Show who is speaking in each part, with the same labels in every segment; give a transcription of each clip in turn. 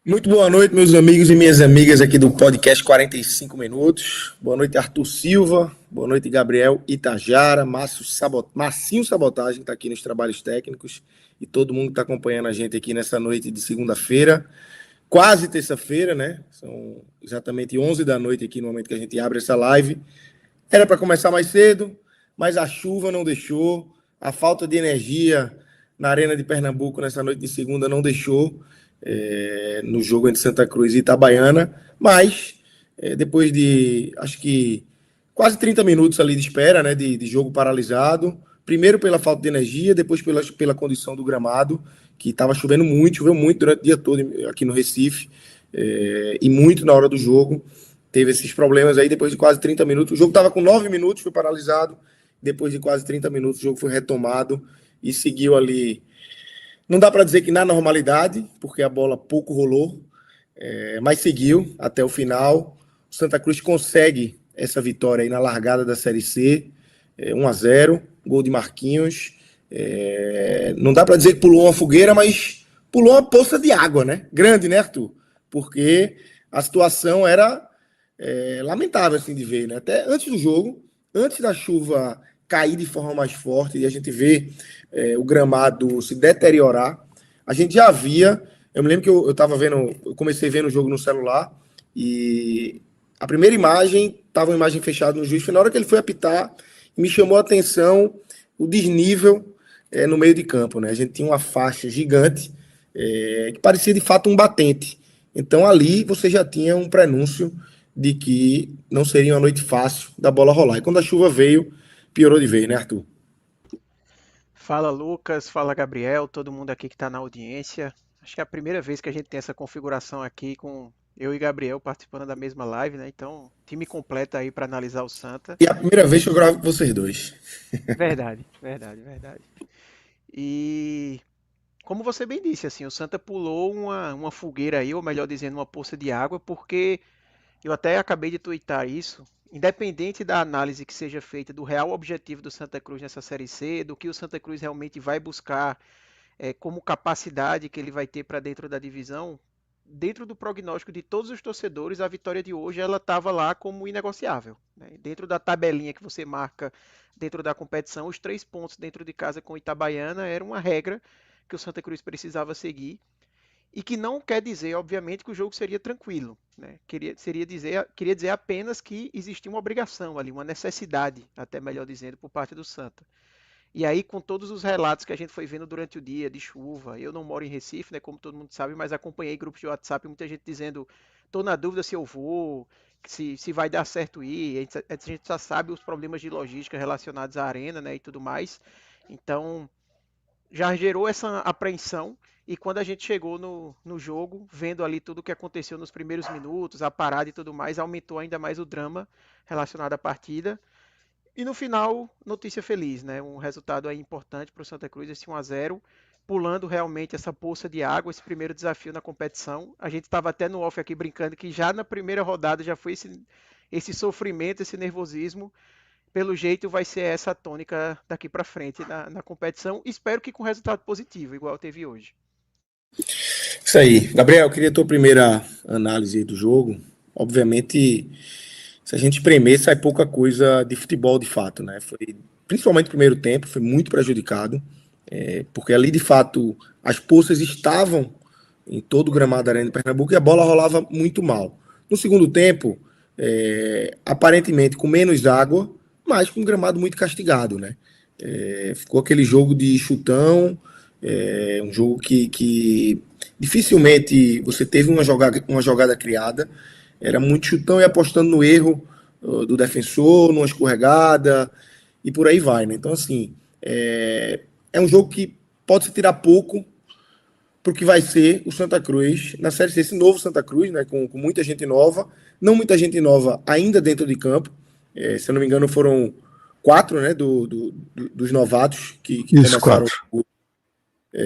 Speaker 1: Muito boa noite, meus amigos e minhas amigas aqui do podcast 45 Minutos. Boa noite, Arthur Silva. Boa noite, Gabriel Itajara. Massinho Sabotagem está aqui nos trabalhos técnicos. E todo mundo que está acompanhando a gente aqui nessa noite de segunda-feira. Quase terça-feira, né? São exatamente 11 da noite aqui no momento que a gente abre essa live. Era para começar mais cedo, mas a chuva não deixou. A falta de energia na Arena de Pernambuco nessa noite de segunda não deixou. No jogo entre Santa Cruz e Itabaiana, mas depois de, acho que quase 30 minutos ali de espera, né, de jogo paralisado, primeiro pela falta de energia, depois pela condição do gramado, que estava choveu muito durante o dia todo aqui no Recife, e muito na hora do jogo, teve esses problemas aí, depois de quase 30 minutos, o jogo estava com 9 minutos, foi paralisado, depois de quase 30 minutos o jogo foi retomado e seguiu ali. Não dá para dizer que na normalidade, porque a bola pouco rolou, mas seguiu até o final. O Santa Cruz consegue essa vitória aí na largada da Série C, 1-0, gol de Marquinhos. Não dá para dizer que pulou uma fogueira, mas pulou uma poça de água, né? Grande, né, Arthur? Porque a situação era lamentável assim de ver, né? Até antes do jogo, antes da chuva cair de forma mais forte e a gente vê o gramado se deteriorar, a gente já via. Eu me lembro que eu estava vendo, eu comecei vendo o jogo no celular e a primeira imagem estava uma imagem fechada no juiz, foi na hora que ele foi apitar, me chamou a atenção o desnível no meio de campo, né? A gente tinha uma faixa gigante que parecia de fato um batente. Então ali você já tinha um prenúncio de que não seria uma noite fácil da bola rolar. E quando a chuva veio, piorou de vez, né, Arthur?
Speaker 2: Fala Lucas, fala Gabriel, todo mundo aqui que está na audiência. Acho que é a primeira vez que a gente tem essa configuração aqui com eu e Gabriel participando da mesma live, né? Então, time completo aí para analisar o Santa.
Speaker 1: E é a primeira vez que eu gravo com vocês dois.
Speaker 2: Verdade, verdade, verdade. E como você bem disse, assim, o Santa pulou uma fogueira aí, ou melhor dizendo, uma poça de água, porque eu até acabei de tuitar isso. Independente da análise que seja feita do real objetivo do Santa Cruz nessa Série C, do que o Santa Cruz realmente vai buscar como capacidade que ele vai ter para dentro da divisão, dentro do prognóstico de todos os torcedores, a vitória de hoje ela estava lá como inegociável, né? Dentro da tabelinha que você marca dentro da competição, os 3 pontos dentro de casa com Itabaiana era uma regra que o Santa Cruz precisava seguir e que não quer dizer, obviamente, que o jogo seria tranquilo, né? Queria dizer apenas que existia uma obrigação ali, uma necessidade, até melhor dizendo, por parte do Santa. E aí, com todos os relatos que a gente foi vendo durante o dia de chuva, eu não moro em Recife, né, como todo mundo sabe, mas acompanhei grupos de WhatsApp, muita gente dizendo, tô na dúvida se eu vou, se vai dar certo ir. A gente já sabe os problemas de logística relacionados à arena, né, e tudo mais. Então, já gerou essa apreensão. E quando a gente chegou no jogo, vendo ali tudo o que aconteceu nos primeiros minutos, a parada e tudo mais, aumentou ainda mais o drama relacionado à partida. E no final, notícia feliz, né? Um resultado aí importante para o Santa Cruz, esse 1-0, pulando realmente essa poça de água, esse primeiro desafio na competição. A gente estava até no off aqui brincando que já na primeira rodada já foi esse sofrimento, esse nervosismo. Pelo jeito vai ser essa tônica daqui para frente na competição. Espero que com resultado positivo, igual teve hoje.
Speaker 1: Isso aí. Gabriel, eu queria a tua primeira análise aí do jogo. Obviamente, se a gente espremer, sai pouca coisa de futebol de fato, né? Foi, principalmente no primeiro tempo, foi muito prejudicado, porque ali de fato as poças estavam em todo o gramado da Arena de Pernambuco e a bola rolava muito mal. No segundo tempo, aparentemente com menos água, mas com um gramado muito castigado, né? Ficou aquele jogo de chutão, um jogo que dificilmente você teve uma jogada criada, era muito chutão e apostando no erro do defensor, numa escorregada e por aí vai, né? Então, assim, é um jogo que pode se tirar pouco para o que vai ser o Santa Cruz na Série C, esse novo Santa Cruz, né, com muita gente nova, não muita gente nova ainda dentro de campo, se eu não me engano foram 4, né, dos novatos que
Speaker 3: Isso,
Speaker 1: começaram.
Speaker 3: 4.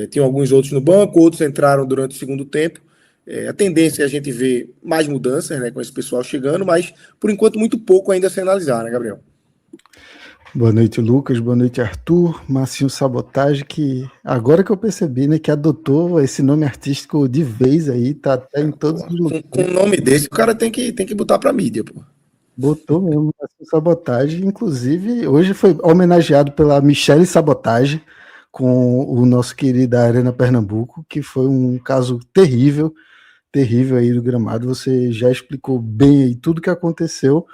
Speaker 1: Tinham alguns outros no banco, outros entraram durante o segundo tempo. A tendência é a gente ver mais mudanças, né, com esse pessoal chegando, mas por enquanto muito pouco ainda a se analisar, né, Gabriel?
Speaker 3: Boa noite, Lucas. Boa noite, Arthur. Massinho Sabotagem, que agora que eu percebi, né, que adotou esse nome artístico de vez aí, tá até em todos os
Speaker 1: Com um
Speaker 3: lugares.
Speaker 1: nome desse, o cara tem que botar pra mídia, pô.
Speaker 3: Botou mesmo Massinho Sabotagem. Inclusive, hoje foi homenageado pela Michelle Sabotagem com o nosso querido Arena Pernambuco, que foi um caso terrível, terrível aí do gramado. Você já explicou bem aí tudo que aconteceu.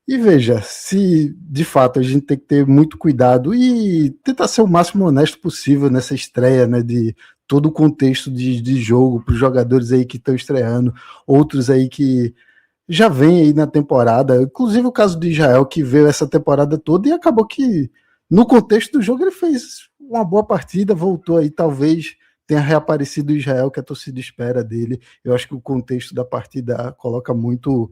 Speaker 3: E veja, se de fato a gente tem que ter muito cuidado e tentar ser o máximo honesto possível nessa estreia, né, de todo o contexto de jogo para os jogadores aí que estão estreando, outros aí que já vêm aí na temporada, inclusive o caso do Israel que veio essa temporada toda e acabou que no contexto do jogo ele fez uma boa partida, voltou aí, talvez tenha reaparecido o Israel que a torcida espera dele. Eu acho que o contexto da partida coloca muito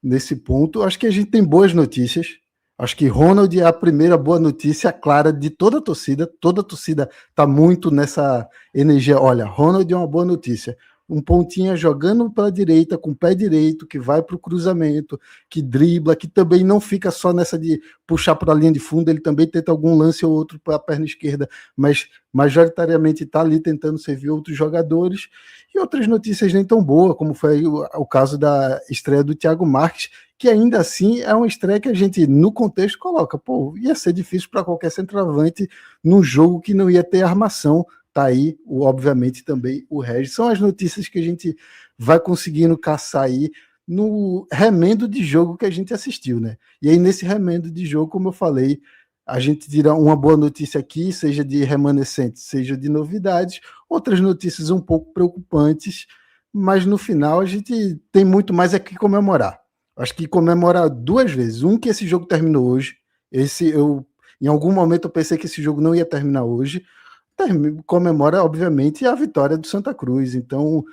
Speaker 3: nesse ponto. Acho que a gente tem boas notícias. Acho que Ronald é a primeira boa notícia clara de toda a torcida. Toda a torcida está muito nessa energia. Olha, Ronald é uma boa notícia. Um pontinha jogando para a direita, com o pé direito, que vai para o cruzamento, que dribla, que também não fica só nessa de puxar para a linha de fundo, ele também tenta algum lance ou outro para a perna esquerda, mas majoritariamente está ali tentando servir outros jogadores. E outras notícias nem tão boas, como foi o caso da estreia do Thiago Marques, que ainda assim é uma estreia que a gente, no contexto, coloca. Pô, ia ser difícil para qualquer centroavante num jogo que não ia ter armação. Tá aí, obviamente, também o Regis. São as notícias que a gente vai conseguindo caçar aí no remendo de jogo que a gente assistiu, né? E aí, nesse remendo de jogo, como eu falei, a gente tira uma boa notícia aqui, seja de remanescentes, seja de novidades, outras notícias um pouco preocupantes, mas no final a gente tem muito mais aqui comemorar. Acho que comemorar duas vezes. Um, que esse jogo terminou hoje. Em algum momento eu pensei que esse jogo não ia terminar hoje. Comemora, obviamente, a vitória do Santa Cruz. Então,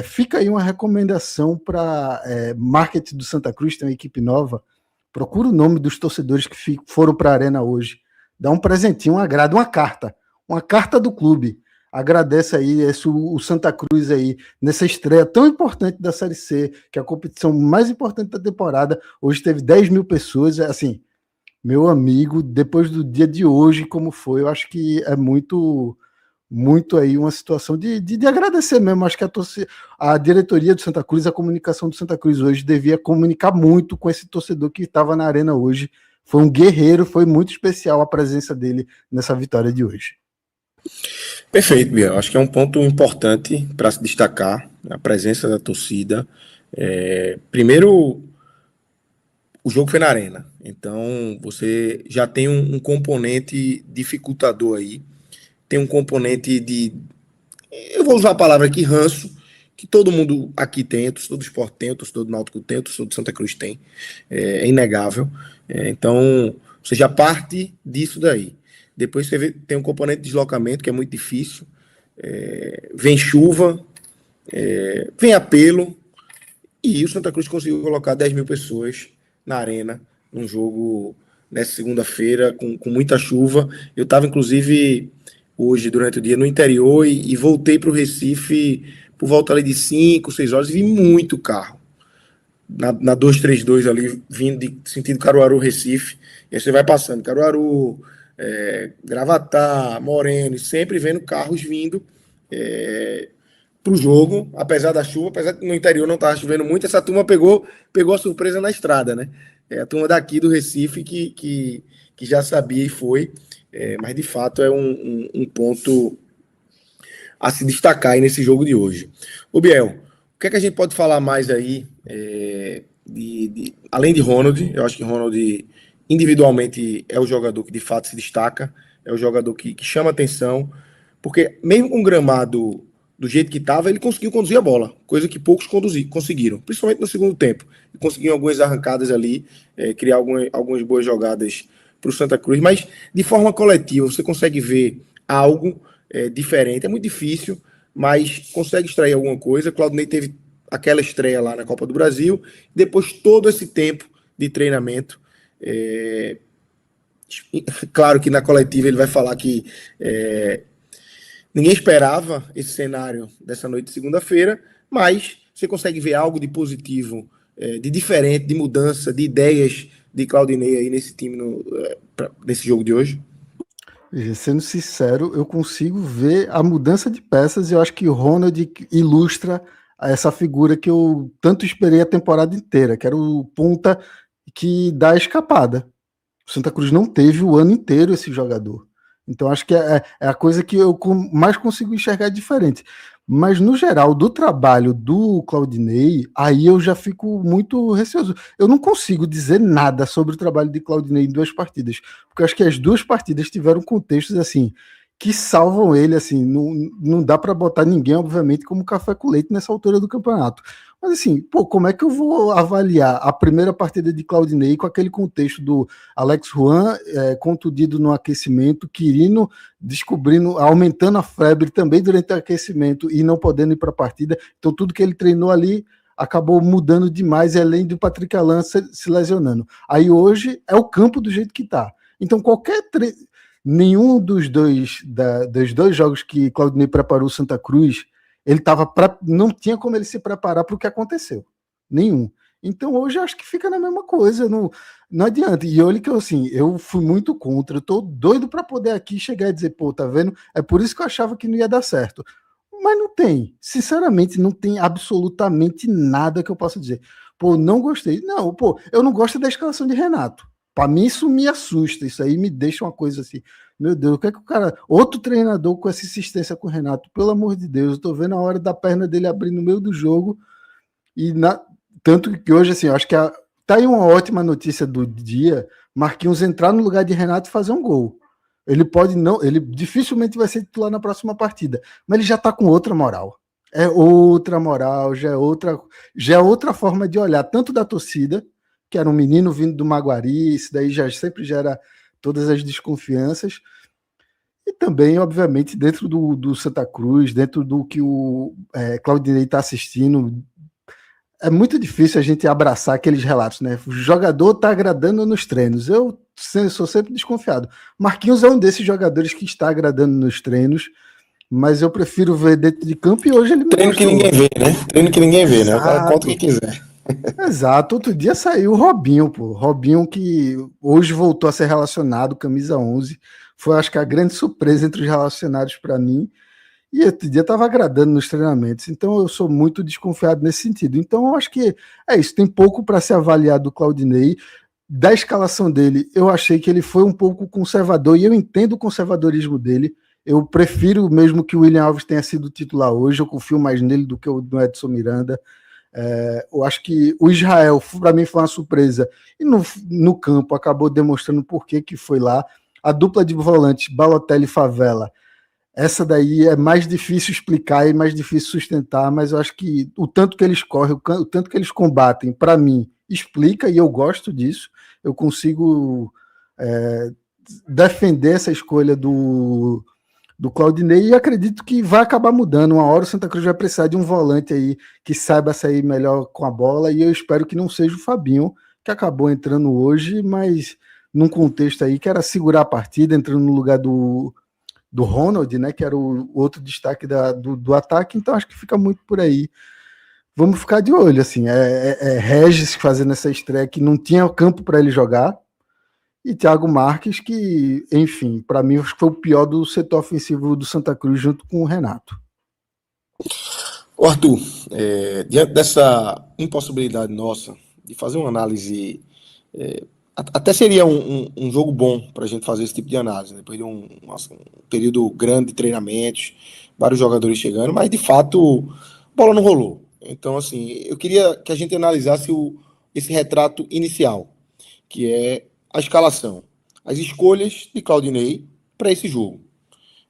Speaker 3: fica aí uma recomendação para marketing do Santa Cruz, tem uma equipe nova. Procura o nome dos torcedores que foram para a arena hoje. Dá um presentinho, um agrado, uma carta do clube. Agradece aí o Santa Cruz aí nessa estreia tão importante da Série C, que é a competição mais importante da temporada. Hoje teve 10 mil pessoas, assim, meu amigo, depois do dia de hoje, como foi, eu acho que é muito, muito aí uma situação de agradecer mesmo. Acho que a diretoria do Santa Cruz, a comunicação do Santa Cruz hoje devia comunicar muito com esse torcedor que estava na arena hoje. Foi um guerreiro, foi muito especial a presença dele nessa vitória de hoje.
Speaker 1: Perfeito, Biel. Acho que é um ponto importante para se destacar a presença da torcida. Primeiro, o jogo foi na arena, então você já tem um componente dificultador aí, tem um componente de, eu vou usar a palavra aqui, ranço, que todo mundo aqui tem, o torcedor do Sport tem, o torcedor do Náutico tem, o torcedor do Santa Cruz tem, é inegável. Então você já parte disso daí. Depois tem um componente de deslocamento que é muito difícil, vem chuva, vem apelo, e o Santa Cruz conseguiu colocar 10 mil pessoas na arena, num jogo nessa segunda-feira, com muita chuva. Eu estava, inclusive, hoje, durante o dia, no interior e voltei para o Recife por volta ali de 5, 6 horas e vi muito carro. Na 232 ali, vindo de sentido Caruaru, Recife. E aí você vai passando, Caruaru, Gravatá, Moreno, e sempre vendo carros vindo para o jogo, apesar da chuva, apesar que no interior não estava chovendo muito, essa turma pegou a surpresa na estrada, né? A turma daqui do Recife que já sabia e foi, mas de fato é um ponto a se destacar aí nesse jogo de hoje. Ô Biel, o que é que a gente pode falar mais aí, além de Ronald? Eu acho que Ronald individualmente é o jogador que de fato se destaca, é o jogador que chama atenção, porque mesmo com o gramado do jeito que estava, ele conseguiu conduzir a bola, coisa que poucos conseguiram, principalmente no segundo tempo. Ele conseguiu algumas arrancadas ali, criar algumas boas jogadas para o Santa Cruz, mas de forma coletiva você consegue ver algo diferente. É muito difícil, mas consegue extrair alguma coisa. Claudinei teve aquela estreia lá na Copa do Brasil, depois todo esse tempo de treinamento. Claro que na coletiva ele vai falar que ninguém esperava esse cenário dessa noite de segunda-feira, mas você consegue ver algo de positivo, de diferente, de mudança, de ideias de Claudinei aí nesse time, nesse jogo de hoje?
Speaker 3: Sendo sincero, eu consigo ver a mudança de peças e eu acho que o Ronald ilustra essa figura que eu tanto esperei a temporada inteira, que era o ponta que dá a escapada. O Santa Cruz não teve o ano inteiro esse jogador. Então acho que é a coisa que eu mais consigo enxergar diferente. Mas no geral, do trabalho do Claudinei, aí eu já fico muito receoso. Eu não consigo dizer nada sobre o trabalho de Claudinei em 2 partidas, porque eu acho que as 2 partidas tiveram contextos assim que salvam ele, assim, não dá para botar ninguém, obviamente, como café com leite nessa altura do campeonato. Mas assim, pô, como é que eu vou avaliar a primeira partida de Claudinei com aquele contexto do Alex Juan contundido no aquecimento, Quirino descobrindo, aumentando a febre também durante o aquecimento e não podendo ir para a partida. Então tudo que ele treinou ali acabou mudando demais, além do Patrick Alan se lesionando. Aí hoje é o campo do jeito que está. Então nenhum dos dois jogos que Claudinei preparou o Santa Cruz, ele não tinha como ele se preparar para o que aconteceu. Nenhum. Então hoje acho que fica na mesma coisa, não adianta. E olha que eu fui muito contra, eu tô doido para poder aqui chegar e dizer, pô, tá vendo? É por isso que eu achava que não ia dar certo. Mas não tem, sinceramente, não tem absolutamente nada que eu possa dizer. Pô, não gostei. Não, pô, eu não gosto da escalação de Renato. Para mim isso me assusta, isso aí me deixa uma coisa assim, meu Deus, o que é que o cara, outro treinador com essa insistência com o Renato, pelo amor de Deus, eu tô vendo a hora da perna dele abrir no meio do jogo e tanto que hoje, assim, eu acho que tá aí uma ótima notícia do dia, Marquinhos entrar no lugar de Renato e fazer um gol. Ele dificilmente vai ser titular na próxima partida, mas ele já tá com outra moral. É outra moral, já é outra forma de olhar, tanto da torcida, que era um menino vindo do Maguari, isso daí já sempre gera todas as desconfianças, e também, obviamente, dentro do Santa Cruz, dentro do que o Claudinei está assistindo, é muito difícil a gente abraçar aqueles relatos, né? O jogador está agradando nos treinos. Eu sou sempre desconfiado. Marquinhos é um desses jogadores que está agradando nos treinos, mas eu prefiro ver dentro de campo e hoje ele me
Speaker 1: Treino que
Speaker 3: mostrou.
Speaker 1: ninguém vê, né? Treino que ninguém vê, né? O cara conta o que
Speaker 3: Exato.
Speaker 1: quiser.
Speaker 3: Exato, outro dia saiu o Robinho, pô. Robinho que hoje voltou a ser relacionado, camisa 11. Foi, acho que, a grande surpresa entre os relacionados para mim. E outro dia estava agradando nos treinamentos. Então eu sou muito desconfiado nesse sentido. Então eu acho que é isso. Tem pouco para se avaliar do Claudinei. Da escalação dele, eu achei que ele foi um pouco conservador e eu entendo o conservadorismo dele. Eu prefiro mesmo que o William Alves tenha sido titular hoje. Eu confio mais nele do que no Edson Miranda. Eu acho que o Israel, para mim, foi uma surpresa. E no campo acabou demonstrando por que foi lá. A dupla de volantes, Balotelli e Favela, essa daí é mais difícil explicar e mais difícil sustentar, mas eu acho que o tanto que eles correm, o tanto que eles combatem, para mim, explica e eu gosto disso. Eu consigo defender essa escolha do Claudinei e acredito que vai acabar mudando. Uma hora o Santa Cruz vai precisar de um volante aí que saiba sair melhor com a bola e eu espero que não seja o Fabinho, que acabou entrando hoje, mas num contexto aí que era segurar a partida, entrando no lugar do Ronald, né, que era o outro destaque do ataque, então acho que fica muito por aí. Vamos ficar de olho, assim, Regis fazendo essa estreia que não tinha campo para ele jogar, e Thiago Marques, que, enfim, para mim foi o pior do setor ofensivo do Santa Cruz junto com o Renato.
Speaker 1: Ô Arthur, diante dessa impossibilidade nossa de fazer uma análise, até seria um jogo bom para a gente fazer esse tipo de análise, né? Depois de um período grande de treinamentos, vários jogadores chegando, mas de fato a bola não rolou. Então, assim, eu queria que a gente analisasse esse retrato inicial, que é a escalação, as escolhas de Claudinei para esse jogo.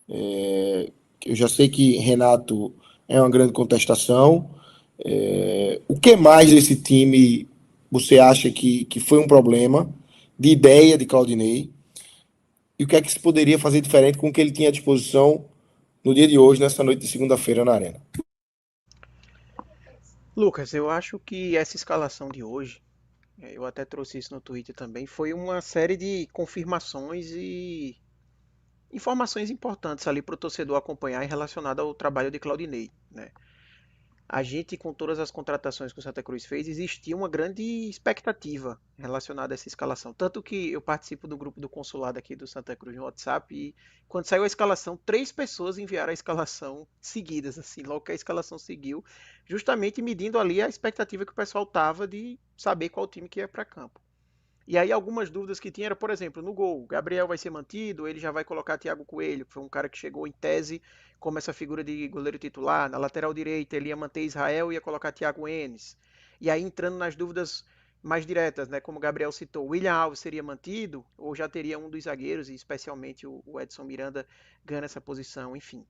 Speaker 1: Eu já sei que Renato é uma grande contestação. O que mais desse time você acha que foi um problema de ideia de Claudinei? E o que é que se poderia fazer diferente com o que ele tinha à disposição no dia de hoje, nessa noite de segunda-feira na Arena?
Speaker 2: Lucas, eu acho que essa escalação de hoje, eu até trouxe isso no Twitter também, foi uma série de confirmações e informações importantes ali para o torcedor acompanhar em relacionado ao trabalho de Claudinei, né? a gente, com todas as contratações que o Santa Cruz fez, existia uma grande expectativa relacionada a essa escalação. Tanto que eu participo do grupo do consulado aqui do Santa Cruz no WhatsApp e quando saiu a escalação, 3 pessoas enviaram a escalação seguidas, assim, logo que a escalação seguiu, justamente medindo ali a expectativa que o pessoal tava de saber qual time que ia para campo. E aí algumas dúvidas que tinha era, por exemplo, no gol, Gabriel vai ser mantido, ele já vai colocar Thiago Coelho, que foi um cara que chegou em tese como essa figura de goleiro titular. Na lateral direita ele ia manter Israel e ia colocar Thiago Enes. E aí entrando nas dúvidas mais diretas, né, como o Gabriel citou, William Alves seria mantido ou já teria um dos zagueiros, e especialmente o Edson Miranda ganhando essa posição, enfim.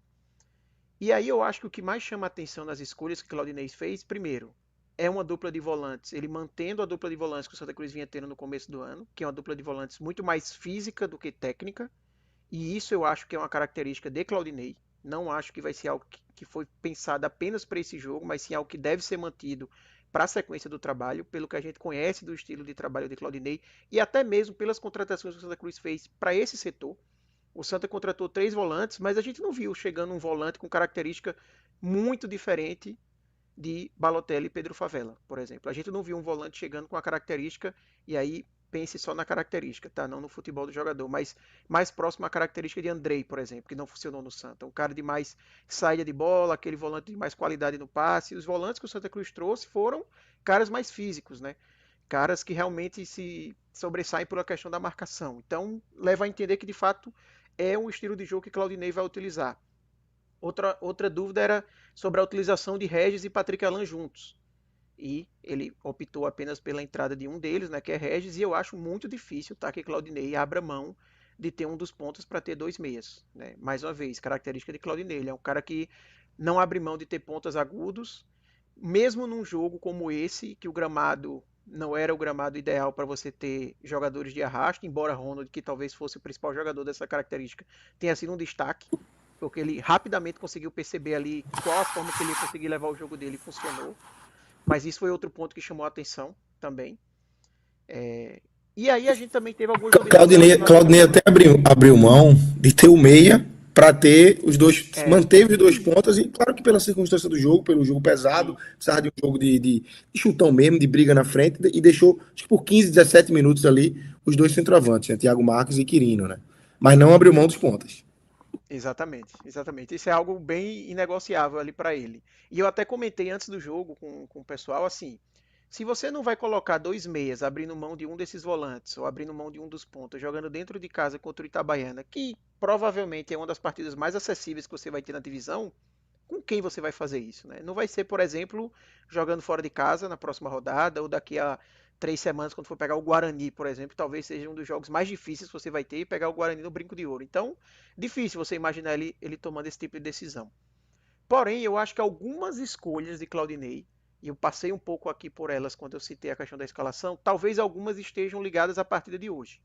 Speaker 2: E aí eu acho que o que mais chama a atenção nas escolhas que Claudinei fez, primeiro, é uma dupla de volantes. Ele mantendo a dupla de volantes que o Santa Cruz vinha tendo no começo do ano, que é uma dupla de volantes muito mais física do que técnica. E isso eu acho que é uma característica de Claudinei. Não acho que vai ser algo que foi pensado apenas para esse jogo, mas sim algo que deve ser mantido para a sequência do trabalho, pelo que a gente conhece do estilo de trabalho de Claudinei e até mesmo pelas contratações que o Santa Cruz fez para esse setor. O Santa contratou 3 volantes, mas a gente não viu chegando um volante com característica muito diferente de Balotelli e Pedro Favela, por exemplo. A gente não viu um volante chegando com a característica, e aí pense só na característica, tá? Não no futebol do jogador, mas mais próximo à característica de Andrei, por exemplo, que não funcionou no Santa. Um cara de mais saída de bola, aquele volante de mais qualidade no passe. Os volantes que o Santa Cruz trouxe foram caras mais físicos, né? Caras que realmente se sobressaem por uma questão da marcação. Então, leva a entender que, de fato, é um estilo de jogo que Claudinei vai utilizar. Outra dúvida era sobre a utilização de Regis e Patrick Alan juntos. E ele optou apenas pela entrada de um deles, né, que é Regis, e eu acho muito difícil, tá, que Claudinei abra mão de ter um dos pontos para ter 2 meias. Né? Mais uma vez, característica de Claudinei, ele é um cara que não abre mão de ter pontas agudos, mesmo num jogo como esse, que o gramado não era o gramado ideal para você ter jogadores de arrasto, embora Ronald, que talvez fosse o principal jogador dessa característica, tenha sido um destaque, porque ele rapidamente conseguiu perceber ali qual a forma que ele ia conseguir levar o jogo dele e funcionou. Mas isso foi outro ponto que chamou a atenção também. E aí a gente também teve algumas novidades
Speaker 1: Claudinei até abriu mão de ter o meia para ter os dois, manteve os dois pontas, e claro que pela circunstância do jogo, pelo jogo pesado, precisava de um jogo de chutão mesmo, de briga na frente, e deixou, acho que por 15, 17 minutos ali, os dois centroavantes, né, Thiago Marques e Quirino, né? Mas não abriu mão dos pontas.
Speaker 2: Exatamente, exatamente. Isso é algo bem inegociável ali para ele. E eu até comentei antes do jogo com o pessoal assim: se você não vai colocar 2 meias abrindo mão de um desses volantes ou abrindo mão de um dos pontas, jogando dentro de casa contra o Itabaiana, que provavelmente é uma das partidas mais acessíveis que você vai ter na divisão, com quem você vai fazer isso, né? Não vai ser, por exemplo, jogando fora de casa na próxima rodada ou daqui a 3 semanas, quando for pegar o Guarani, por exemplo, talvez seja um dos jogos mais difíceis que você vai ter e pegar o Guarani no Brinco de Ouro. Então, difícil você imaginar ele tomando esse tipo de decisão. Porém, eu acho que algumas escolhas de Claudinei, e eu passei um pouco aqui por elas quando eu citei a questão da escalação, talvez algumas estejam ligadas à partida de hoje.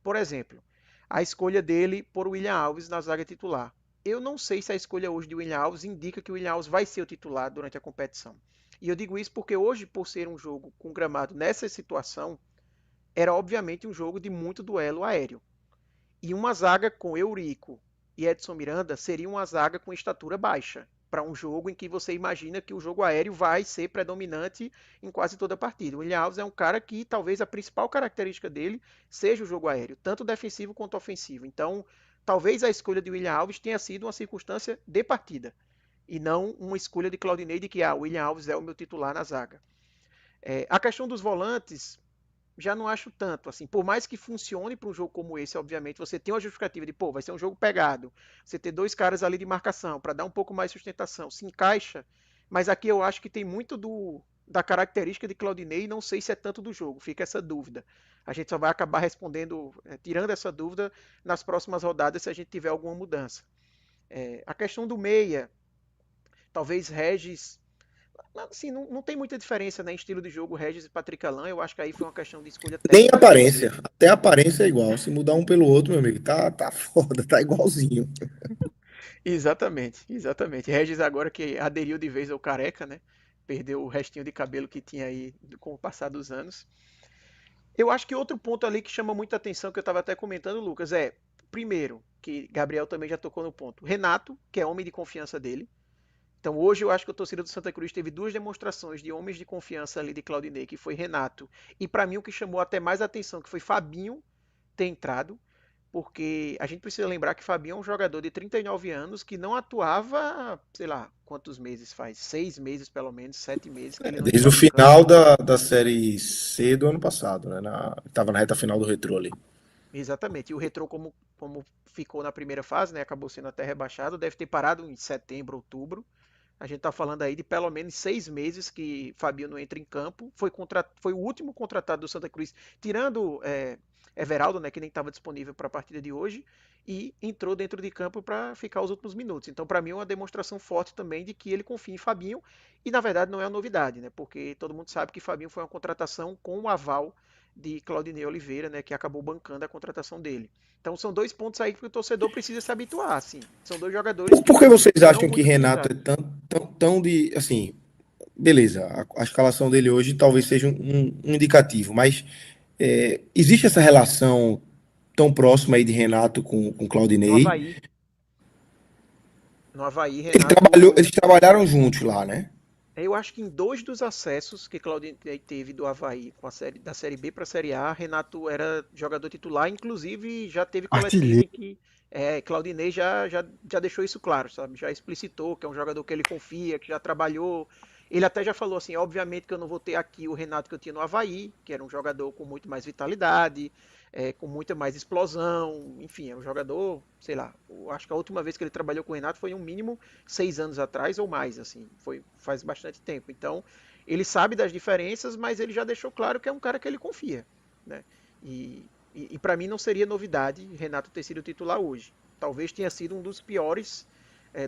Speaker 2: Por exemplo, a escolha dele por William Alves na zaga titular. Eu não sei se a escolha hoje de William Alves indica que o William Alves vai ser o titular durante a competição. E eu digo isso porque hoje, por ser um jogo com gramado nessa situação, era obviamente um jogo de muito duelo aéreo. E uma zaga com Eurico e Edson Miranda seria uma zaga com estatura baixa, para um jogo em que você imagina que o jogo aéreo vai ser predominante em quase toda a partida. O William Alves é um cara que talvez a principal característica dele seja o jogo aéreo, tanto defensivo quanto ofensivo. Então, talvez a escolha de William Alves tenha sido uma circunstância de partida e não uma escolha de Claudinei de que o William Alves é o meu titular na zaga. A questão dos volantes, já não acho tanto, assim, por mais que funcione para um jogo como esse, obviamente, você tem uma justificativa de, pô, vai ser um jogo pegado, você ter 2 caras ali de marcação para dar um pouco mais de sustentação, se encaixa, mas aqui eu acho que tem muito da característica de Claudinei e não sei se é tanto do jogo, fica essa dúvida. A gente só vai acabar respondendo, tirando essa dúvida nas próximas rodadas se a gente tiver alguma mudança. A questão do meia, talvez Regis assim, não tem muita diferença, né, em estilo de jogo Regis e Patrick Alan. Eu acho que aí foi uma questão de escolha
Speaker 1: Nem
Speaker 2: técnica.
Speaker 1: aparência, até a aparência é igual. Se mudar um pelo outro, meu amigo, tá foda, tá igualzinho.
Speaker 2: Exatamente, exatamente. Regis agora que aderiu de vez ao careca, né? Perdeu o restinho de cabelo que tinha aí com o passar dos anos. Eu acho que outro ponto ali que chama muita atenção, que eu estava até comentando, Lucas, primeiro, que Gabriel também já tocou no ponto. Renato, que é homem de confiança dele, Então hoje eu acho que a torcida do Santa Cruz teve duas demonstrações de homens de confiança ali de Claudinei, que foi Renato, e para mim o que chamou até mais atenção, que foi Fabinho ter entrado, porque a gente precisa lembrar que Fabinho é um jogador de 39 anos que não atuava, sei lá, quantos meses faz? 6 meses pelo menos, 7 meses que ele não
Speaker 1: Desde o
Speaker 2: entrava em campo.
Speaker 1: final da Série C do ano passado, né? Tava na reta final do Retrô ali.
Speaker 2: Exatamente. E o Retrô, como ficou na primeira fase, né, acabou sendo até rebaixado, deve ter parado em setembro, outubro. A gente está falando aí de pelo menos 6 meses que Fabinho não entra em campo. Foi o último contratado do Santa Cruz, tirando Everaldo, né, que nem estava disponível para a partida de hoje, e entrou dentro de campo para ficar os últimos minutos. Então, para mim, é uma demonstração forte também de que ele confia em Fabinho, e na verdade não é uma novidade, né, porque todo mundo sabe que Fabinho foi uma contratação com o aval de Claudinei Oliveira, né, que acabou bancando a contratação dele. Então são dois pontos aí que o torcedor precisa se habituar, assim. São dois jogadores
Speaker 1: Por que
Speaker 2: que
Speaker 1: vocês
Speaker 2: não
Speaker 1: acham que
Speaker 2: muito
Speaker 1: Renato é
Speaker 2: utilizados.
Speaker 1: tão de. Assim, beleza, a escalação dele hoje talvez seja um indicativo, mas existe essa relação tão próxima aí de Renato com
Speaker 2: No
Speaker 1: Claudinei?
Speaker 2: Avaí, no Avaí, Renato,
Speaker 1: Eles trabalharam juntos lá, né?
Speaker 2: eu acho que em dois dos acessos que Claudinei teve do Avaí da Série B para a Série A, Renato era jogador titular, inclusive já teve coletiva
Speaker 3: Artilheiro.
Speaker 2: em que Claudinei já deixou isso claro, sabe? Já explicitou que é um jogador que ele confia, que já trabalhou. Ele até já falou assim, obviamente que eu não vou ter aqui o Renato que eu tinha no Avaí, que era um jogador com muito mais vitalidade, com muita mais explosão, enfim, é um jogador, sei lá, eu acho que a última vez que ele trabalhou com o Renato foi no mínimo 6 anos atrás ou mais, assim, faz bastante tempo. Então, ele sabe das diferenças, mas ele já deixou claro que é um cara que ele confia, né? E para mim não seria novidade Renato ter sido titular hoje. Talvez tenha sido um dos piores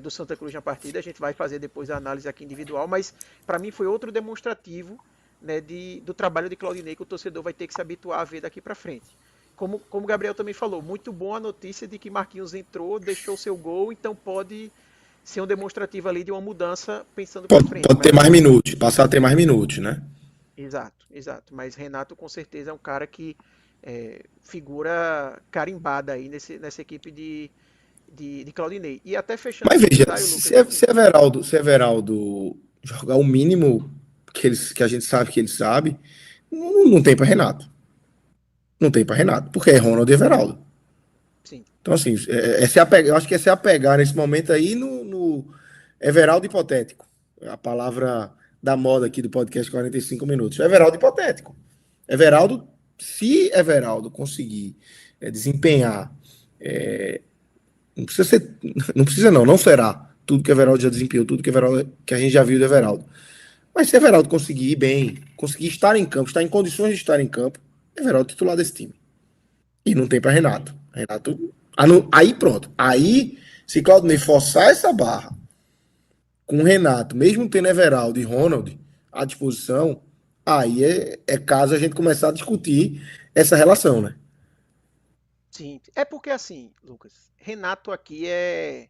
Speaker 2: do Santa Cruz na partida. A gente vai fazer depois a análise aqui individual, mas para mim foi outro demonstrativo, né, do trabalho de Claudinei que o torcedor vai ter que se habituar a ver daqui para frente. Como o Gabriel também falou, muito bom a notícia de que Marquinhos entrou, deixou seu gol, então pode ser um demonstrativo ali de uma mudança pensando para frente.
Speaker 1: Pode
Speaker 2: Mas
Speaker 1: ter mais
Speaker 2: assim,
Speaker 1: minutos, passar a ter mais minutos, né?
Speaker 2: exato, exato. Mas Renato com certeza é um cara que figura carimbada aí nessa equipe de Claudinei. E até fechando
Speaker 1: Mas
Speaker 2: esse
Speaker 1: veja,
Speaker 2: comentário, Lucas,
Speaker 1: se,
Speaker 2: assim,
Speaker 1: se Everaldo jogar o mínimo que a gente sabe que ele sabe, não tem para Renato. Não tem para Renato, porque é Ronald e Everaldo.
Speaker 2: sim,
Speaker 1: Então, assim, eu acho que é se apegar nesse momento aí no Everaldo hipotético. A palavra da moda aqui do podcast 45 minutos. Everaldo hipotético. Everaldo, se Everaldo conseguir desempenhar, não precisa ser, não precisa não será tudo que Everaldo já desempenhou, tudo que a gente já viu do Everaldo. Mas se Everaldo conseguir ir bem, conseguir estar em campo, estar em condições de estar em campo, Everaldo é titular desse time. E não tem para Renato. Renato. Aí pronto. Aí, se Claudinei forçar essa barra com o Renato, mesmo tendo Everaldo e Ronald à disposição, aí é caso a gente começar a discutir essa relação, né?
Speaker 2: sim. É porque assim, Lucas, Renato aqui é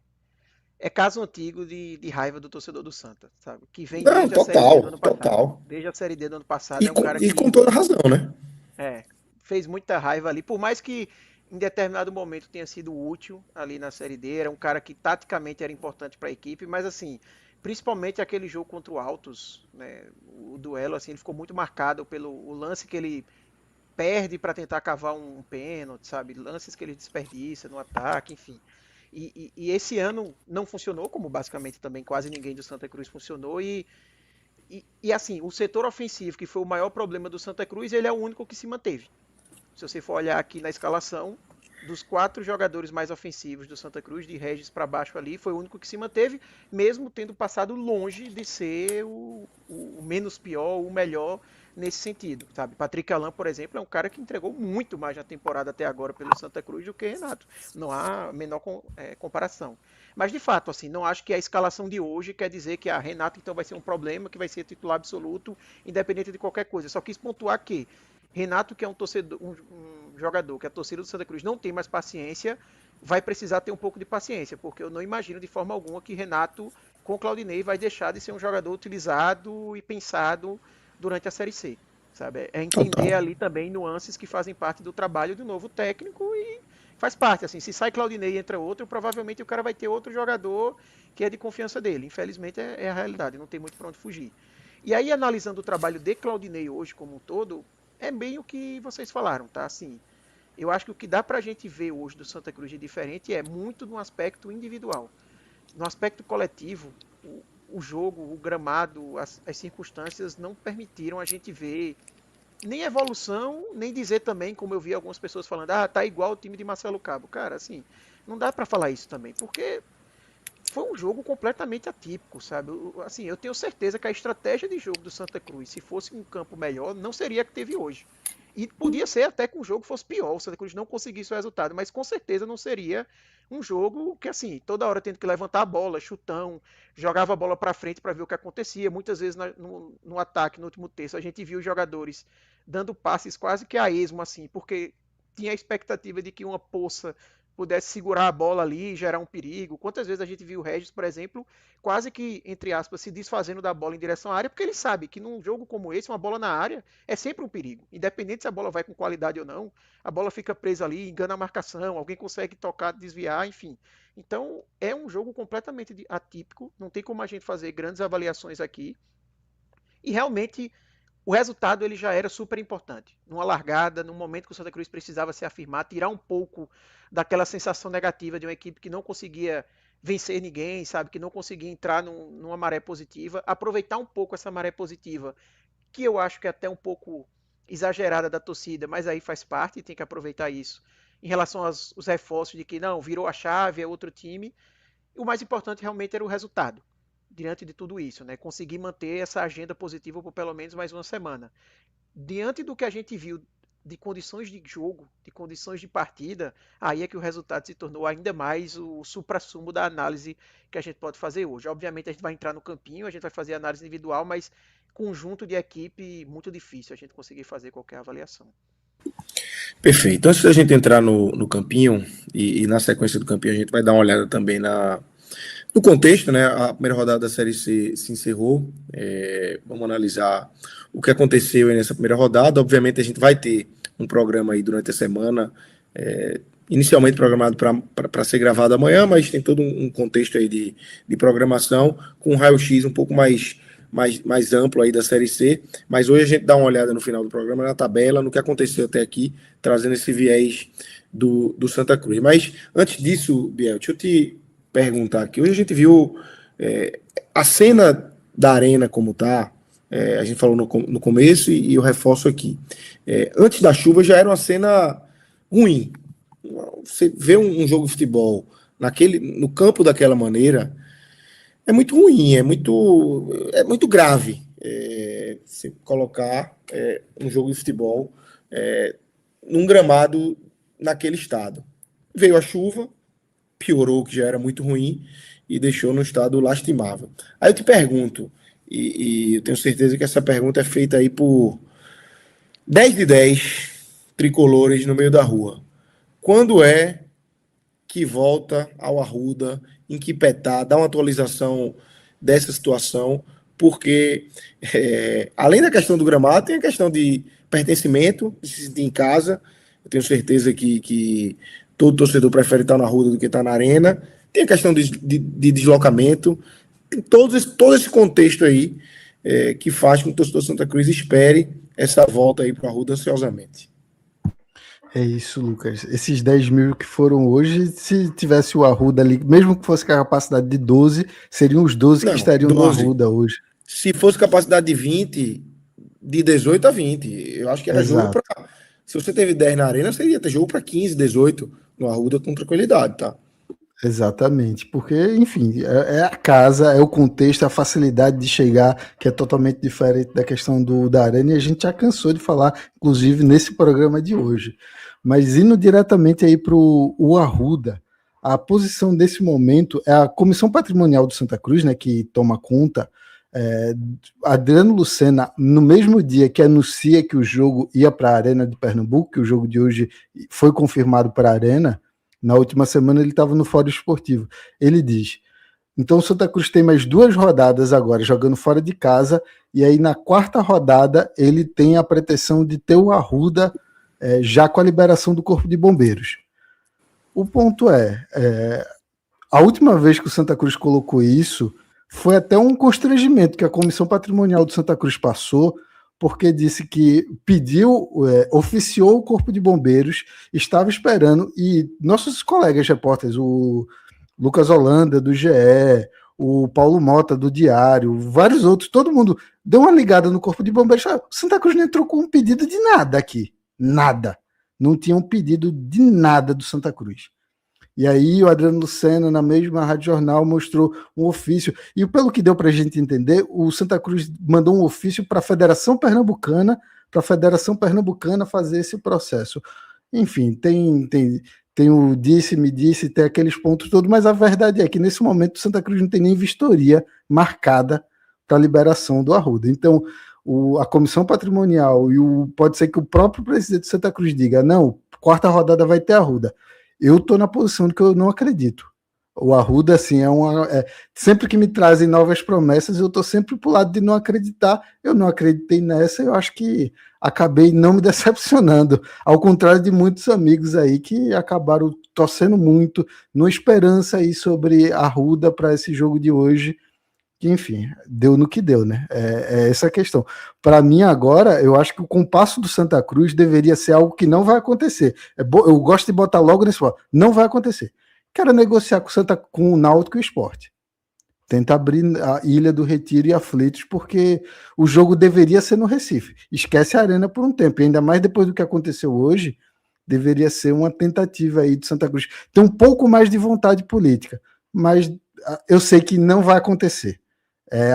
Speaker 2: caso antigo de raiva do torcedor do Santa, sabe? Que vem
Speaker 1: Não,
Speaker 2: desde a Série D do
Speaker 1: total,
Speaker 2: ano passado.
Speaker 1: total.
Speaker 2: Desde a Série D do ano passado é um cara
Speaker 1: E com
Speaker 2: que
Speaker 1: toda razão, né?
Speaker 2: É, fez muita raiva ali, por mais que em determinado momento tenha sido útil ali na Série D, era um cara que taticamente era importante para a equipe, mas assim, principalmente aquele jogo contra o Altos, né, o duelo assim, ele ficou muito marcado pelo o lance que ele perde para tentar cavar um pênalti, sabe? Lances que ele desperdiça no ataque, enfim. E esse ano não funcionou, como basicamente também quase ninguém do Santa Cruz funcionou, e assim, o setor ofensivo, que foi o maior problema do Santa Cruz, ele é o único que se manteve. Se você for olhar aqui na escalação, dos 4 jogadores mais ofensivos do Santa Cruz, de Regis para baixo ali, foi o único que se manteve, mesmo tendo passado longe de ser o menos pior, o melhor nesse sentido, sabe? Patrick Alain, por exemplo, é um cara que entregou muito mais na temporada até agora pelo Santa Cruz do que Renato. Não há a menor comparação. Mas de fato, assim, não acho que a escalação de hoje quer dizer que a Renato então vai ser um problema, que vai ser titular absoluto, independente de qualquer coisa. Só quis pontuar que Renato, que é um jogador que a torcida do Santa Cruz não tem mais paciência, vai precisar ter um pouco de paciência, porque eu não imagino de forma alguma que Renato, com o Claudinei, vai deixar de ser um jogador utilizado e pensado durante a Série C. Sabe? É entender
Speaker 1: Total.
Speaker 2: ali também nuances que fazem parte do trabalho do novo técnico faz parte, assim, se sai Claudinei e entra outro, provavelmente o cara vai ter outro jogador que é de confiança dele. Infelizmente é a realidade, não tem muito para onde fugir. E aí, analisando o trabalho de Claudinei hoje como um todo, é bem o que vocês falaram, tá? Assim, eu acho que o que dá pra gente ver hoje do Santa Cruz de diferente é muito no aspecto individual. No aspecto coletivo, o jogo, o gramado, as circunstâncias não permitiram a gente ver nem evolução, nem dizer também, como eu vi algumas pessoas falando, tá igual o time de Marcelo Cabo. Cara, assim, não dá pra falar isso também, porque foi um jogo completamente atípico, sabe? Assim, eu tenho certeza que a estratégia de jogo do Santa Cruz, se fosse um campo melhor, não seria a que teve hoje. E podia ser até que o jogo fosse pior, o Santa Cruz não conseguisse o resultado, mas com certeza não seria um jogo que, assim, toda hora tendo que levantar a bola, chutão, jogava a bola para frente para ver o que acontecia. Muitas vezes no ataque, no último terço, a gente viu os jogadores dando passes quase que a esmo, assim, porque tinha a expectativa de que uma poça pudesse segurar a bola ali e gerar um perigo. Quantas vezes a gente viu o Regis, por exemplo, quase que, entre aspas, se desfazendo da bola em direção à área, porque ele sabe que num jogo como esse, uma bola na área é sempre um perigo. Independente se a bola vai com qualidade ou não, a bola fica presa ali, engana a marcação, alguém consegue tocar, desviar, enfim. Então, é um jogo completamente atípico, não tem como a gente fazer grandes avaliações aqui. E realmente o resultado ele já era super importante. Numa largada, num momento que o Santa Cruz precisava se afirmar, tirar um pouco daquela sensação negativa de uma equipe que não conseguia vencer ninguém, sabe, que não conseguia entrar numa maré positiva, aproveitar um pouco essa maré positiva, que eu acho que é até um pouco exagerada da torcida, mas aí faz parte e tem que aproveitar isso. Em relação aos reforços de que não, virou a chave, é outro time, o mais importante realmente era o resultado diante de tudo isso, né? Conseguir manter essa agenda positiva por pelo menos mais uma semana. Diante do que a gente viu de condições de jogo, de condições de partida, aí é que o resultado se tornou ainda mais o suprassumo da análise que a gente pode fazer hoje. Obviamente a gente vai entrar no campinho, a gente vai fazer análise individual, mas conjunto de equipe muito difícil a gente conseguir fazer qualquer avaliação.
Speaker 1: Perfeito. Antes da gente entrar no campinho, e na sequência do campinho a gente vai dar uma olhada também no contexto, né? A primeira rodada da Série C se encerrou. Vamos analisar o que aconteceu aí nessa primeira rodada. Obviamente a gente vai ter um programa aí durante a semana, inicialmente programado para ser gravado amanhã, mas tem todo um contexto aí de programação com um raio-x um pouco mais amplo aí da Série C. Mas hoje a gente dá uma olhada no final do programa, na tabela, no que aconteceu até aqui, trazendo esse viés do Santa Cruz. Mas antes disso, Biel, deixa eu te perguntar aqui. Hoje a gente viu a cena da arena como tá, a gente falou no começo e eu reforço aqui. Antes da chuva já era uma cena ruim. Você vê um jogo de futebol no campo daquela maneira, é muito ruim, é muito grave se colocar um jogo de futebol num gramado naquele estado. Veio a chuva, piorou o que já era muito ruim e deixou no estado lastimável. Aí eu te pergunto, e eu tenho certeza que essa pergunta é feita aí por 10 de 10 tricolores no meio da rua. Quando é que volta ao Arruda, em que Petá, dá uma atualização dessa situação, porque além da questão do gramado, tem a questão de pertencimento, de se sentir em casa. Eu tenho certeza que todo torcedor prefere estar na Arruda do que estar na arena. Tem a questão de deslocamento. Tem todo esse contexto aí que faz com que o torcedor Santa Cruz espere essa volta aí para a Arruda ansiosamente.
Speaker 3: É isso, Lucas. Esses 10 mil que foram hoje, se tivesse o Arruda ali, mesmo que fosse com a capacidade de 12, seriam os 12 que estariam 12. No Arruda hoje.
Speaker 1: Se fosse capacidade de 20, de 18 a 20. Eu acho que era jogo para... Se você teve 10 na arena, seria ter jogo para 15, 18 no Arruda com tranquilidade, tá?
Speaker 3: Exatamente, porque, enfim, é a casa, é o contexto, a facilidade de chegar, que é totalmente diferente da questão da arena, e a gente já cansou de falar, inclusive, nesse programa de hoje. Mas indo diretamente aí para o Arruda, a posição desse momento é a Comissão Patrimonial do Santa Cruz, né, que toma conta. Adriano Lucena, no mesmo dia que anuncia que o jogo ia para a Arena de Pernambuco, que o jogo de hoje foi confirmado para a Arena, na última semana ele estava no Fórum Esportivo. Ele diz: então o Santa Cruz tem mais 2 rodadas agora, jogando fora de casa, e aí na 4ª rodada ele tem a pretensão de ter o Arruda já com a liberação do Corpo de Bombeiros. O ponto a última vez que o Santa Cruz colocou isso foi até um constrangimento que a Comissão Patrimonial do Santa Cruz passou, porque disse que oficiou o Corpo de Bombeiros, estava esperando, e nossos colegas repórteres, o Lucas Holanda, do GE, o Paulo Mota, do Diário, vários outros, todo mundo deu uma ligada no Corpo de Bombeiros. O Santa Cruz não entrou com um pedido de nada aqui. Nada. Não tinha um pedido de nada do Santa Cruz. E aí o Adriano Lucena, na mesma Rádio Jornal, mostrou um ofício. E pelo que deu para a gente entender, o Santa Cruz mandou um ofício para a Federação Pernambucana, fazer esse processo. Enfim, tem o disse-me disse, tem aqueles pontos todos, mas a verdade é que nesse momento o Santa Cruz não tem nem vistoria marcada para a liberação do Arruda. Então, a Comissão Patrimonial pode ser que o próprio presidente do Santa Cruz diga, não, quarta rodada vai ter Arruda. Eu estou na posição de que eu não acredito. O Arruda, assim, sempre que me trazem novas promessas, eu estou sempre pro lado de não acreditar. Eu não acreditei nessa, eu acho que acabei não me decepcionando. Ao contrário de muitos amigos aí que acabaram torcendo muito, numa esperança aí sobre Arruda para esse jogo de hoje, que, enfim, deu no que deu, né? É essa a questão. Para mim, agora, eu acho que o compasso do Santa Cruz deveria ser algo que não vai acontecer. Eu gosto de botar logo nesse ponto. Não vai acontecer. Quero negociar com o Náutico e o Sport. Tenta abrir a Ilha do Retiro e Aflitos, porque o jogo deveria ser no Recife. Esquece a Arena por um tempo. E ainda mais depois do que aconteceu hoje, deveria ser uma tentativa aí de Santa Cruz ter um pouco mais de vontade política. Mas eu sei que não vai acontecer.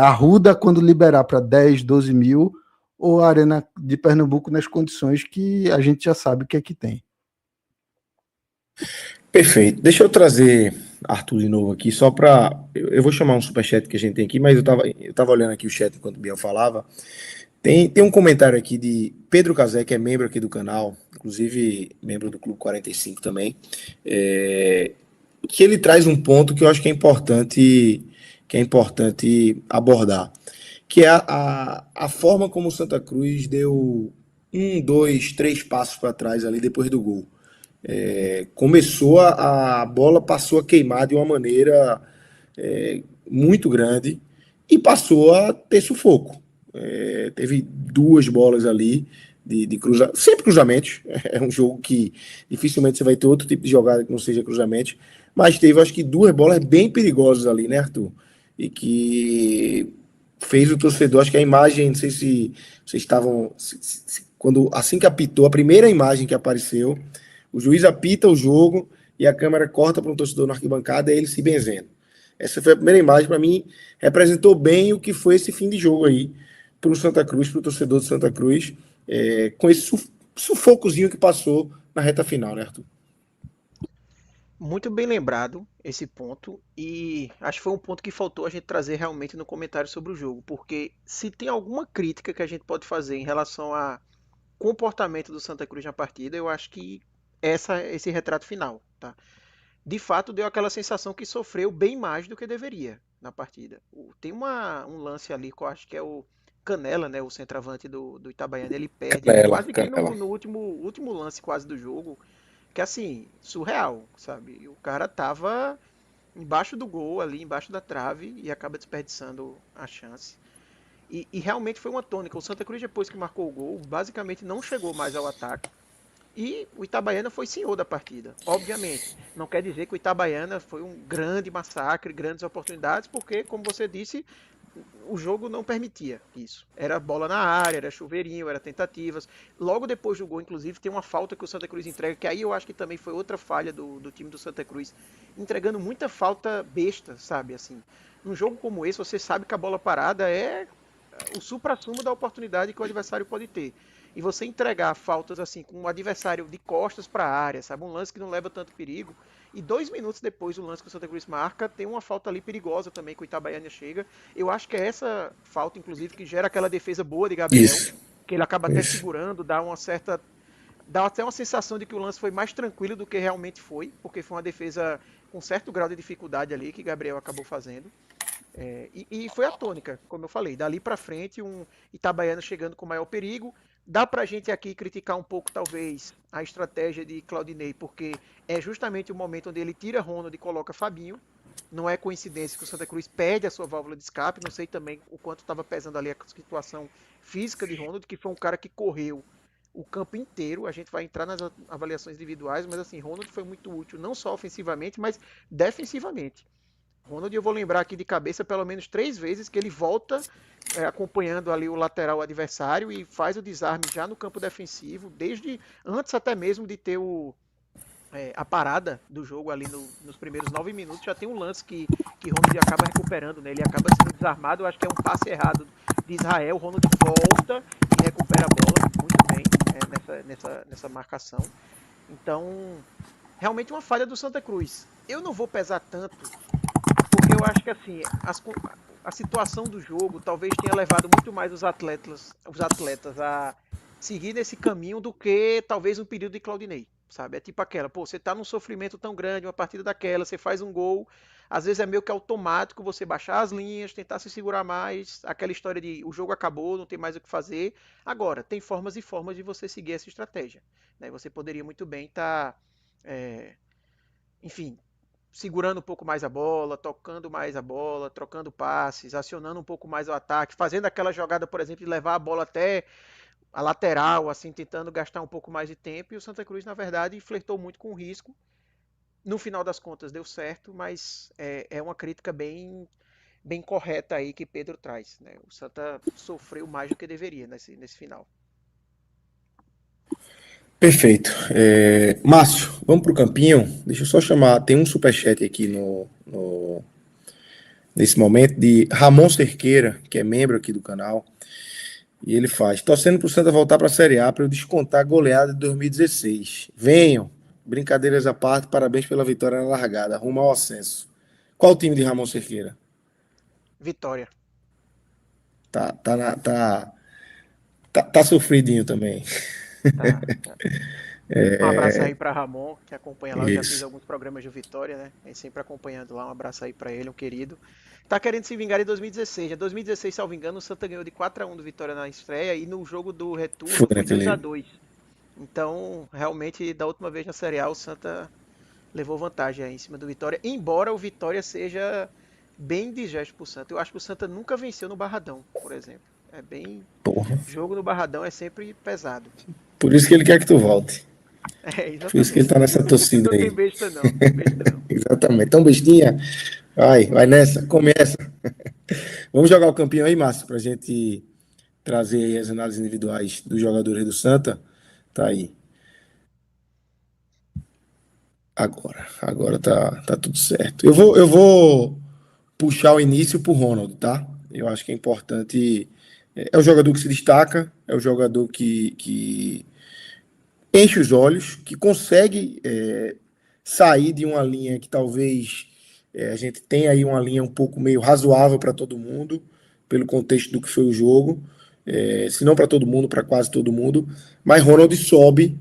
Speaker 3: Arruda quando liberar para 10, 12 mil, ou a Arena de Pernambuco nas condições que a gente já sabe o que é que tem.
Speaker 1: Perfeito. Deixa eu trazer Arthur de novo aqui, só para... Eu vou chamar um superchat que a gente tem aqui, mas eu tava olhando aqui o chat enquanto o Biel falava. Tem um comentário aqui de Pedro Cazé, que é membro aqui do canal, inclusive membro do Clube 45 também, que ele traz um ponto que eu acho que é importante abordar, que é a forma como o Santa Cruz deu 1, 2, 3 passos para trás ali depois do gol. Começou a bola passou a queimar de uma maneira muito grande e passou a ter sufoco. Teve 2 bolas ali de cruzamento, sempre cruzamentos. É um jogo que dificilmente você vai ter outro tipo de jogada que não seja cruzamento, mas teve acho que 2 bolas bem perigosas ali, né, Arthur? E que fez o torcedor, acho que a imagem, não sei se vocês estavam, assim que apitou, a primeira imagem que apareceu, o juiz apita o jogo e a câmera corta para um torcedor na arquibancada e ele se benzendo. Essa foi a primeira imagem, para mim, representou bem o que foi esse fim de jogo aí para o Santa Cruz, para o torcedor do Santa Cruz, com esse sufocozinho que passou na reta final, né, Arthur?
Speaker 2: Muito bem lembrado esse ponto, e acho que foi um ponto que faltou a gente trazer realmente no comentário sobre o jogo, porque se tem alguma crítica que a gente pode fazer em relação a comportamento do Santa Cruz na partida, eu acho que esse retrato final, tá? De fato, deu aquela sensação que sofreu bem mais do que deveria na partida. Tem um lance ali que eu acho que é o Canela, né, o centroavante do Itabaiana, ele perde quase que no último lance quase do jogo, que assim, surreal, sabe? O cara tava embaixo do gol ali, embaixo da trave e acaba desperdiçando a chance. E realmente foi uma tônica. O Santa Cruz, depois que marcou o gol, basicamente não chegou mais ao ataque. E o Itabaiana foi senhor da partida. Obviamente, não quer dizer que o Itabaiana foi um grande massacre, grandes oportunidades, porque, como você disse, o jogo não permitia isso. Era bola na área, era chuveirinho, era tentativas. Logo depois do gol, inclusive, tem uma falta que o Santa Cruz entrega, que aí eu acho que também foi outra falha do time do Santa Cruz, entregando muita falta besta, sabe? Assim, num jogo como esse, você sabe que a bola parada é o supra-sumo da oportunidade que o adversário pode ter. E você entregar faltas assim com o adversário de costas para a área, sabe? Um lance que não leva tanto perigo. E 2 minutos depois do lance que o Santa Cruz marca, tem uma falta ali perigosa também que o Itabaiana chega. Eu acho que é essa falta, inclusive, que gera aquela defesa boa de Gabriel,
Speaker 1: Isso.
Speaker 2: que ele acaba até segurando, dá até uma sensação de que o lance foi mais tranquilo do que realmente foi, porque foi uma defesa com certo grau de dificuldade ali que Gabriel acabou fazendo. E foi a tônica, como eu falei, dali para frente um Itabaiana chegando com maior perigo, Dá pra gente aqui criticar um pouco, talvez, a estratégia de Claudinei, porque é justamente o momento onde ele tira Ronald e coloca Fabinho. Não é coincidência que o Santa Cruz perde a sua válvula de escape. Não sei também o quanto estava pesando ali a situação física de Ronald, que foi um cara que correu o campo inteiro. A gente vai entrar nas avaliações individuais, mas assim, Ronald foi muito útil, não só ofensivamente, mas defensivamente. Ronald, eu vou lembrar aqui de cabeça pelo menos 3 vezes que ele volta acompanhando ali o lateral adversário e faz o desarme já no campo defensivo, desde antes até mesmo de ter a parada do jogo ali nos primeiros 9 minutos. Já tem um lance que Ronald acaba recuperando, né? Ele acaba sendo desarmado, eu acho que é um passe errado de Israel. Ronald volta e recupera a bola muito bem nessa marcação. Então, realmente uma falha do Santa Cruz. Eu não vou pesar tanto, porque eu acho que assim, a situação do jogo talvez tenha levado muito mais os atletas a seguir nesse caminho do que talvez um período de Claudinei, sabe? É tipo aquela, pô, você tá num sofrimento tão grande, uma partida daquela, você faz um gol, às vezes é meio que automático você baixar as linhas, tentar se segurar mais, aquela história de o jogo acabou, não tem mais o que fazer. Agora, tem formas e formas de você seguir essa estratégia, né? Você poderia muito bem estar, enfim, segurando um pouco mais a bola, tocando mais a bola, trocando passes, acionando um pouco mais o ataque, fazendo aquela jogada, por exemplo, de levar a bola até a lateral, assim, tentando gastar um pouco mais de tempo. E o Santa Cruz, na verdade, flertou muito com o risco. No final das contas, deu certo, mas é uma crítica bem correta aí que Pedro traz, né? O Santa sofreu mais do que deveria nesse final.
Speaker 1: Perfeito. Márcio, vamos pro campinho. Deixa eu só chamar. Tem um superchat aqui nesse momento de Ramon Cerqueira, que é membro aqui do canal. E ele faz: torcendo pro Santa voltar para a Série A para eu descontar a goleada de 2016. Venham. Brincadeiras à parte, parabéns pela vitória na largada. Rumo ao ascenso. Qual o time de Ramon Cerqueira?
Speaker 2: Vitória.
Speaker 1: Tá sofridinho também.
Speaker 2: Tá. Um abraço aí para Ramon, que acompanha lá. Eu já fiz
Speaker 1: Isso.
Speaker 2: alguns programas de Vitória, né? É sempre acompanhando lá. Um abraço aí para ele, um querido. Tá querendo se vingar em 2016. Em 2016, salvo engano, o Santa ganhou de 4-1 do Vitória na estreia e no jogo do retorno foi
Speaker 1: naquele.
Speaker 2: 2-2. Então, realmente, da última vez na Série A, o Santa levou vantagem aí em cima do Vitória. Embora o Vitória seja bem indigesto pro Santa. Eu acho que o Santa nunca venceu no Barradão, por exemplo. É bem...
Speaker 1: Porra.
Speaker 2: Jogo no Barradão é sempre pesado.
Speaker 1: Por isso que ele quer que tu volte.
Speaker 2: Exatamente.
Speaker 1: Por isso que ele tá nessa torcida
Speaker 2: Não
Speaker 1: aí.
Speaker 2: tem besta não, não tem besta não.
Speaker 1: Exatamente. Então, bestinha, vai nessa, começa. Vamos jogar o campinho aí, Márcio, pra gente trazer aí as análises individuais dos jogadores do Santa. Tá aí. Agora tá tudo certo. Eu vou puxar o início pro Ronald, tá? Eu acho que é importante. É o jogador que se destaca, é o jogador que enche os olhos, que consegue sair de uma linha que talvez a gente tenha aí uma linha um pouco meio razoável para todo mundo, pelo contexto do que foi o jogo, se não para todo mundo, para quase todo mundo, mas Ronald sobe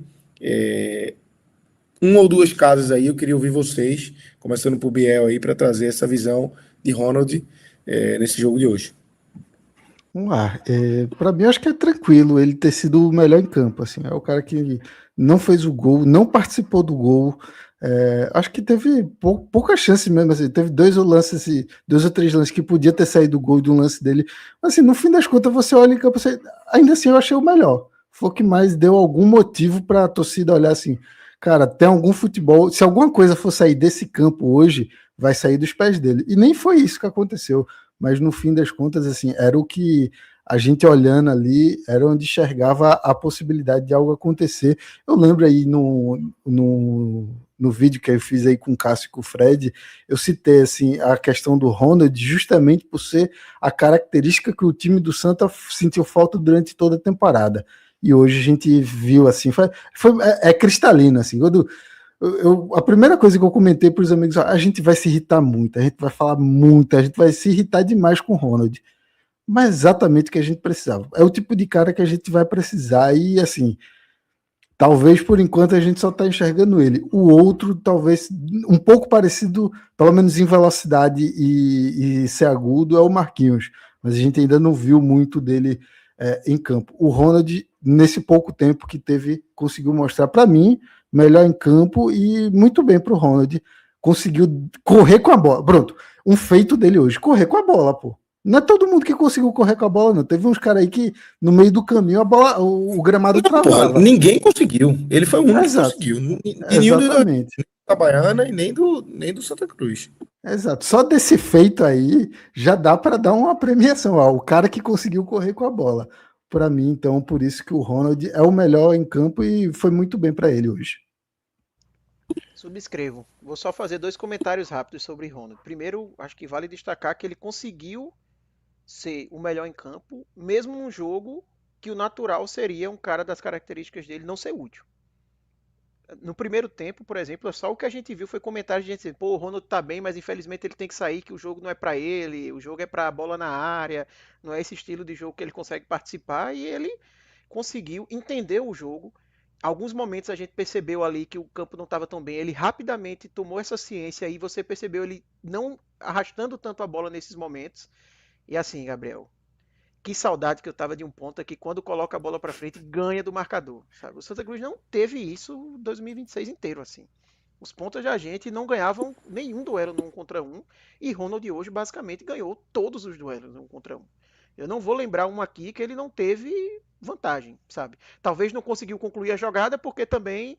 Speaker 1: uma ou duas casas aí. Eu queria ouvir vocês, começando por Biel aí, para trazer essa visão de Ronald nesse jogo de hoje.
Speaker 3: Vamos lá. Para mim, eu acho que é tranquilo ele ter sido o melhor em campo. Assim, é o cara que não fez o gol, não participou do gol. Acho que teve pouca chance mesmo. Assim, teve dois ou três lances que podia ter saído o gol de um lance dele. Mas, assim, no fim das contas, você olha em campo, ainda assim eu achei o melhor. Foi o que mais deu algum motivo para a torcida olhar assim. Cara, tem algum futebol. Se alguma coisa for sair desse campo hoje, vai sair dos pés dele. E nem foi isso que aconteceu. Mas no fim das contas, assim, era o que a gente olhando ali, era onde enxergava a possibilidade de algo acontecer. Eu lembro aí no vídeo que eu fiz aí com o Cássio e com o Fred, eu citei assim, a questão do Ronald justamente por ser a característica que o time do Santa sentiu falta durante toda a temporada. E hoje a gente viu assim, é cristalino, assim, quando... a primeira coisa que eu comentei para os amigos, a gente vai se irritar muito, a gente vai falar muito, a gente vai se irritar demais com o Ronald, mas exatamente o que a gente precisava. É o tipo de cara que a gente vai precisar e, assim, talvez por enquanto a gente só está enxergando ele. O outro, talvez, um pouco parecido, pelo menos em velocidade e ser agudo, é o Marquinhos, mas a gente ainda não viu muito dele em campo. O Ronald, nesse pouco tempo que teve, conseguiu mostrar para mim, melhor em campo e muito bem para o Ronald. Conseguiu correr com a bola. Pronto, um feito dele hoje, correr com a bola, pô. Não é todo mundo que conseguiu correr com a bola, não. Teve uns caras aí que, no meio do caminho, a bola, o gramado travava.
Speaker 1: Ninguém conseguiu. Ele foi o único que conseguiu. De nenhum da Itabaiana e nem do Santa Cruz.
Speaker 3: Exato. Só desse feito aí já dá para dar uma premiação. Ó, o cara que conseguiu correr com a bola. Para mim, então, por isso que o Ronald é o melhor em campo e foi muito bem para ele hoje.
Speaker 2: Subscrevo. Vou só fazer 2 comentários rápidos sobre Ronald. Primeiro, acho que vale destacar que ele conseguiu ser o melhor em campo, mesmo num jogo que o natural seria um cara das características dele não ser útil. No primeiro tempo, por exemplo, só o que a gente viu foi comentários de gente dizendo, pô, o Ronald tá bem, mas infelizmente ele tem que sair, que o jogo não é para ele, o jogo é para a bola na área, não é esse estilo de jogo que ele consegue participar, e ele conseguiu entender o jogo. Alguns momentos a gente percebeu ali que o campo não estava tão bem, ele rapidamente tomou essa ciência e você percebeu ele não arrastando tanto a bola nesses momentos. E assim, Gabriel, que saudade que eu tava de um ponta que quando coloca a bola para frente ganha do marcador, sabe? O Santa Cruz não teve isso 2026 inteiro assim. Os pontas da gente não ganhavam nenhum duelo no 1 contra 1 e Ronald hoje basicamente ganhou todos os duelos no 1 contra 1. Eu não vou lembrar um aqui que ele não teve vantagem, sabe? Talvez não conseguiu concluir a jogada porque também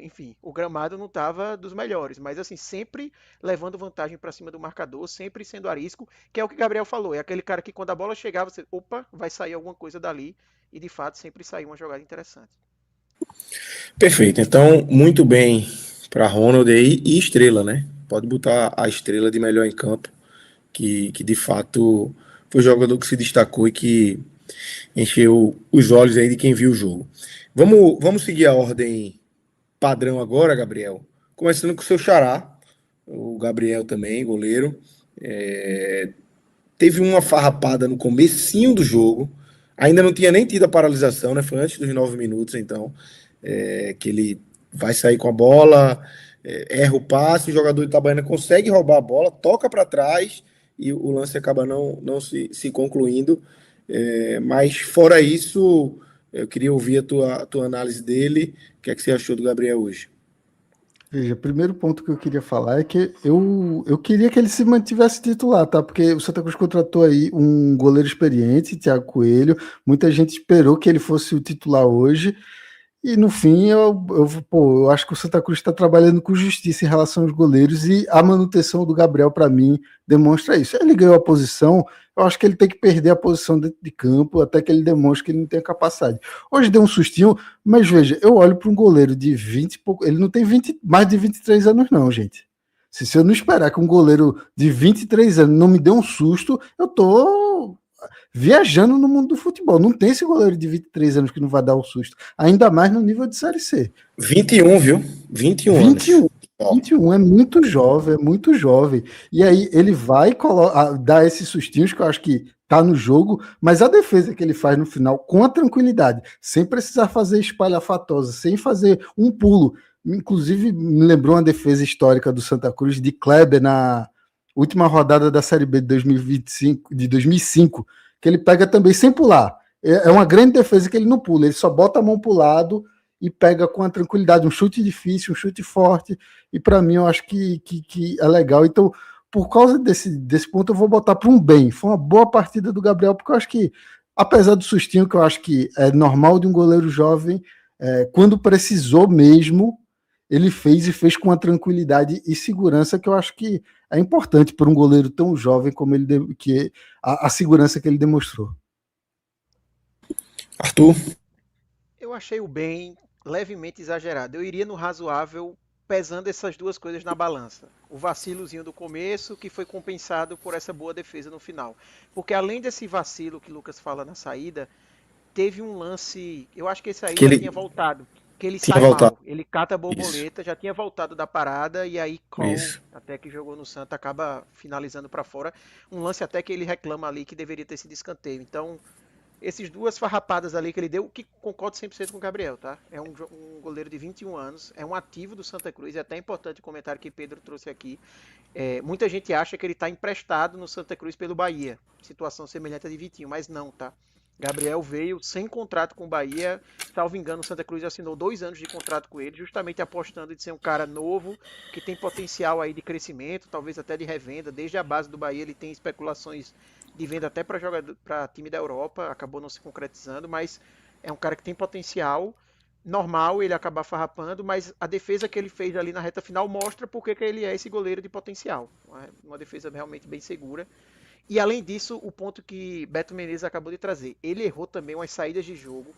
Speaker 2: enfim, o gramado não estava dos melhores, mas assim, sempre levando vantagem para cima do marcador, sempre sendo arisco, que é o que o Gabriel falou, é aquele cara que quando a bola chegava, você, opa, vai sair alguma coisa dali, e de fato sempre saiu uma jogada interessante.
Speaker 1: Perfeito, então muito bem para Ronald aí e estrela, né? Pode botar a estrela de melhor em campo, que de fato foi o jogador que se destacou e que encheu os olhos aí de quem viu o jogo. Vamos seguir a ordem padrão agora, Gabriel. Começando com o seu xará, o Gabriel também, goleiro. Teve uma farrapada no comecinho do jogo. Ainda não tinha nem tido a paralisação, né? Foi antes dos 9 minutos, então. Que ele vai sair com a bola, erra o passe, o jogador de Itabaiana consegue roubar a bola, toca para trás e o lance acaba não se concluindo. Mas fora isso, eu queria ouvir a tua análise dele. O que é que você achou do Gabriel hoje?
Speaker 3: Veja, o primeiro ponto que eu queria falar é que eu queria que ele se mantivesse titular, tá? Porque o Santa Cruz contratou aí um goleiro experiente, Thiago Coelho. Muita gente esperou que ele fosse o titular hoje. E no fim, eu acho que o Santa Cruz está trabalhando com justiça em relação aos goleiros e a manutenção do Gabriel, para mim, demonstra isso. Ele ganhou a posição, eu acho que ele tem que perder a posição dentro de campo até que ele demonstre que ele não tem capacidade. Hoje deu um sustinho, mas veja, eu olho para um goleiro de 20 e pouco, ele não tem mais de 23 anos não, gente. Se eu não esperar que um goleiro de 23 anos não me dê um susto, eu tô viajando no mundo do futebol. Não tem esse goleiro de 23 anos que não vai dar um susto. Ainda mais no nível de Série C.
Speaker 1: 21, viu? 21 anos.
Speaker 3: 21, é muito jovem, é muito jovem. E aí ele vai dar esses sustinhos que eu acho que tá no jogo, mas a defesa que ele faz no final com a tranquilidade, sem precisar fazer espalhafatosa, sem fazer um pulo. Inclusive, me lembrou uma defesa histórica do Santa Cruz de Kleber na última rodada da Série B de 2005, que ele pega também sem pular. É uma grande defesa que ele não pula, ele só bota a mão pro lado e pega com a tranquilidade, um chute difícil, um chute forte, e para mim eu acho que é legal. Então, por causa desse ponto, eu vou botar para um bem. Foi uma boa partida do Gabriel, porque eu acho que, apesar do sustinho, que eu acho que é normal de um goleiro jovem, quando precisou mesmo, ele fez com a tranquilidade e segurança que eu acho que é importante para um goleiro tão jovem como ele, que a segurança que ele demonstrou.
Speaker 1: Arthur?
Speaker 2: Eu achei o bem levemente exagerado. Eu iria no razoável pesando essas duas coisas na balança. O vacilozinho do começo, que foi compensado por essa boa defesa no final. Porque além desse vacilo que o Lucas fala na saída, teve um lance, eu acho que esse aí já tinha voltado. Que ele sai mal, ele cata a borboleta, já tinha voltado da parada e aí Kroll, até que jogou no Santa, acaba finalizando para fora. Um lance até que ele reclama ali que deveria ter sido escanteio. Então, esses duas farrapadas ali que ele deu, que concordo 100% com o Gabriel, tá? É um goleiro de 21 anos, é um ativo do Santa Cruz, é até importante o comentário que Pedro trouxe aqui. Muita gente acha que ele está emprestado no Santa Cruz pelo Bahia, situação semelhante à de Vitinho, mas não, tá? Gabriel veio sem contrato com o Bahia, salvo engano, o Santa Cruz assinou 2 anos de contrato com ele, justamente apostando de ser um cara novo, que tem potencial aí de crescimento, talvez até de revenda. Desde a base do Bahia ele tem especulações de venda até para jogador, para time da Europa, acabou não se concretizando, mas é um cara que tem potencial. Normal ele acabar farrapando, mas a defesa que ele fez ali na reta final mostra porque que ele é esse goleiro de potencial. Uma defesa realmente bem segura. E além disso, o ponto que Beto Menezes acabou de trazer, ele errou também umas saídas de jogo.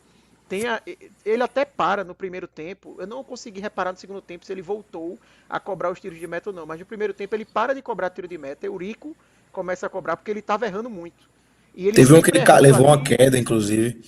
Speaker 2: Ele até para no primeiro tempo, eu não consegui reparar no segundo tempo se ele voltou a cobrar os tiros de meta ou não, mas no primeiro tempo ele para de cobrar tiro de meta, Eurico começa a cobrar porque ele estava errando muito. E ele
Speaker 1: Teve um que
Speaker 2: sempre
Speaker 1: ele
Speaker 2: errando
Speaker 1: levou uma
Speaker 2: ali.
Speaker 1: queda, inclusive.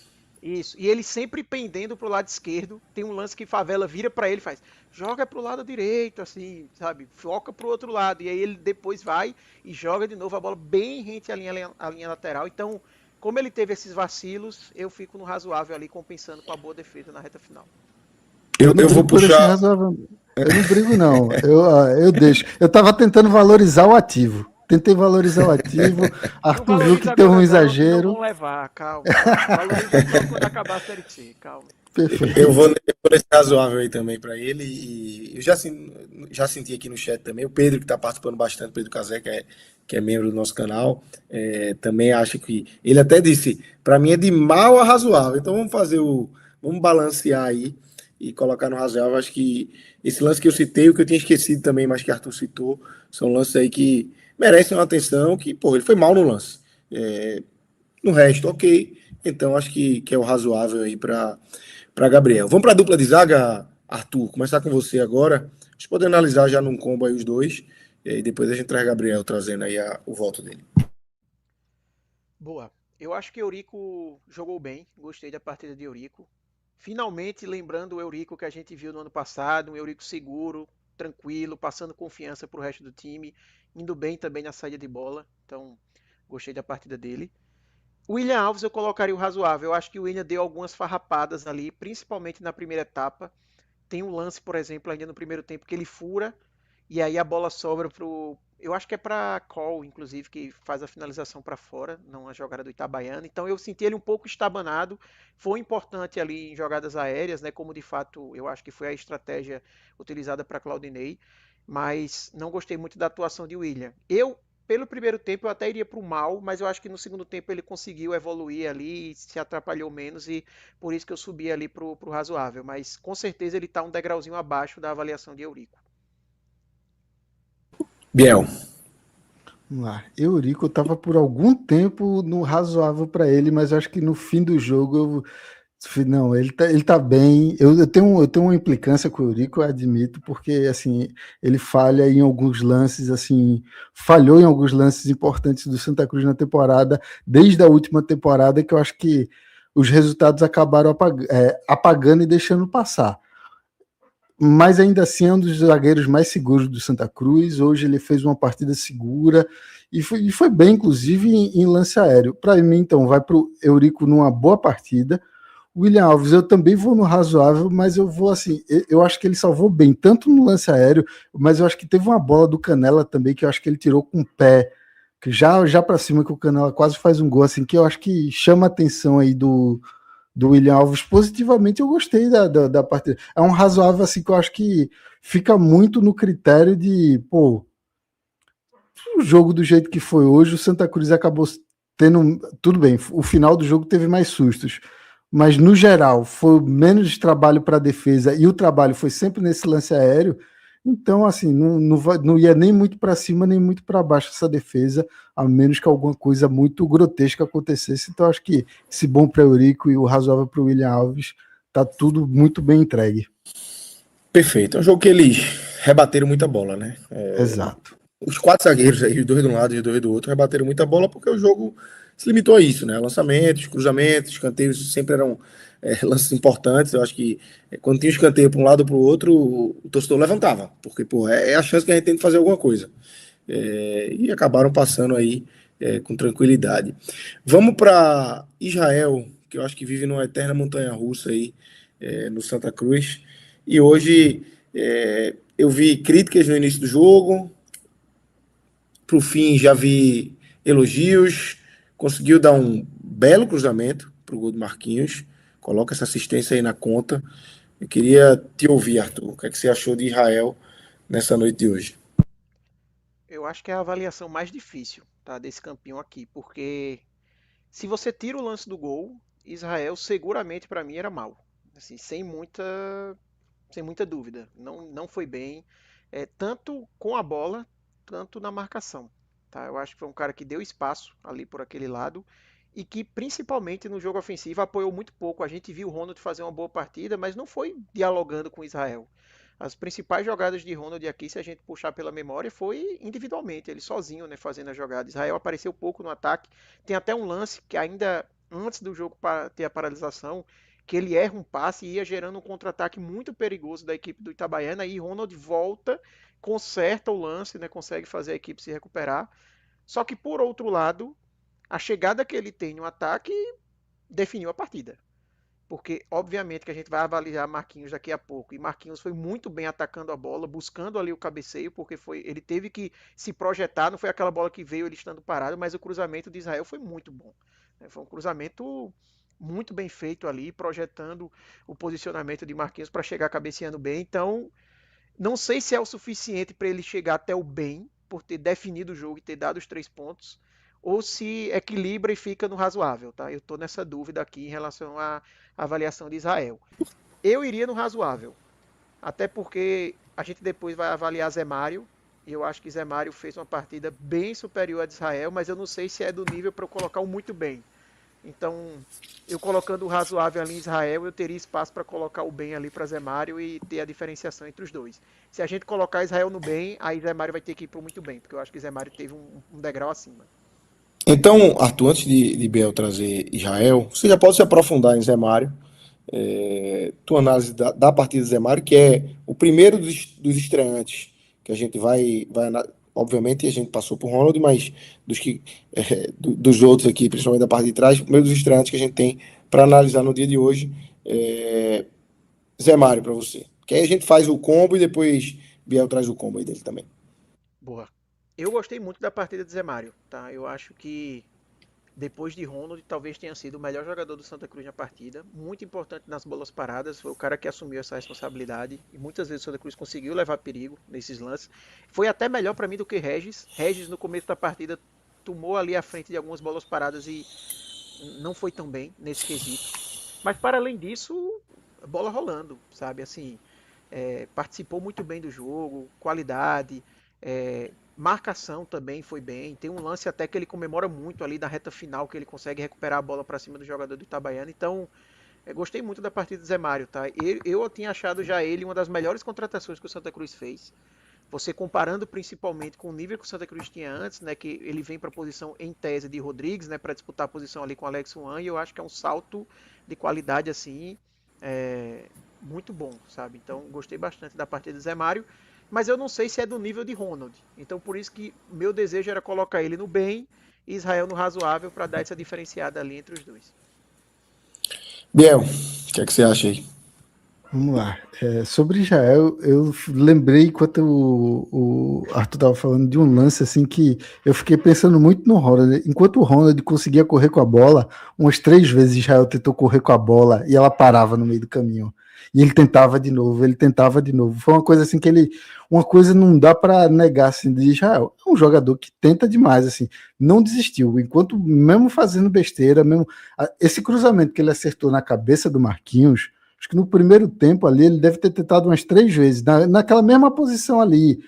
Speaker 2: Isso. E ele sempre pendendo pro lado esquerdo. Tem um lance que Favela vira para ele e faz: joga pro lado direito, assim, sabe? Foca pro outro lado. E aí ele depois vai e joga de novo a bola bem rente à linha lateral. Então, como ele teve esses vacilos, eu fico no razoável ali, compensando com a boa defesa na reta final.
Speaker 3: Eu não
Speaker 1: Eu vou
Speaker 3: brigo por esse
Speaker 1: puxar.
Speaker 3: razoável. Eu não brigo, não. Eu deixo. Eu tava tentando valorizar o ativo. Tentei valorizar o ativo.
Speaker 2: Não
Speaker 3: Arthur viu que
Speaker 2: valoriza
Speaker 3: tem um
Speaker 2: agora não, senão
Speaker 3: exagero.
Speaker 2: vão levar. Calma, calma. Valoriza só quando acabar a Série C, calma.
Speaker 1: Eu
Speaker 3: Perfeito.
Speaker 1: vou nesse razoável aí também para ele. E eu já senti aqui no chat também. O Pedro, que está participando bastante, Pedro Cazé, que é membro do nosso canal, também acha que. Ele até disse: para mim é de mal a razoável. Então vamos fazer o. Vamos balancear aí e colocar no razoável. Acho que esse lance que eu citei, o que eu tinha esquecido também, mas que Arthur citou, são lances aí que merecem uma atenção. Que, pô, ele foi mal no lance. No resto, ok. Então acho que é o razoável aí para Gabriel. Vamos para a dupla de zaga, Arthur. Começar com você agora. A gente pode analisar já num combo aí os dois. E depois a gente traz Gabriel trazendo aí o voto dele.
Speaker 2: Boa. Eu acho que Eurico jogou bem. Gostei da partida de Eurico. Finalmente lembrando o Eurico que a gente viu no ano passado, um Eurico seguro, tranquilo, passando confiança para o resto do time, indo bem também na saída de bola. Então, gostei da partida dele. O William Alves eu colocaria o razoável. Eu acho que o William deu algumas farrapadas ali, principalmente na primeira etapa. Tem um lance, por exemplo, ainda no primeiro tempo que ele fura e aí a bola sobra pro. Eu acho que é para Cole, inclusive, que faz a finalização para fora, não a jogada do Itabaiana. Então eu senti ele um pouco estabanado. Foi importante ali em jogadas aéreas, né? Como de fato eu acho que foi a estratégia utilizada para Claudinei. Mas não gostei muito da atuação de William. Pelo primeiro tempo, eu até iria para o mal, mas eu acho que no segundo tempo ele conseguiu evoluir ali, se atrapalhou menos e por isso que eu subi ali para o razoável. Mas com certeza ele está um degrauzinho abaixo da avaliação de Eurico.
Speaker 1: Biel.
Speaker 3: Vamos lá. Eurico estava por algum tempo no razoável para ele, mas acho que no fim do jogo não, ele tá bem. Eu tenho uma implicância com o Eurico, eu admito, porque assim, ele falha em alguns lances, assim, falhou em alguns lances importantes do Santa Cruz na temporada, desde a última temporada, que eu acho que os resultados acabaram apagando e deixando passar. Mas ainda assim é um dos zagueiros mais seguros do Santa Cruz. Hoje ele fez uma partida segura e foi bem, inclusive, em lance aéreo. Para mim, então, vai para o Eurico numa boa partida. William Alves, eu também vou no razoável, mas eu vou assim, eu acho que ele salvou bem, tanto no lance aéreo, mas eu acho que teve uma bola do Canela também, que eu acho que ele tirou com o pé, que já para cima, que o Canela quase faz um gol, assim, que eu acho que chama a atenção aí do William Alves positivamente. Eu gostei da partida. É um razoável, assim, que eu acho que fica muito no critério de, pô, o jogo do jeito que foi hoje, o Santa Cruz acabou tendo, tudo bem, o final do jogo teve mais sustos, mas no geral foi menos trabalho para a defesa e o trabalho foi sempre nesse lance aéreo. Então, assim, não ia nem muito para cima nem muito para baixo essa defesa, a menos que alguma coisa muito grotesca acontecesse. Então, acho que esse bom para o Eurico e o razoável para o William Alves tá tudo muito bem entregue.
Speaker 1: Perfeito. É um jogo que eles rebateram muita bola, né?
Speaker 3: Exato.
Speaker 1: Os quatro zagueiros aí, os dois de um lado e os dois do outro, rebateram muita bola porque o jogo se limitou a isso, né? Lançamentos, cruzamentos, escanteios sempre eram lances importantes. Eu acho que quando tinha escanteio para um lado ou para o outro, o torcedor levantava, porque pô, é a chance que a gente tem de fazer alguma coisa. E acabaram passando aí com tranquilidade. Vamos para Israel, que eu acho que vive numa eterna montanha-russa aí no Santa Cruz. E hoje eu vi críticas no início do jogo. Para o fim, já vi elogios. Conseguiu dar um belo cruzamento pro gol do Marquinhos. Coloca essa assistência aí na conta. Eu queria te ouvir, Arthur. O que é que você achou de Israel nessa noite de hoje?
Speaker 2: Eu acho que é a avaliação mais difícil, tá, desse campeão aqui, porque se você tira o lance do gol, Israel seguramente para mim era mal, assim, sem muita dúvida. Não foi bem, tanto com a bola, tanto na marcação. Tá? Eu acho que foi um cara que deu espaço ali por aquele lado e que, principalmente no jogo ofensivo, apoiou muito pouco. A gente viu o Ronald fazer uma boa partida, mas não foi dialogando com Israel. As principais jogadas de Ronald aqui, se a gente puxar pela memória, foi individualmente, ele sozinho, né, fazendo a jogada. Israel apareceu pouco no ataque. Tem até um lance que ainda antes do jogo para ter a paralisação, que ele erra um passe e ia gerando um contra-ataque muito perigoso da equipe do Itabaiana, e Ronald volta, conserta o lance, né, consegue fazer a equipe se recuperar. Só que por outro lado, a chegada que ele tem no ataque definiu a partida. Porque, obviamente, que a gente vai avaliar Marquinhos daqui a pouco. E Marquinhos foi muito bem atacando a bola, buscando ali o cabeceio, porque ele teve que se projetar. Não foi aquela bola que veio ele estando parado, mas o cruzamento de Israel foi muito bom. Foi um cruzamento muito bem feito ali, projetando o posicionamento de Marquinhos para chegar cabeceando bem. Então, não sei se é o suficiente para ele chegar até o bem, por ter definido o jogo e ter dado os 3 pontos, ou se equilibra e fica no razoável, tá? Eu estou nessa dúvida aqui em relação à avaliação de Israel. Eu iria no razoável, até porque a gente depois vai avaliar Zé Mário, e eu acho que Zé Mário fez uma partida bem superior a de Israel, mas eu não sei se é do nível para eu colocar o muito bem. Então, eu colocando o razoável ali em Israel, eu teria espaço para colocar o bem ali para Zé Mário e ter a diferenciação entre os dois. Se a gente colocar Israel no bem, aí Zé Mário vai ter que ir para o muito bem, porque eu acho que Zé Mário teve um degrau acima.
Speaker 1: Então, Arthur, antes de Biel trazer Israel, você já pode se aprofundar em Zé Mário, tua análise da partida de Zé Mário, que é o primeiro dos estreantes, que a gente obviamente a gente passou por Ronald, mas dos outros aqui, principalmente da parte de trás, o primeiro dos estreantes que a gente tem para analisar no dia de hoje, Zé Mário para você. Que aí a gente faz o combo e depois Biel traz o combo aí dele também.
Speaker 2: Boa. Eu gostei muito da partida de Zé Mário, tá? Eu acho que depois de Ronald, talvez tenha sido o melhor jogador do Santa Cruz na partida. Muito importante nas bolas paradas. Foi o cara que assumiu essa responsabilidade. E muitas vezes o Santa Cruz conseguiu levar perigo nesses lances. Foi até melhor para mim do que Regis. Regis, no começo da partida, tomou ali a frente de algumas bolas paradas e não foi tão bem nesse quesito. Mas para além disso, a bola rolando, sabe? Assim, participou muito bem do jogo, qualidade, marcação também foi bem. Tem um lance até que ele comemora muito ali na reta final, que ele consegue recuperar a bola para cima do jogador do Itabaiana. Então, gostei muito da partida do Zé Mário, tá? Eu tinha achado já ele uma das melhores contratações que o Santa Cruz fez. Você comparando principalmente com o nível que o Santa Cruz tinha antes, né, que ele vem para a posição em tese de Rodrigues, né, para disputar a posição ali com o Alex Juan, e eu acho que é um salto de qualidade assim, muito bom, sabe? Então gostei bastante da partida do Zé Mário, mas eu não sei se é do nível de Ronald. Então por isso que meu desejo era colocar ele no bem e Israel no razoável para dar essa diferenciada ali entre os dois.
Speaker 1: Biel, o que é que você acha aí?
Speaker 3: Vamos lá. Sobre Israel, eu lembrei enquanto o Arthur estava falando de um lance assim que eu fiquei pensando muito no Ronald. Enquanto o Ronald conseguia correr com a bola, umas 3 vezes Israel tentou correr com a bola e ela parava no meio do caminho. E ele tentava de novo, ele tentava de novo. Foi uma coisa assim que uma coisa não dá para negar assim de Israel. É um jogador que tenta demais assim, não desistiu. Enquanto mesmo fazendo besteira, mesmo esse cruzamento que ele acertou na cabeça do Marquinhos. Acho que no primeiro tempo ali ele deve ter tentado umas 3 vezes, naquela mesma posição ali,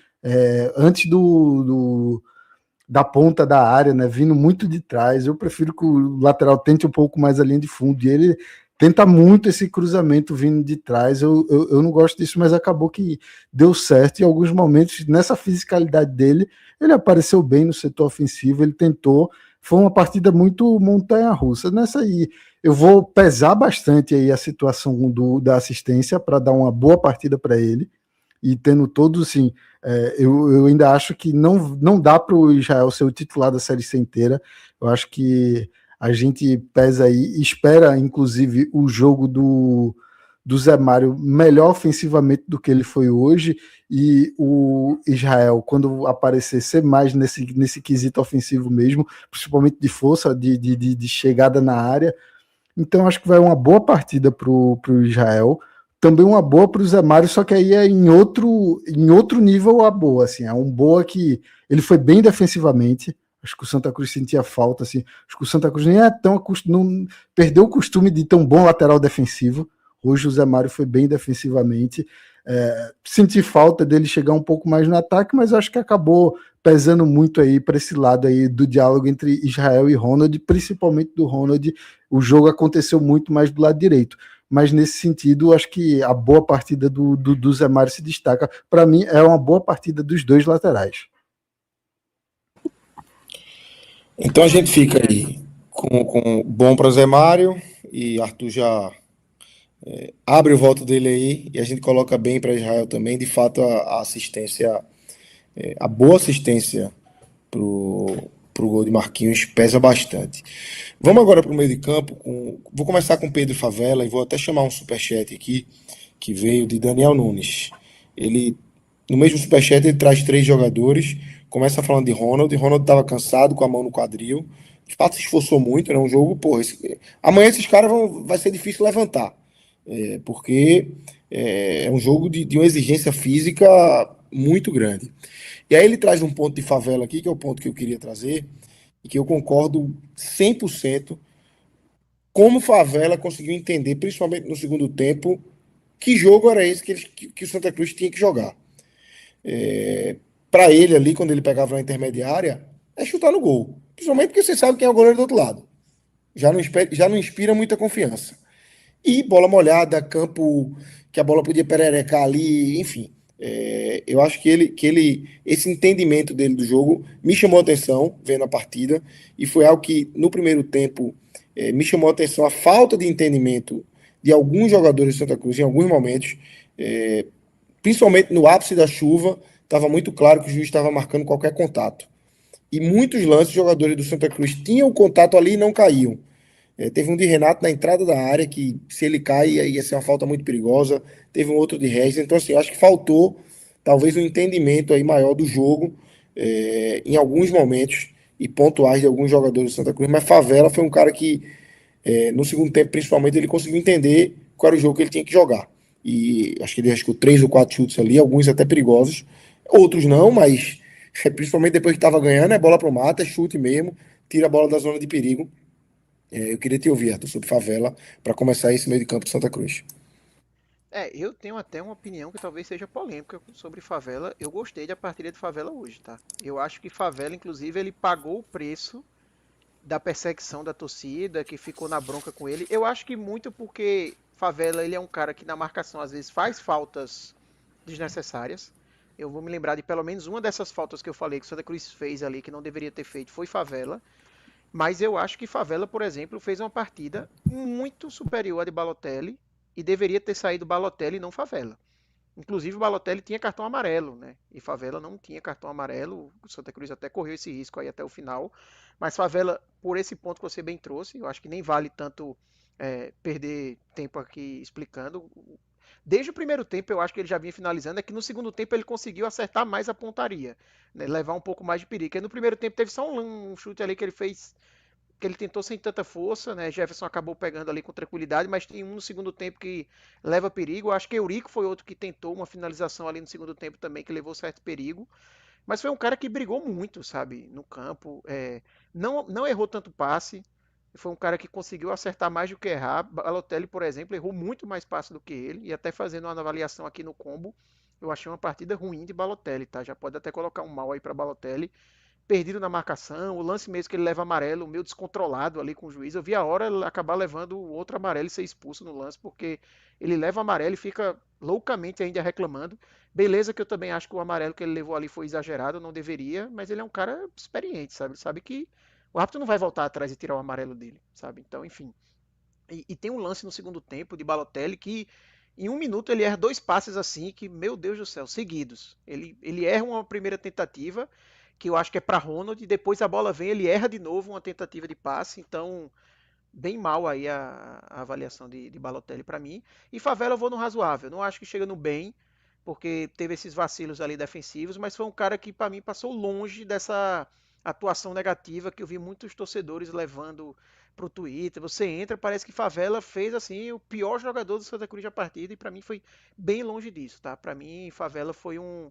Speaker 3: antes da ponta da área, né, vindo muito de trás. Eu prefiro que o lateral tente um pouco mais a linha de fundo, e ele tenta muito esse cruzamento vindo de trás. Eu não gosto disso, mas acabou que deu certo em alguns momentos. Nessa fisicalidade dele, ele apareceu bem no setor ofensivo, ele tentou. Foi uma partida muito montanha-russa. Nessa aí, eu vou pesar bastante aí a situação da assistência para dar uma boa partida para ele. E tendo todos, assim, eu ainda acho que não dá para o Israel ser o titular da Série C inteira. Eu acho que a gente pesa aí, espera, inclusive, o jogo do Zé Mário melhor ofensivamente do que ele foi hoje, e o Israel, quando aparecer, ser mais nesse quesito ofensivo mesmo, principalmente de força, de chegada na área. Então acho que vai uma boa partida para o Israel, também uma boa para o Zé Mário, só que aí é em outro nível a boa, assim, é um boa que ele foi bem defensivamente. Acho que o Santa Cruz sentia falta, assim. Acho que o Santa Cruz nem é tão não perdeu o costume de ter um bom lateral defensivo. Hoje o Zé Mário foi bem defensivamente. Senti falta dele chegar um pouco mais no ataque, mas acho que acabou pesando muito aí para esse lado aí do diálogo entre Israel e Ronald, principalmente do Ronald. O jogo aconteceu muito mais do lado direito. Mas nesse sentido, acho que a boa partida do Zé Mário se destaca. Para mim, é uma boa partida dos dois laterais.
Speaker 1: Então a gente fica aí com bom para Zé Mário e Arthur já abre o voto dele aí e a gente coloca bem para Israel também. De fato, a assistência, a boa assistência pro gol de Marquinhos pesa bastante. Vamos agora para o meio de campo. Vou começar com Pedro Favela e vou até chamar um superchat aqui que veio de Daniel Nunes. Ele, no mesmo superchat, ele traz 3 jogadores. Começa falando de Ronald. Ronald estava cansado, com a mão no quadril. De fato, se esforçou muito, né? Um jogo, porra. Amanhã esses caras vai ser difícil levantar. Porque é um jogo de uma exigência física muito grande. E aí ele traz um ponto de Favela aqui, que é o ponto que eu queria trazer, e que eu concordo 100% como Favela conseguiu entender, principalmente no segundo tempo, que jogo era esse que o Santa Cruz tinha que jogar. Para ele ali, quando ele pegava na intermediária, é chutar no gol. Principalmente porque você sabe quem é o goleiro do outro lado. Já não inspira muita confiança. E bola molhada, campo que a bola podia pererecar ali, enfim. Eu acho que esse entendimento dele do jogo me chamou a atenção vendo a partida, e foi algo que no primeiro tempo me chamou a atenção a falta de entendimento de alguns jogadores de Santa Cruz em alguns momentos, principalmente no ápice da chuva, estava muito claro que o juiz estava marcando qualquer contato. E muitos lances, os jogadores do Santa Cruz tinham o contato ali e não caíam. Teve um de Renato na entrada da área, que se ele cai ia ser uma falta muito perigosa. Teve um outro de Regis. Então, assim, acho que faltou talvez um entendimento aí maior do jogo em alguns momentos e pontuais de alguns jogadores do Santa Cruz. Mas Favela foi um cara que, no segundo tempo, principalmente, ele conseguiu entender qual era o jogo que ele tinha que jogar. E acho que ele arriscou 3 ou 4 chutes ali, alguns até perigosos, outros não, mas principalmente depois que estava ganhando, é bola pro mata, é chute mesmo, tira a bola da zona de perigo. Eu queria te ouvir, Arthur, sobre Favela, para começar esse meio de campo de Santa Cruz.
Speaker 2: Eu tenho até uma opinião que talvez seja polêmica sobre Favela. Eu gostei da partida de Favela hoje, tá? Eu acho que Favela, inclusive, ele pagou o preço da perseguição da torcida, que ficou na bronca com ele. Eu acho que muito porque Favela, ele é um cara que na marcação às vezes faz faltas desnecessárias. Eu vou me lembrar de pelo menos uma dessas faltas que eu falei que o Santa Cruz fez ali, que não deveria ter feito, foi Favela. Mas eu acho que Favela, por exemplo, fez uma partida muito superior à de Balotelli e deveria ter saído Balotelli e não Favela. Inclusive o Balotelli tinha cartão amarelo, né? E Favela não tinha cartão amarelo. O Santa Cruz até correu esse risco aí até o final. Mas Favela, por esse ponto que você bem trouxe, eu acho que nem vale tanto perder tempo aqui explicando. Desde o primeiro tempo eu acho que ele já vinha finalizando, é que no segundo tempo ele conseguiu acertar mais a pontaria, né? Levar um pouco mais de perigo. Porque no primeiro tempo teve só um chute ali que ele fez, que ele tentou sem tanta força, né? Jefferson acabou pegando ali com tranquilidade, mas tem um no segundo tempo que leva perigo. Acho que Eurico foi outro que tentou uma finalização ali no segundo tempo também, que levou certo perigo. Mas foi um cara que brigou muito, sabe, no campo. Não errou tanto passe. Foi um cara que conseguiu acertar mais do que errar. Balotelli, por exemplo, errou muito mais passe do que ele. E até fazendo uma avaliação aqui no combo, eu achei uma partida ruim de Balotelli, tá? Já pode até colocar um mal aí para Balotelli, perdido na marcação, o lance mesmo que ele leva amarelo, meio descontrolado ali com o juiz. Eu vi a hora ele acabar levando o outro amarelo e ser expulso no lance, porque ele leva amarelo e fica loucamente ainda reclamando. Beleza que eu também acho que o amarelo que ele levou ali foi exagerado, não deveria, mas ele é um cara experiente, sabe? Ele sabe que o árbitro não vai voltar atrás e tirar o amarelo dele, sabe? Então, enfim. E tem um lance no segundo tempo de Balotelli que em 1 minuto ele erra 2 passes assim que, meu Deus do céu, seguidos. Ele erra uma primeira tentativa, que eu acho que é para Ronald, e depois a bola vem, ele erra de novo uma tentativa de passe, então bem mal aí a avaliação de Balotelli para mim. E Favela eu vou no razoável, não acho que chega no bem, porque teve esses vacilos ali defensivos, mas foi um cara que para mim passou longe dessa atuação negativa que eu vi muitos torcedores levando pro Twitter, você entra, parece que Favela fez assim o pior jogador do Santa Cruz da partida, e pra mim foi bem longe disso, tá? Pra mim, Favela foi um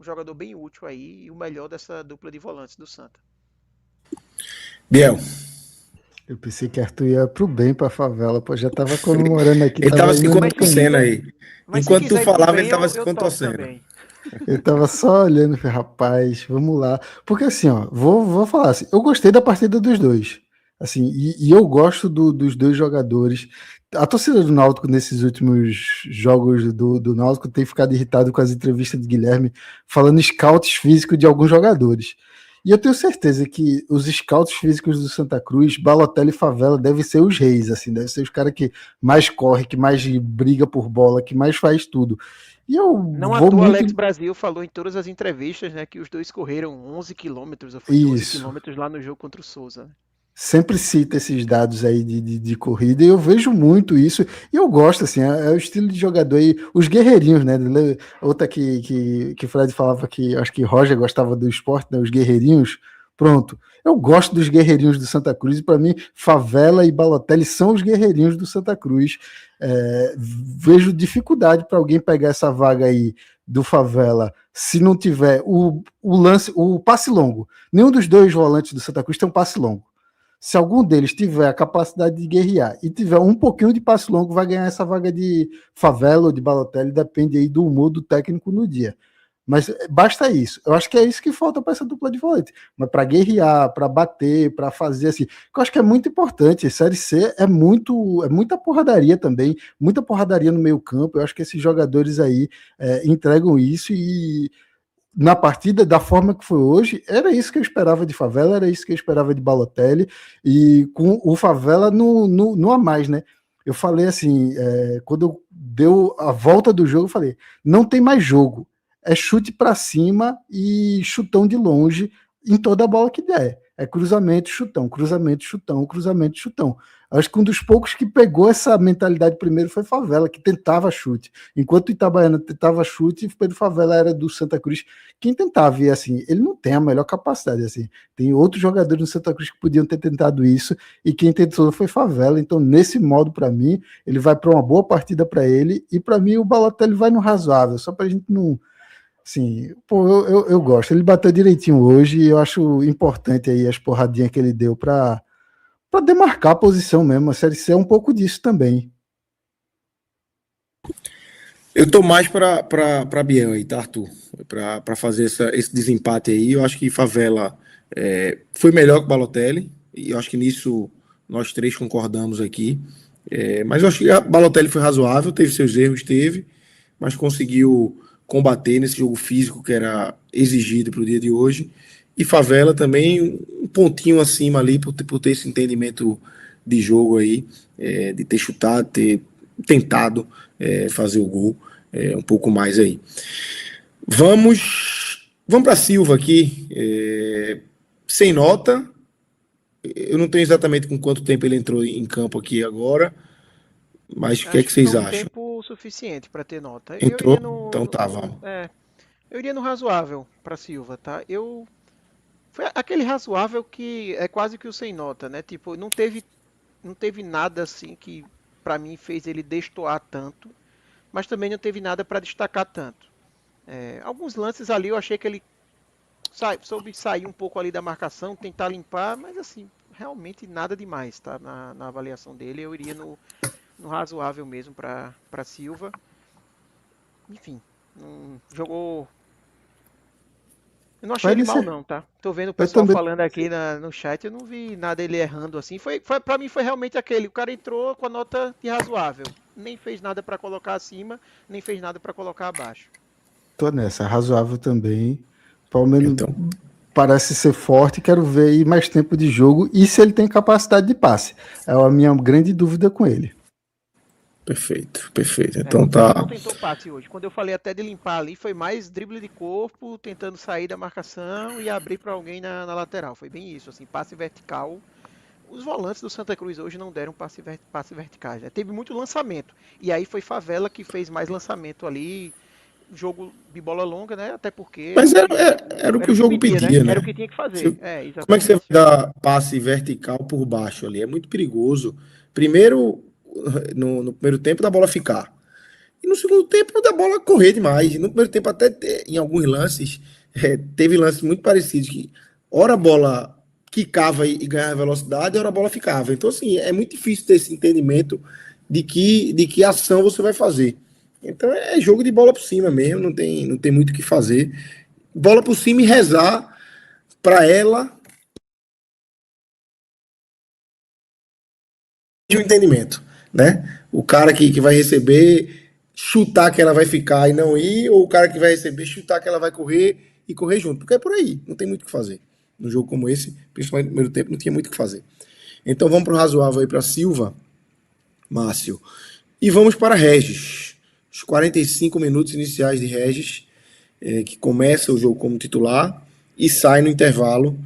Speaker 2: jogador bem útil aí e o melhor dessa dupla de volantes do Santa.
Speaker 1: Biel.
Speaker 3: Eu pensei que Arthur ia pro bem pra favela, pô, já tava comemorando aqui,
Speaker 1: Ele tava
Speaker 3: tava
Speaker 1: se
Speaker 3: indo no
Speaker 2: Mas se
Speaker 1: contorcendo
Speaker 3: caminho.
Speaker 2: quiser,
Speaker 1: aí.
Speaker 2: mas se
Speaker 1: Enquanto tu
Speaker 2: quiser ir pro
Speaker 1: falava, ele
Speaker 2: bem,
Speaker 1: tava se
Speaker 2: eu topo
Speaker 1: contorcendo.
Speaker 2: também.
Speaker 3: Eu tava só olhando, falei, rapaz, vamos lá. Porque assim, ó, vou falar assim, eu gostei da partida dos dois. Assim, e eu gosto dos dois jogadores. A torcida do Náutico nesses últimos jogos do Náutico tem ficado irritado com as entrevistas de Guilherme falando scouts físicos de alguns jogadores. E eu tenho certeza que os scouts físicos do Santa Cruz, Balotelli e Favela devem ser os reis, assim, devem ser os caras que mais corre, que mais briga por bola, que mais faz tudo. E eu
Speaker 2: Não à
Speaker 3: vou
Speaker 2: toa,
Speaker 3: muito
Speaker 2: Alex Brasil falou em todas as entrevistas, né, que os dois correram 11 quilômetros, ou foi 12
Speaker 3: isso.
Speaker 2: quilômetros lá no jogo contra o Souza.
Speaker 3: Sempre cita esses dados aí de corrida, e eu vejo muito isso, e eu gosto, assim, é o estilo de jogador aí, os guerreirinhos, né? Outra que Fred falava que acho que Roger gostava do esporte, né? Os guerreirinhos. Pronto. Eu gosto dos guerreirinhos do Santa Cruz, e para mim, Favela e Balotelli são os guerreirinhos do Santa Cruz. Vejo dificuldade para alguém pegar essa vaga aí do Favela se não tiver o lance, o passe longo. Nenhum dos dois volantes do Santa Cruz tem um passe longo. Se algum deles tiver a capacidade de guerrear e tiver um pouquinho de passe longo, vai ganhar essa vaga de Favela ou de Balotelli, depende aí do humor do técnico no dia. Mas basta isso. Eu acho que é isso que falta para essa dupla de volante. Mas para guerrear, para bater, para fazer assim, que eu acho que é muito importante. Série C é muita porradaria também, muita porradaria no meio-campo. Eu acho que esses jogadores aí entregam isso, e na partida, da forma que foi hoje, era isso que eu esperava de Favela, era isso que eu esperava de Balotelli, e com o Favela no a mais, né? Eu falei assim, quando deu a volta do jogo, eu falei, não tem mais jogo, é chute para cima e chutão de longe em toda a bola que der. É cruzamento, chutão, cruzamento, chutão, cruzamento, chutão. Acho que um dos poucos que pegou essa mentalidade primeiro foi Favela, que tentava chute. Enquanto o Itabaiana tentava chute, Pedro Favela era do Santa Cruz quem tentava. E assim, ele não tem a melhor capacidade. Assim, tem outros jogadores no Santa Cruz que podiam ter tentado isso, e quem tentou foi Favela. Então, nesse modo, para mim, ele vai para uma boa partida para ele, e para mim o Balotelli vai no razoável, só para a gente não. Sim, pô, eu gosto. Ele bateu direitinho hoje, e eu acho importante aí as porradinhas que ele deu para demarcar a posição mesmo. A Série C é um pouco disso também.
Speaker 1: Eu tô mais para Biel aí, tá, Arthur? Para fazer esse desempate aí. Eu acho que Favela foi melhor que o Balotelli, e eu acho que nisso nós três concordamos aqui. Mas eu acho que a Balotelli foi razoável, teve seus erros, mas conseguiu combater nesse jogo físico que era exigido para o dia de hoje. E Favela também um pontinho acima ali por ter esse entendimento de jogo aí, de ter chutado, ter tentado fazer o gol um pouco mais aí. Vamos para Silva aqui, sem nota. Eu não tenho exatamente com quanto tempo ele entrou em campo aqui agora, mas o que é
Speaker 2: Acho
Speaker 1: que
Speaker 2: que foi
Speaker 1: vocês
Speaker 2: um
Speaker 1: acham?
Speaker 2: tempo suficiente para ter nota. Eu
Speaker 1: Entrou?
Speaker 2: iria
Speaker 1: Então tá, vamos.
Speaker 2: eu iria no razoável para Silva, tá? Foi aquele razoável que é quase que o sem nota, né? Tipo, não teve nada assim que para mim fez ele destoar tanto, mas também não teve nada para destacar tanto. Alguns lances ali eu achei que ele soube sair um pouco ali da marcação, tentar limpar, mas assim, realmente nada demais, tá? Na avaliação dele, eu iria no razoável mesmo para Silva. Enfim, jogou. Eu não achei ele mal não, tá? Tô vendo o
Speaker 3: Eu
Speaker 2: pessoal
Speaker 3: também.
Speaker 2: falando aqui no chat, eu não vi nada ele errando assim. Para mim foi realmente aquele, o cara entrou com a nota de razoável, nem fez nada para colocar acima, nem fez nada para colocar abaixo.
Speaker 3: Tô nessa, razoável também. Pelo menos
Speaker 1: Então,
Speaker 3: parece ser forte. Quero ver aí mais tempo de jogo e se ele tem capacidade de passe. É a minha grande dúvida com ele.
Speaker 1: perfeito, perfeito. Então
Speaker 2: Ele não
Speaker 1: tá.
Speaker 2: tentou passe hoje. Quando eu falei até de limpar ali, foi mais drible de corpo, tentando sair da marcação e abrir para alguém na lateral. Foi bem isso, assim, passe vertical. Os volantes do Santa Cruz hoje não deram passe verticais, né? Teve muito lançamento. E aí foi Favela que fez mais lançamento ali, jogo de bola longa, né? Até porque
Speaker 1: Mas era o que o jogo pedia, né?
Speaker 2: Era o que tinha que fazer.
Speaker 1: Como é que você vai
Speaker 2: Exatamente.
Speaker 1: dar passe vertical por baixo ali? É muito perigoso. Primeiro, no primeiro tempo, da bola ficar. E no segundo tempo, da bola correr demais. No primeiro tempo, até em alguns lances, teve lances muito parecidos que, ora a bola quicava e ganhava velocidade, ora a bola ficava. Então, assim, é muito difícil ter esse entendimento de que ação você vai fazer. Então, é jogo de bola por cima mesmo, não tem muito o que fazer. Bola por cima e rezar para ela de um entendimento, né? O cara que vai receber, chutar que ela vai ficar e não ir, ou o cara que vai receber, chutar que ela vai correr e correr junto. Porque é por aí, não tem muito o que fazer. Num jogo como esse, principalmente no primeiro tempo, não tinha muito o que fazer. Então vamos para o razoável aí para Silva, Márcio. E vamos para Regis. Os 45 minutos iniciais de Regis, que começa o jogo como titular e sai no intervalo,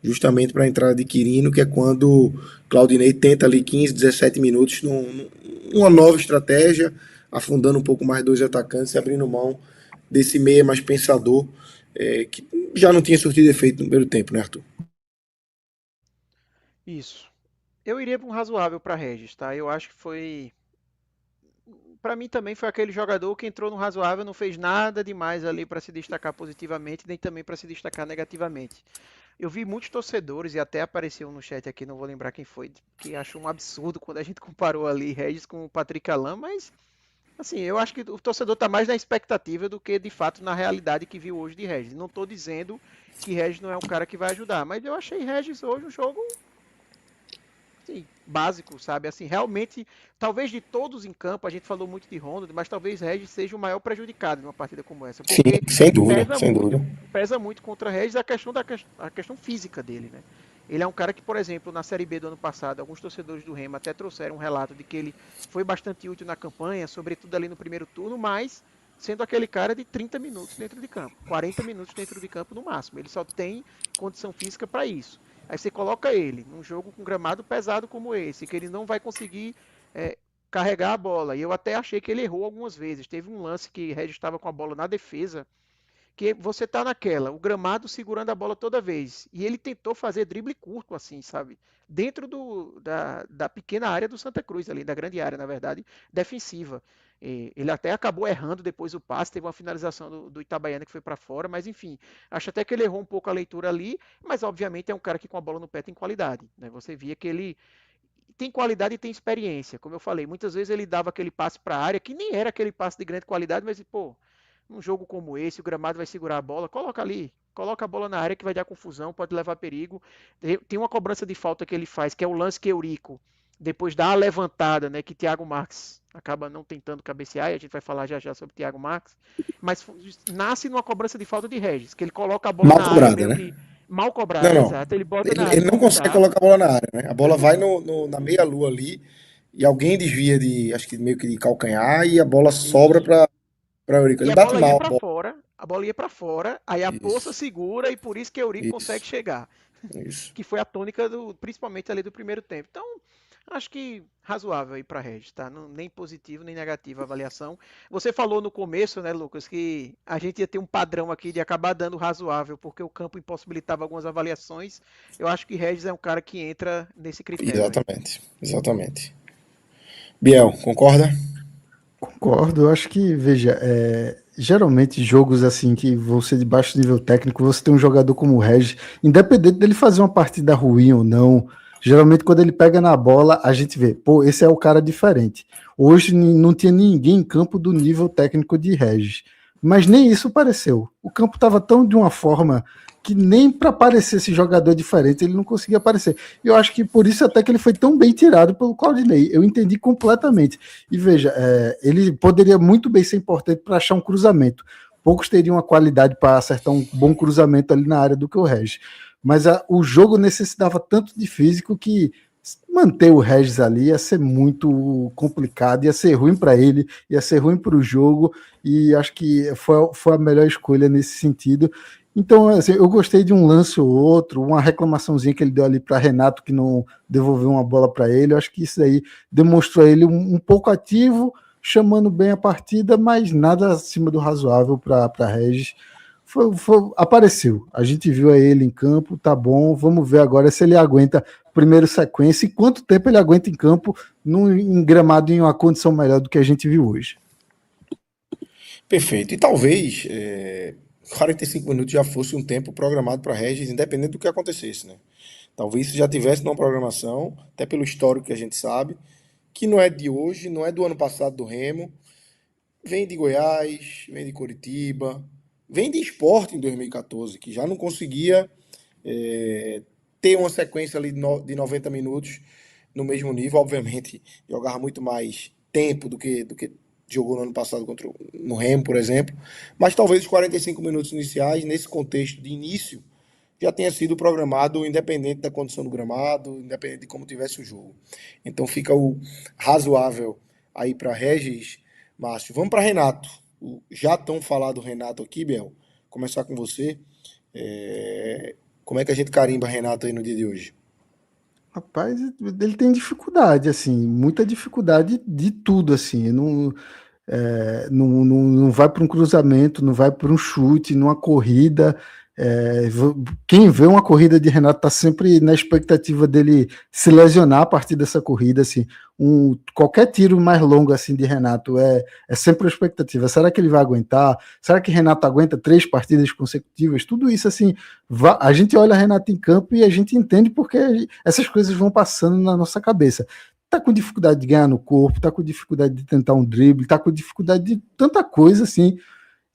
Speaker 1: justamente para a entrada de Quirino, que é quando Claudinei tenta ali 15, 17 minutos numa nova estratégia, afundando um pouco mais dois atacantes e abrindo mão desse meia mais pensador, que já não tinha surtido efeito no primeiro tempo, né, Arthur?
Speaker 2: Isso. Eu iria para um razoável para Regis, tá? Eu acho que foi. Para mim também foi aquele jogador que entrou no razoável, não fez nada demais ali para se destacar positivamente, nem também para se destacar negativamente. Eu vi muitos torcedores, e até apareceu no chat aqui, não vou lembrar quem foi, que achou um absurdo quando a gente comparou ali Regis com o Patrick Alain, mas assim, eu acho que o torcedor está mais na expectativa do que de fato na realidade que viu hoje de Regis. Não estou dizendo que Regis não é um cara que vai ajudar, mas eu achei Regis hoje um jogo assim, básico, sabe? Assim, realmente, talvez de todos em campo, a gente falou muito de Ronald, mas talvez Regis seja o maior prejudicado numa partida como essa,
Speaker 1: Sim,
Speaker 2: porque
Speaker 1: sem dúvida,
Speaker 2: pesa
Speaker 1: sem
Speaker 2: muito,
Speaker 1: dúvida.
Speaker 2: pesa muito contra Regis a questão física dele, né? Ele é um cara que, por exemplo, na Série B do ano passado, alguns torcedores do Remo até trouxeram um relato de que ele foi bastante útil na campanha, sobretudo ali no primeiro turno, mas sendo aquele cara de 30 minutos dentro de campo, 40 minutos dentro de campo no máximo. Ele só tem condição física para isso. Aí você coloca ele num jogo com gramado pesado como esse, que ele não vai conseguir é, carregar a bola. E eu até achei que ele errou algumas vezes. Teve um lance que Regis estava com a bola na defesa, que você tá naquela, o gramado segurando a bola toda vez. E ele tentou fazer drible curto, assim, sabe? Dentro da pequena área do Santa Cruz, ali, da grande área, na verdade, defensiva. E ele até acabou errando depois o passe, teve uma finalização do Itabaiana que foi para fora, mas enfim, acho até que ele errou um pouco a leitura ali, mas obviamente é um cara que com a bola no pé tem qualidade, né? Você via que ele tem qualidade e tem experiência, como eu falei, muitas vezes ele dava aquele passe para a área que nem era aquele passe de grande qualidade, mas pô, num jogo como esse, o gramado vai segurar a bola, coloca ali, coloca a bola na área que vai dar confusão, pode levar perigo. Tem uma cobrança de falta que ele faz, que é o lance que Eurico, depois dá a levantada, né, que Thiago Marques acaba não tentando cabecear, e a gente vai falar já já sobre Thiago Marques, mas nasce numa cobrança de falta de Regis, que ele coloca a bola
Speaker 1: Mal
Speaker 2: na área
Speaker 1: cobrada,
Speaker 2: meio
Speaker 1: né?
Speaker 2: que mal
Speaker 1: Não,
Speaker 2: cobrada,
Speaker 1: não.
Speaker 2: exato, ele bota na área
Speaker 1: Ele
Speaker 2: para
Speaker 1: não consegue
Speaker 2: chutar,
Speaker 1: colocar a bola na área, né? A bola vai na meia-lua ali e alguém desvia acho que meio que de calcanhar e a bola sobra
Speaker 2: isso.
Speaker 1: para Eurico.
Speaker 2: E
Speaker 1: Ele
Speaker 2: a
Speaker 1: bate
Speaker 2: bola ia
Speaker 1: mal a
Speaker 2: para
Speaker 1: bola.
Speaker 2: fora, a bola ia para fora, aí a Poça
Speaker 1: Isso,
Speaker 2: segura e por isso que Eurico
Speaker 1: isso,
Speaker 2: consegue chegar.
Speaker 1: isso.
Speaker 2: Que foi a tônica principalmente ali do primeiro tempo. Então, acho que razoável aí para Regis, tá? Não, nem positivo nem negativo a avaliação. Você falou no começo, né, Lucas, que a gente ia ter um padrão aqui de acabar dando razoável, porque o campo impossibilitava algumas avaliações. Eu acho que Regis é um cara que entra nesse critério aí.
Speaker 1: Exatamente, exatamente. Biel, concorda?
Speaker 3: Concordo, eu acho que, veja, geralmente jogos assim que vão ser de baixo nível técnico, você tem um jogador como o Regis, independente dele fazer uma partida ruim ou não, geralmente quando ele pega na bola, a gente vê, pô, esse é o cara diferente. Hoje não tinha ninguém em campo do nível técnico de Regis, mas nem isso pareceu. O campo estava tão de uma forma que nem para parecer esse jogador diferente ele não conseguia aparecer. E eu acho que por isso até que ele foi tão bem tirado pelo Claudinei. Eu entendi completamente. E veja, ele poderia muito bem ser importante para achar um cruzamento. Poucos teriam a qualidade para acertar um bom cruzamento ali na área do que o Regis. Mas o jogo necessitava tanto de físico que manter o Regis ali ia ser muito complicado, ia ser ruim para ele, ia ser ruim para o jogo, e acho que foi a melhor escolha nesse sentido. Então, assim, eu gostei de um lance ou outro, uma reclamaçãozinha que ele deu ali para Renato, que não devolveu uma bola para ele. Eu acho que isso aí demonstrou ele um pouco ativo, chamando bem a partida, mas nada acima do razoável para Regis. Apareceu, a gente viu ele em campo, tá bom, vamos ver agora se ele aguenta primeiro sequência e quanto tempo ele aguenta em campo em gramado em uma condição melhor do que a gente viu hoje.
Speaker 1: Perfeito. E talvez 45 minutos já fosse um tempo programado para Regis, independente do que acontecesse, né? Talvez isso já tivesse numa programação, até pelo histórico que a gente sabe, que não é de hoje, não é do ano passado do Remo, vem de Goiás, vem de Coritiba, vem de Sport em 2014, que já não conseguia ter uma sequência ali de 90 minutos no mesmo nível. Obviamente, jogava muito mais tempo do que jogou no ano passado no Remo, por exemplo. Mas talvez os 45 minutos iniciais, nesse contexto de início, já tenha sido programado independente da condição do gramado, independente de como tivesse o jogo. Então fica o razoável aí para Regis, Márcio. Vamos para Renato. Já tão falado Renato aqui, Biel. Começar com você. Como é que a gente carimba Renato aí no dia de hoje?
Speaker 3: Rapaz, ele tem dificuldade, assim, muita dificuldade de tudo, assim. Não vai para um cruzamento, não vai para um chute, numa corrida. Quem vê uma corrida de Renato está sempre na expectativa dele se lesionar a partir dessa corrida, assim. Qualquer tiro mais longo assim de Renato é sempre a expectativa. Será que ele vai aguentar? Será que Renato aguenta 3 partidas consecutivas? Tudo isso, assim, a gente olha Renato em campo e a gente entende porque essas coisas vão passando na nossa cabeça. Tá com dificuldade de ganhar no corpo, tá com dificuldade de tentar um drible, tá com dificuldade de tanta coisa, assim,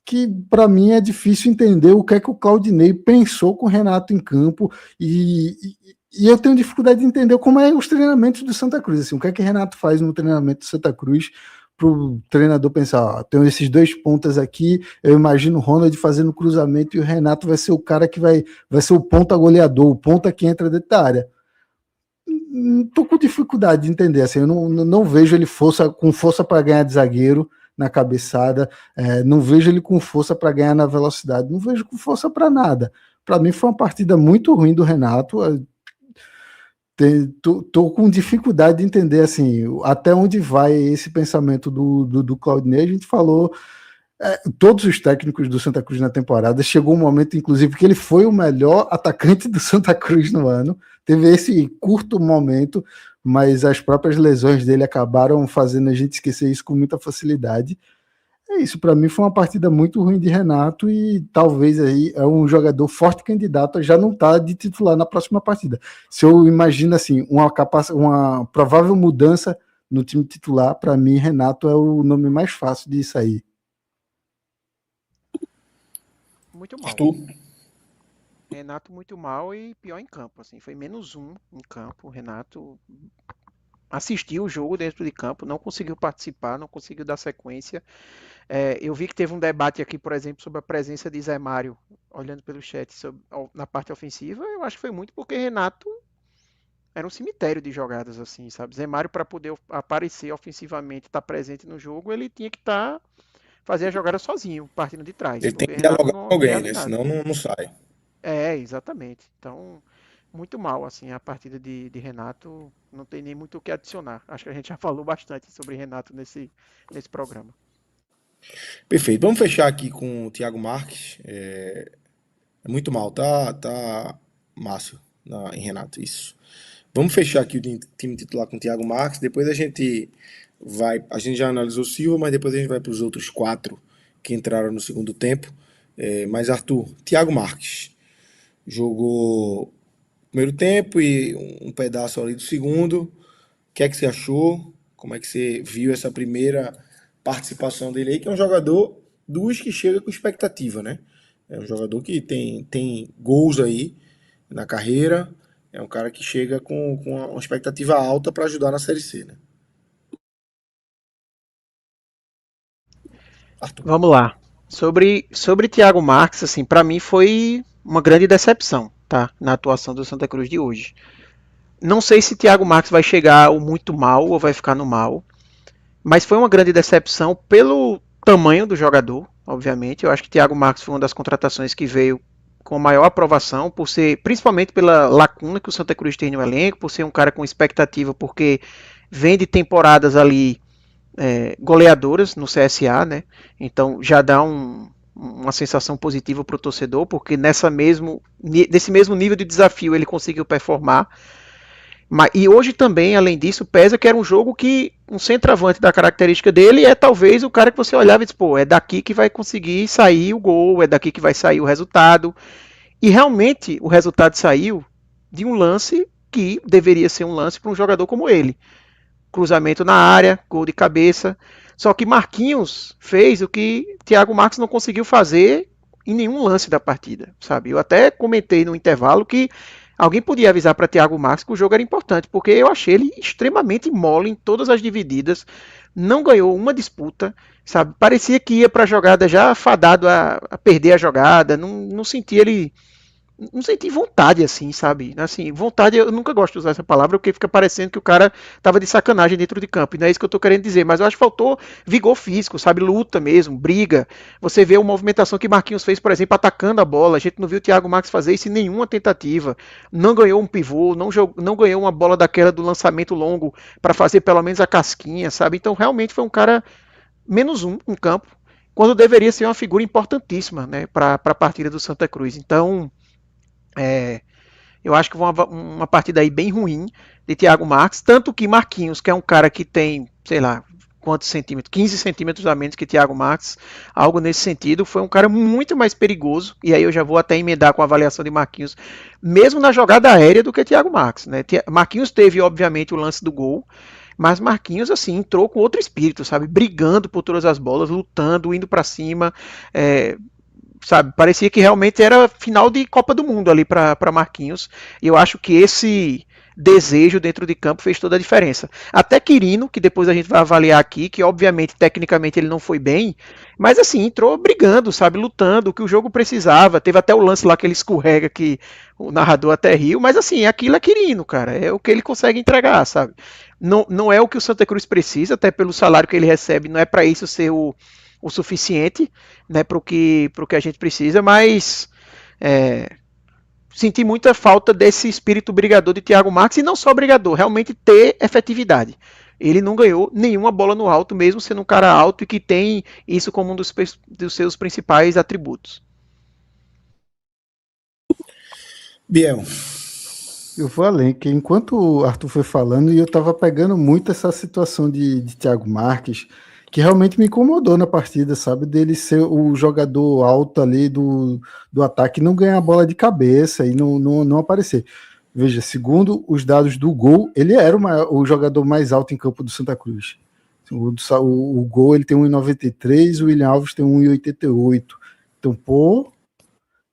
Speaker 3: que para mim é difícil entender o que é que o Claudinei pensou com o Renato em campo e eu tenho dificuldade de entender como é os treinamentos do Santa Cruz, assim, o que é que o Renato faz no treinamento do Santa Cruz para o treinador pensar, tenho esses 2 pontas aqui, eu imagino o Ronald fazendo cruzamento e o Renato vai ser o cara que vai ser o ponta goleador, o ponta que entra dentro da área. Tô com dificuldade de entender, assim, eu não vejo ele com força para ganhar de zagueiro na cabeçada, não vejo ele com força para ganhar na velocidade, não vejo com força para nada. Para mim foi uma partida muito ruim do Renato. Tô com dificuldade de entender, assim, até onde vai esse pensamento do Claudinei. A gente falou, todos os técnicos do Santa Cruz na temporada, chegou um momento, inclusive, que ele foi o melhor atacante do Santa Cruz no ano, teve esse curto momento, mas as próprias lesões dele acabaram fazendo a gente esquecer isso com muita facilidade. É isso, para mim foi uma partida muito ruim de Renato e talvez aí é um jogador forte candidato a já não estar de titular na próxima partida. Se eu imagino assim, uma provável mudança no time titular, para mim Renato é o nome mais fácil de sair.
Speaker 2: Muito mal.
Speaker 1: Arthur?
Speaker 2: Renato muito mal e pior em campo, assim, foi -1 em campo. O Renato assistiu o jogo dentro de campo, não conseguiu participar, não conseguiu dar sequência. Eu vi que teve um debate aqui, por exemplo, sobre a presença de Zé Mário, olhando pelo chat na parte ofensiva. Eu acho que foi muito porque Renato era um cemitério de jogadas, assim, sabe? Zé Mário, para poder aparecer ofensivamente, estar presente no jogo, ele tinha que fazer a jogada sozinho, partindo de trás.
Speaker 1: Ele tem
Speaker 2: Porque
Speaker 1: que
Speaker 2: Renato
Speaker 1: dialogar
Speaker 2: não
Speaker 1: com alguém,
Speaker 2: reage
Speaker 1: né?
Speaker 2: nada.
Speaker 1: Senão não sai.
Speaker 2: Exatamente. Então, muito mal, assim, a partida de Renato. Não tem nem muito o que adicionar. Acho que a gente já falou bastante sobre Renato nesse programa.
Speaker 1: Perfeito. Vamos fechar aqui com o Thiago Marques. É muito mal, tá, Márcio, em Renato, isso. Vamos fechar aqui o time titular com o Thiago Marques. Depois a gente já analisou o Silva, mas depois a gente vai para os outros 4 que entraram no segundo tempo. Mas Arthur, Thiago Marques jogou o primeiro tempo e um pedaço ali do segundo. O que é que você achou? Como é que você viu essa primeira participação dele aí, que é um jogador dos que chega com expectativa, né? É um jogador que tem gols aí na carreira, é um cara que chega com uma expectativa alta para ajudar na Série C, né? Arthur.
Speaker 2: Vamos lá. Sobre Thiago Marques, assim, para mim foi uma grande decepção, tá? Na atuação do Santa Cruz de hoje. Não sei se Thiago Marques vai chegar muito mal ou vai ficar no mal, mas foi uma grande decepção pelo tamanho do jogador, obviamente. Eu acho que Thiago Marques foi uma das contratações que veio com maior aprovação, por ser, principalmente pela lacuna que o Santa Cruz tem no elenco, por ser um cara com expectativa, porque vem de temporadas ali goleadoras no CSA, né? Então já dá uma sensação positiva para o torcedor, porque nesse mesmo nível de desafio ele conseguiu performar. E hoje também, além disso, pesa que era um jogo que um centroavante da característica dele é talvez o cara que você olhava e diz, pô, é daqui que vai conseguir sair o gol, é daqui que vai sair o resultado. E realmente o resultado saiu de um lance que deveria ser um lance para um jogador como ele. Cruzamento na área, gol de cabeça. Só que Marquinhos fez o que Thiago Marques não conseguiu fazer em nenhum lance da partida, sabe? Eu até comentei no intervalo que alguém podia avisar para Thiago Marques que o jogo era importante, porque eu achei ele extremamente mole em todas as divididas, não ganhou uma disputa, sabe? Parecia que ia para a jogada já fadado a perder a jogada, não sentia ele. Não senti vontade, assim, sabe? Assim, vontade, eu nunca gosto de usar essa palavra, porque fica parecendo que o cara tava de sacanagem dentro de campo, e não é isso que eu tô querendo dizer, mas eu acho que faltou vigor físico, sabe? Luta mesmo, briga. Você vê a movimentação que Marquinhos fez, por exemplo, atacando a bola, a gente não viu o Thiago Marques fazer isso em nenhuma tentativa, não ganhou um pivô, não ganhou uma bola daquela do lançamento longo para fazer pelo menos a casquinha, sabe? Então realmente foi um cara menos um em campo, quando deveria ser uma figura importantíssima, né, para a partida do Santa Cruz. Então, eu acho que foi uma partida aí bem ruim de Thiago Marques, tanto que Marquinhos, que é um cara que tem, sei lá, quantos centímetros, 15 centímetros a menos que Thiago Marques, algo nesse sentido, foi um cara muito mais perigoso, e aí eu já vou até emendar com a avaliação de Marquinhos, mesmo na jogada aérea do que Thiago Marques, né? Marquinhos teve, obviamente, o lance do gol, mas Marquinhos, assim, entrou com outro espírito, sabe? Brigando por todas as bolas, lutando, indo para cima, sabe, parecia que realmente era final de Copa do Mundo ali para Marquinhos, e eu acho que esse desejo dentro de campo fez toda a diferença. Até Quirino, que depois a gente vai avaliar aqui, que obviamente tecnicamente ele não foi bem, mas assim, entrou brigando, sabe, lutando, o que o jogo precisava, teve até o lance lá que ele escorrega que o narrador até riu, mas assim, aquilo é Quirino, cara, é o que ele consegue entregar, sabe. Não é o que o Santa Cruz precisa, até pelo salário que ele recebe, não é para isso ser o suficiente, né, para o que a gente precisa, mas senti muita falta desse espírito brigador de Thiago Marques, e não só brigador, realmente ter efetividade. Ele não ganhou nenhuma bola no alto, mesmo sendo um cara alto e que tem isso como um dos seus principais atributos.
Speaker 1: Biel.
Speaker 3: Eu vou além, que enquanto o Arthur foi falando, e eu estava pegando muito essa situação de Thiago Marques, que realmente me incomodou na partida, sabe? Dele ser o jogador alto ali do ataque, não ganhar a bola de cabeça e não aparecer. Veja, segundo os dados do gol, ele era o jogador mais alto em campo do Santa Cruz. O gol ele tem 1,93, o William Alves tem 1,88. Então, pô,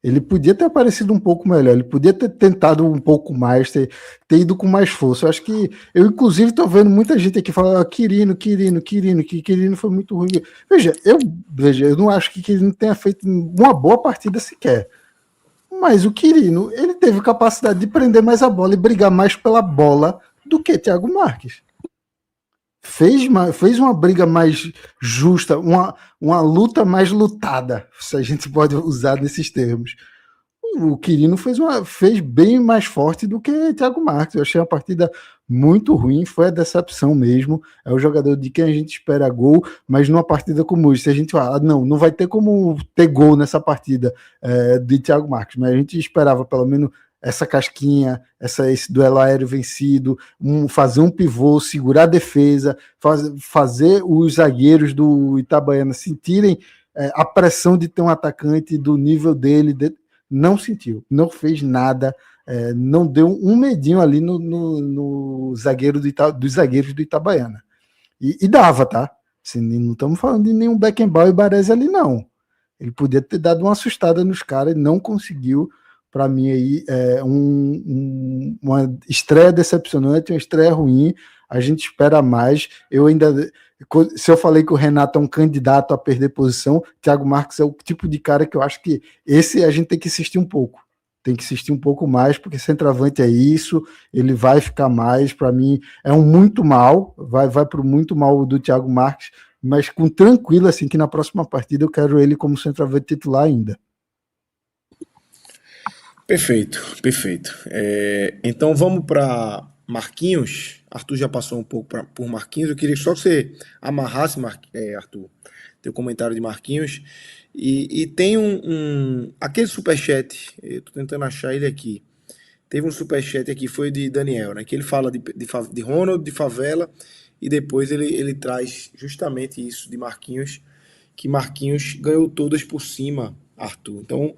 Speaker 3: ele podia ter aparecido um pouco melhor, ele podia ter tentado um pouco mais, ter ido com mais força. Eu acho que eu, inclusive, estou vendo muita gente aqui falando Quirino, que Quirino foi muito ruim. Veja, eu não acho que Quirino tenha feito uma boa partida sequer. Mas o Quirino, ele teve capacidade de prender mais a bola e brigar mais pela bola do que Thiago Marques. Fez uma briga mais justa, uma luta mais lutada, se a gente pode usar nesses termos. O Quirino fez bem mais forte do que Thiago Marques. Eu achei uma partida muito ruim, foi a decepção mesmo. É o jogador de quem a gente espera gol, mas numa partida como hoje, se a gente fala, não vai ter como ter gol nessa partida de Thiago Marques, mas a gente esperava pelo menos essa casquinha, esse duelo aéreo vencido, fazer um pivô, segurar a defesa, fazer os zagueiros do Itabaiana sentirem a pressão de ter um atacante do nível dele. Não sentiu, não fez nada, não deu um medinho ali no zagueiro dos zagueiros do Itabaiana. E dava, tá? Assim, não estamos falando de nenhum Beckenbauer e Baresi ali, não. Ele podia ter dado uma assustada nos caras e não conseguiu. Para mim aí uma estreia decepcionante, uma estreia ruim. A gente espera mais. Se eu falei que o Renato é um candidato a perder posição, Thiago Marques é o tipo de cara que eu acho que esse a gente tem que insistir um pouco. Tem que insistir um pouco mais, porque centroavante é isso, ele vai ficar mais. Para mim é um muito mal, vai para o muito mal do Thiago Marques, mas com tranquilo, assim, que na próxima partida eu quero ele como centroavante titular ainda.
Speaker 1: Perfeito. Então vamos para Marquinhos. Arthur já passou um pouco por Marquinhos. Eu queria só que você amarrasse, Arthur, teu comentário de Marquinhos. E tem aquele superchat, eu tô tentando achar ele aqui. Teve um superchat aqui, foi de Daniel, né? Que ele fala de Ronald, de favela, e depois ele traz justamente isso de Marquinhos, que Marquinhos ganhou todas por cima, Arthur. Então,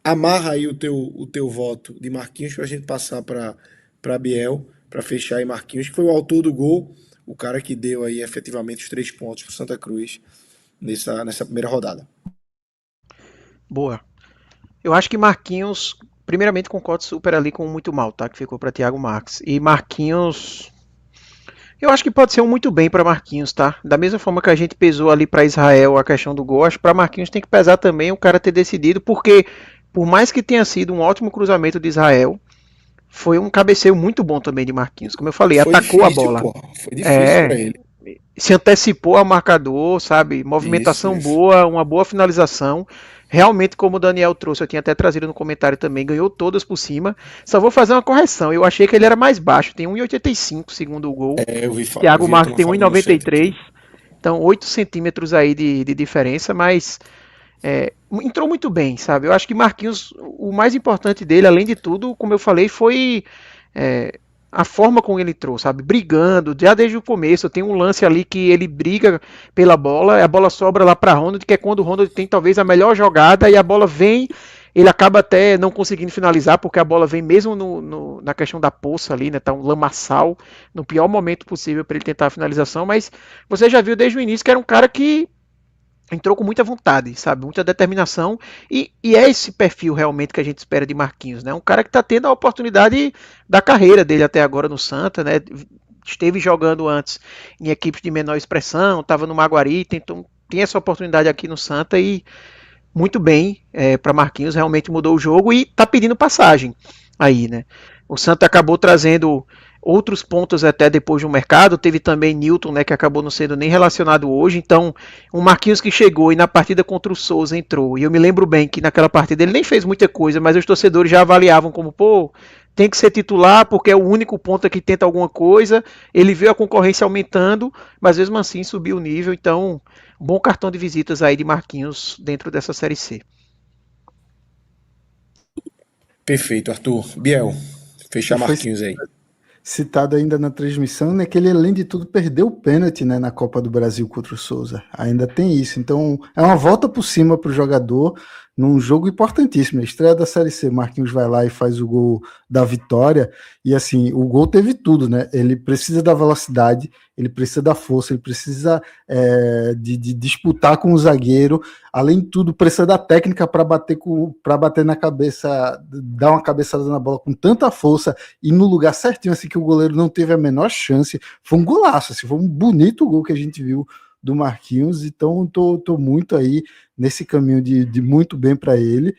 Speaker 1: amarra aí o teu voto de Marquinhos para a gente passar para Biel, para fechar aí Marquinhos, que foi o autor do gol, o cara que deu aí efetivamente os 3 pontos para Santa Cruz nessa primeira rodada.
Speaker 2: Boa. Eu acho que Marquinhos, primeiramente concordo super ali com o muito mal, tá? Que ficou para Thiago Marques. E Marquinhos, eu acho que pode ser um muito bem para Marquinhos, tá? Da mesma forma que a gente pesou ali para Israel a questão do gol, acho que para Marquinhos tem que pesar também o cara ter decidido, porque por mais que tenha sido um ótimo cruzamento de Israel, foi um cabeceio muito bom também de Marquinhos. Como eu falei,
Speaker 1: Foi
Speaker 2: atacou
Speaker 1: difícil,
Speaker 2: a bola.
Speaker 1: pô. Foi difícil para
Speaker 2: É,
Speaker 1: ele.
Speaker 2: se antecipou ao marcador, sabe? Movimentação
Speaker 1: Isso.
Speaker 2: boa, uma boa finalização. Realmente, como o Daniel trouxe, eu tinha até trazido no comentário também, ganhou todas por cima. Só vou fazer uma correção. Eu achei que ele era mais baixo, tem 1,85 segundo o gol.
Speaker 1: Eu
Speaker 2: Thiago
Speaker 1: vi a
Speaker 2: Marques
Speaker 1: turma
Speaker 2: tem
Speaker 1: falando certo aqui.
Speaker 2: 1,93. Então, 8 centímetros aí de diferença, mas entrou muito bem, sabe? Eu acho que Marquinhos, o mais importante dele, além de tudo, como eu falei, foi a forma como ele entrou, sabe? Brigando, já desde o começo. Tem um lance ali que ele briga pela bola, a bola sobra lá para Ronald, que é quando o Ronald tem talvez a melhor jogada e a bola vem. Ele acaba até não conseguindo finalizar, porque a bola vem mesmo na questão da poça ali, né? Tá um lamaçal, no pior momento possível para ele tentar a finalização, mas você já viu desde o início que era um cara que entrou com muita vontade, sabe? Muita determinação. E é esse perfil realmente que a gente espera de Marquinhos, né? Um cara que está tendo a oportunidade da carreira dele até agora no Santa, né? Esteve jogando antes em equipes de menor expressão, estava no Maguari, tem essa oportunidade aqui no Santa e muito bem para Marquinhos, realmente mudou o jogo e está pedindo passagem aí, né? O Santa acabou trazendo outros pontos até depois do mercado, teve também Newton, né, que acabou não sendo nem relacionado hoje, então o Marquinhos que chegou e na partida contra o Souza entrou, e eu me lembro bem que naquela partida ele nem fez muita coisa, mas os torcedores já avaliavam como, pô, tem que ser titular porque é o único ponta que tenta alguma coisa, ele viu a concorrência aumentando, mas mesmo assim subiu o nível, então bom cartão de visitas aí de Marquinhos dentro dessa Série C.
Speaker 1: Perfeito, Arthur. Biel, fechar
Speaker 3: Foi
Speaker 1: Marquinhos aí.
Speaker 3: citado ainda na transmissão, né, que ele, além de tudo, perdeu o pênalti, né, na Copa do Brasil contra o Souza. Ainda tem isso. Então, é uma volta por cima para o jogador num jogo importantíssimo. A estreia da Série C, Marquinhos vai lá e faz o gol da vitória. E, assim, o gol teve tudo, né? Ele precisa da velocidade, ele precisa da força, ele precisa de disputar com o zagueiro. Além de tudo, precisa da técnica para bater na cabeça, dar uma cabeçada na bola com tanta força e no lugar certinho, assim, que o goleiro não teve a menor chance. Foi um golaço, assim, foi um bonito gol que a gente viu do Marquinhos, então tô muito aí nesse caminho de muito bem para ele.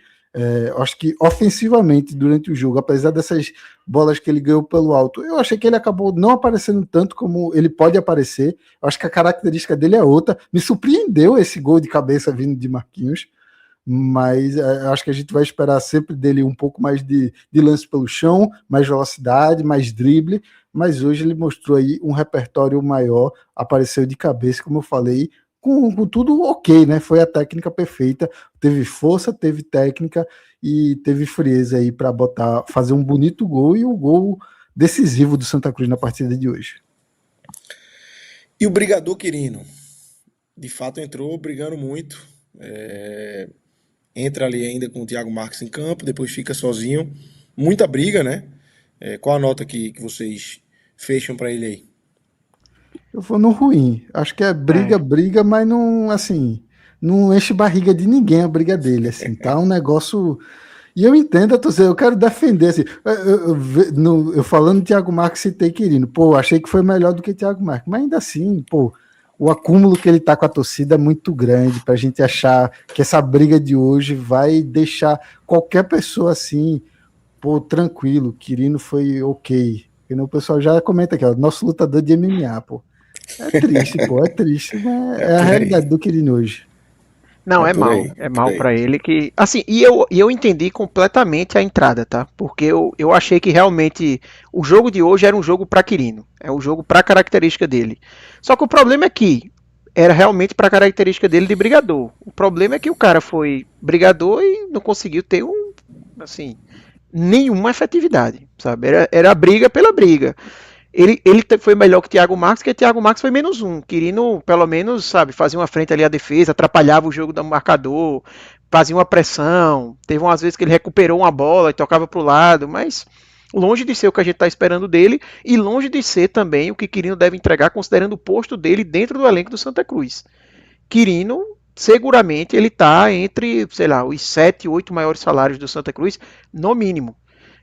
Speaker 3: Acho que ofensivamente durante o jogo, apesar dessas bolas que ele ganhou pelo alto, eu achei que ele acabou não aparecendo tanto como ele pode aparecer. Eu acho que a característica dele é outra. Me surpreendeu esse gol de cabeça vindo de Marquinhos, mas acho que a gente vai esperar sempre dele um pouco mais de lance pelo chão, mais velocidade, mais drible, mas hoje ele mostrou aí um repertório maior, apareceu de cabeça, como eu falei, com tudo ok, né? Foi a técnica perfeita, teve força, teve técnica e teve frieza aí para fazer um bonito gol e o gol decisivo do Santa Cruz na partida de hoje.
Speaker 1: E o Brigador Quirino, de fato entrou brigando muito, entra ali ainda com o Thiago Marques em campo, depois fica sozinho, muita briga, né? Qual a nota que vocês fecham para ele aí?
Speaker 3: Eu vou no ruim. Acho que é briga, mas não, assim, não enche barriga de ninguém a briga dele, assim, tá um negócio... E eu entendo, eu quero defender, assim, eu falando de Thiago Marques, citei Quirino, pô, achei que foi melhor do que Thiago Marques, mas ainda assim, pô, o acúmulo que ele tá com a torcida é muito grande pra gente achar que essa briga de hoje vai deixar qualquer pessoa assim, pô, tranquilo, Quirino foi ok. E o pessoal já comenta aqui, ó, nosso lutador de MMA, pô. É triste, pô, é triste, mas é a realidade do Quirino hoje.
Speaker 2: Não,
Speaker 1: É por aí,
Speaker 2: é
Speaker 1: por
Speaker 2: mal
Speaker 1: aí.
Speaker 2: pra ele que. Assim, e eu entendi completamente a entrada, tá? Porque eu achei que realmente o jogo de hoje era um jogo pra Quirino. É um jogo pra característica dele. Só que o problema é que era realmente pra característica dele de brigador. O problema é que o cara foi brigador e não conseguiu ter assim, nenhuma efetividade, sabe? Era a briga pela briga. Ele foi melhor que o Thiago Marques, porque o Thiago Marques foi -1. Quirino, pelo menos, sabe, fazia uma frente ali à defesa, atrapalhava o jogo do marcador, fazia uma pressão. Teve umas vezes que ele recuperou uma bola e tocava para o lado, mas longe de ser o que a gente está esperando dele e longe de ser também o que Quirino deve entregar, considerando o posto dele dentro do elenco do Santa Cruz. Quirino, seguramente, ele está entre, sei lá, os 7, 8 maiores salários do Santa Cruz, no mínimo.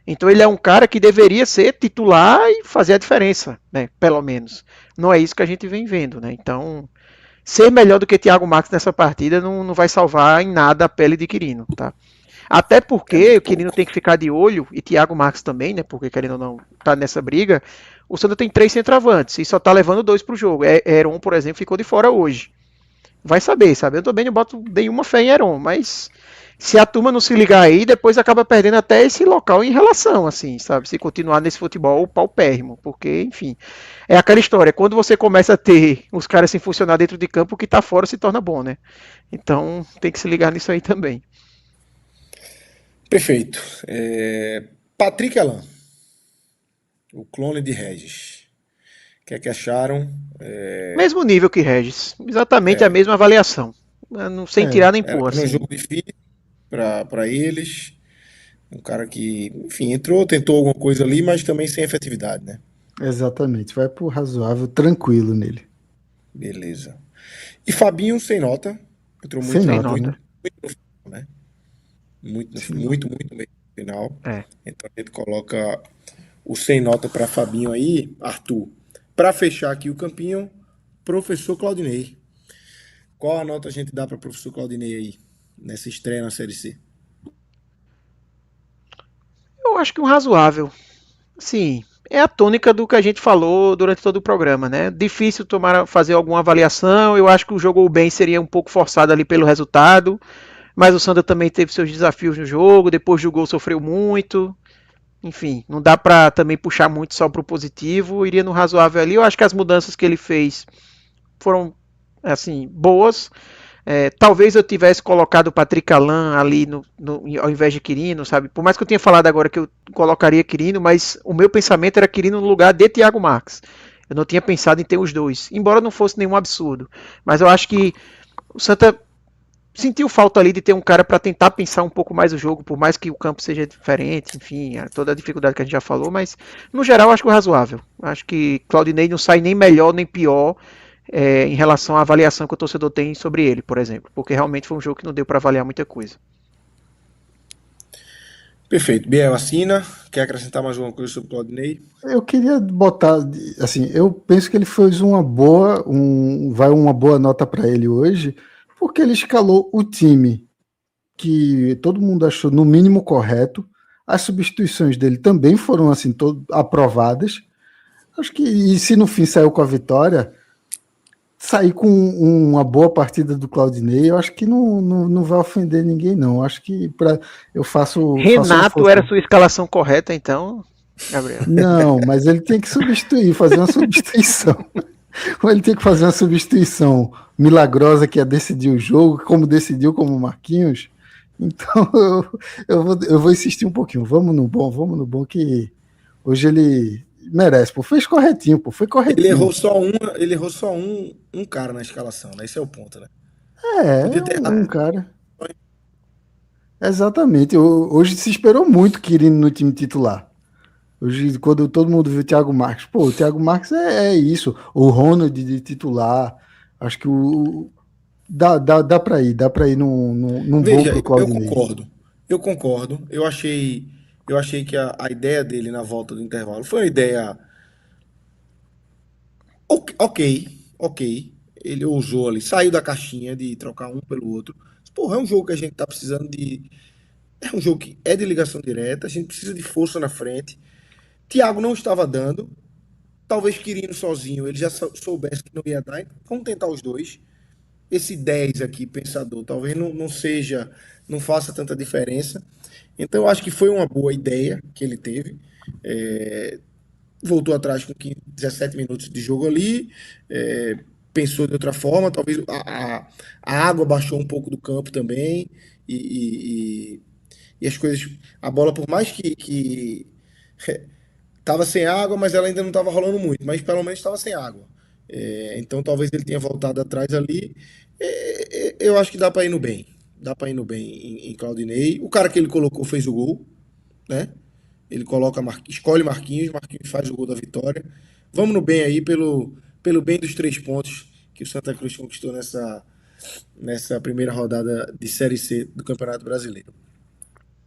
Speaker 2: Então ele é um cara que deveria ser titular e fazer a diferença, né? Pelo menos. Não é isso que a gente vem vendo, né? Então, ser melhor do que Thiago Max nessa partida não vai salvar em nada a pele de Quirino, tá? Até
Speaker 1: É
Speaker 2: porque
Speaker 1: muito
Speaker 2: o Quirino
Speaker 1: pouco.
Speaker 2: tem que ficar de olho, e Thiago Max também, né? Porque querendo ou não, tá nessa briga. O Santa tem 3 centroavantes e só tá levando 2 pro jogo. Heron, por exemplo, ficou de fora hoje. Vai saber, sabe? Eu também não boto nenhuma fé em Heron, mas se a turma não se ligar aí, depois acaba perdendo até esse local em relação, assim, sabe? Se continuar nesse futebol paupérrimo, porque, enfim, é aquela história, quando você começa a ter os caras sem funcionar dentro de campo, o que tá fora se torna bom, né? Então tem que se ligar nisso aí também.
Speaker 1: Perfeito. Patrick Elan, o clone de Regis. O que é que acharam?
Speaker 2: Mesmo nível que Regis, exatamente a mesma avaliação, sem
Speaker 3: É,
Speaker 2: tirar nem pôr,
Speaker 1: Era um
Speaker 2: assim.
Speaker 1: jogo difícil para eles. Um cara que, enfim, entrou, tentou alguma coisa ali, mas também sem efetividade, né?
Speaker 3: exatamente. Vai pro razoável, tranquilo nele.
Speaker 1: Beleza. E Fabinho sem nota. Entrou
Speaker 3: Sem
Speaker 2: Sem
Speaker 3: nota,
Speaker 1: muito,
Speaker 3: né?
Speaker 2: nota.
Speaker 1: muito no final, né? Muito,
Speaker 3: Sem nota.
Speaker 1: muito, muito bem no final.
Speaker 2: É.
Speaker 1: Então a gente coloca o sem nota para Fabinho aí, Arthur. Para fechar aqui o campinho, professor Claudinei. Qual a nota a gente dá para professor Claudinei aí, nessa estreia na Série C?
Speaker 2: Eu acho que um razoável. Sim, é a tônica do que a gente falou durante todo o programa, né? Difícil fazer alguma avaliação. Eu acho que o jogo bem seria um pouco forçado ali pelo resultado, mas o Santa também teve seus desafios no jogo. Depois do gol sofreu muito. Enfim, não dá para também puxar muito só para o positivo. Iria no razoável ali. Eu acho que as mudanças que ele fez foram assim boas. Talvez eu tivesse colocado o Patrick Alan ali ao invés de Quirino, sabe? Por mais que eu tenha falado agora que eu colocaria Quirino, mas o meu pensamento era Quirino no lugar de Thiago Marques. Eu não tinha pensado em ter os dois, embora não fosse nenhum absurdo. Mas eu acho que o Santa sentiu falta ali de ter um cara para tentar pensar um pouco mais o jogo, por mais que o campo seja diferente, enfim, toda a dificuldade que a gente já falou, mas no geral acho que é razoável. Acho que Claudinei não sai nem melhor nem pior em relação à avaliação que o torcedor tem sobre ele, por exemplo, porque realmente foi um jogo que não deu para avaliar muita coisa.
Speaker 1: Perfeito. Biel, assina. Quer acrescentar mais alguma coisa sobre o Claudinei?
Speaker 3: Eu queria botar, assim, eu penso que ele fez vai uma boa nota para ele hoje, porque ele escalou o time que todo mundo achou no mínimo correto. As substituições dele também foram assim aprovadas. Acho que e se no fim saiu com a vitória, sair com uma boa partida do Claudinei, eu acho que não vai ofender ninguém, não. Acho que eu faço uma
Speaker 2: Renato
Speaker 3: força.
Speaker 2: era sua escalação correta, então, Gabriel?
Speaker 3: Não, mas ele tem que fazer uma substituição. Ou ele tem que fazer uma substituição milagrosa que é decidir o jogo, como decidiu como o Marquinhos. Então eu vou insistir um pouquinho. Vamos no bom que hoje ele merece. Pô, fez corretinho, pô, foi corretinho.
Speaker 1: Ele errou só um cara na escalação, né? Esse é o ponto, né?
Speaker 3: É,
Speaker 1: Podia ter errado.
Speaker 3: um cara. Exatamente. Hoje se esperou muito Quirino no time titular. Hoje, quando todo mundo viu o Thiago Marques, pô, o Thiago Marques é isso. O Ronald de titular. Acho que dá para ir num bom
Speaker 1: Veja,
Speaker 3: pro
Speaker 1: eu
Speaker 3: Claudinei.
Speaker 1: concordo. Eu concordo. Eu achei que a ideia dele na volta do intervalo foi uma ideia ok, ok. Ele ousou ali, saiu da caixinha de trocar um pelo outro. Porra, é um jogo que a gente tá precisando de. É um jogo que é de ligação direta, a gente precisa de força na frente. Thiago não estava dando. Talvez Quirino sozinho ele já soubesse que não ia dar. Então vamos tentar os dois. esse 10 aqui, pensador, talvez não seja, não faça tanta diferença. Então eu acho que foi uma boa ideia que ele teve. É, voltou atrás com 15, 17 minutos de jogo ali, pensou de outra forma, talvez a água baixou um pouco do campo também, e, e as coisas, a bola, por mais que tava sem água, mas ela ainda não estava rolando muito, mas pelo menos estava sem água. Então talvez ele tenha voltado atrás ali. Eu acho que dá para ir no bem. Dá para ir no bem em Claudinei. O cara que ele colocou fez o gol, né? Ele coloca, escolhe Marquinhos faz o gol da vitória. Vamos no bem aí pelo bem dos 3 pontos que o Santa Cruz conquistou nessa primeira rodada de Série C do Campeonato Brasileiro.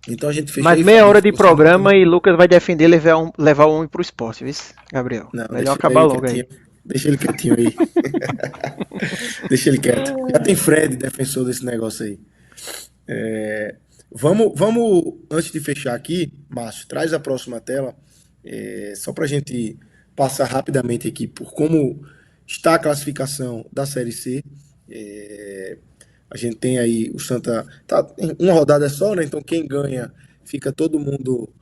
Speaker 1: Então a gente fecha
Speaker 2: Mais
Speaker 1: aí,
Speaker 2: meia
Speaker 1: Fábio.
Speaker 2: hora de programa e Lucas vai defender levar o homem pro esporte, viu, Gabriel?
Speaker 1: Não,
Speaker 2: Melhor
Speaker 1: deixa
Speaker 2: acabar
Speaker 1: ele
Speaker 2: logo aí.
Speaker 1: quietinho. Deixa ele quietinho aí. Deixa ele quieto. Já tem Fred, defensor desse negócio aí. Vamos, antes de fechar aqui, Márcio, traz a próxima tela, só para a gente passar rapidamente aqui por como está a classificação da Série C. A gente tem aí o Santa, tá em uma rodada só, né? Então quem ganha fica todo mundo,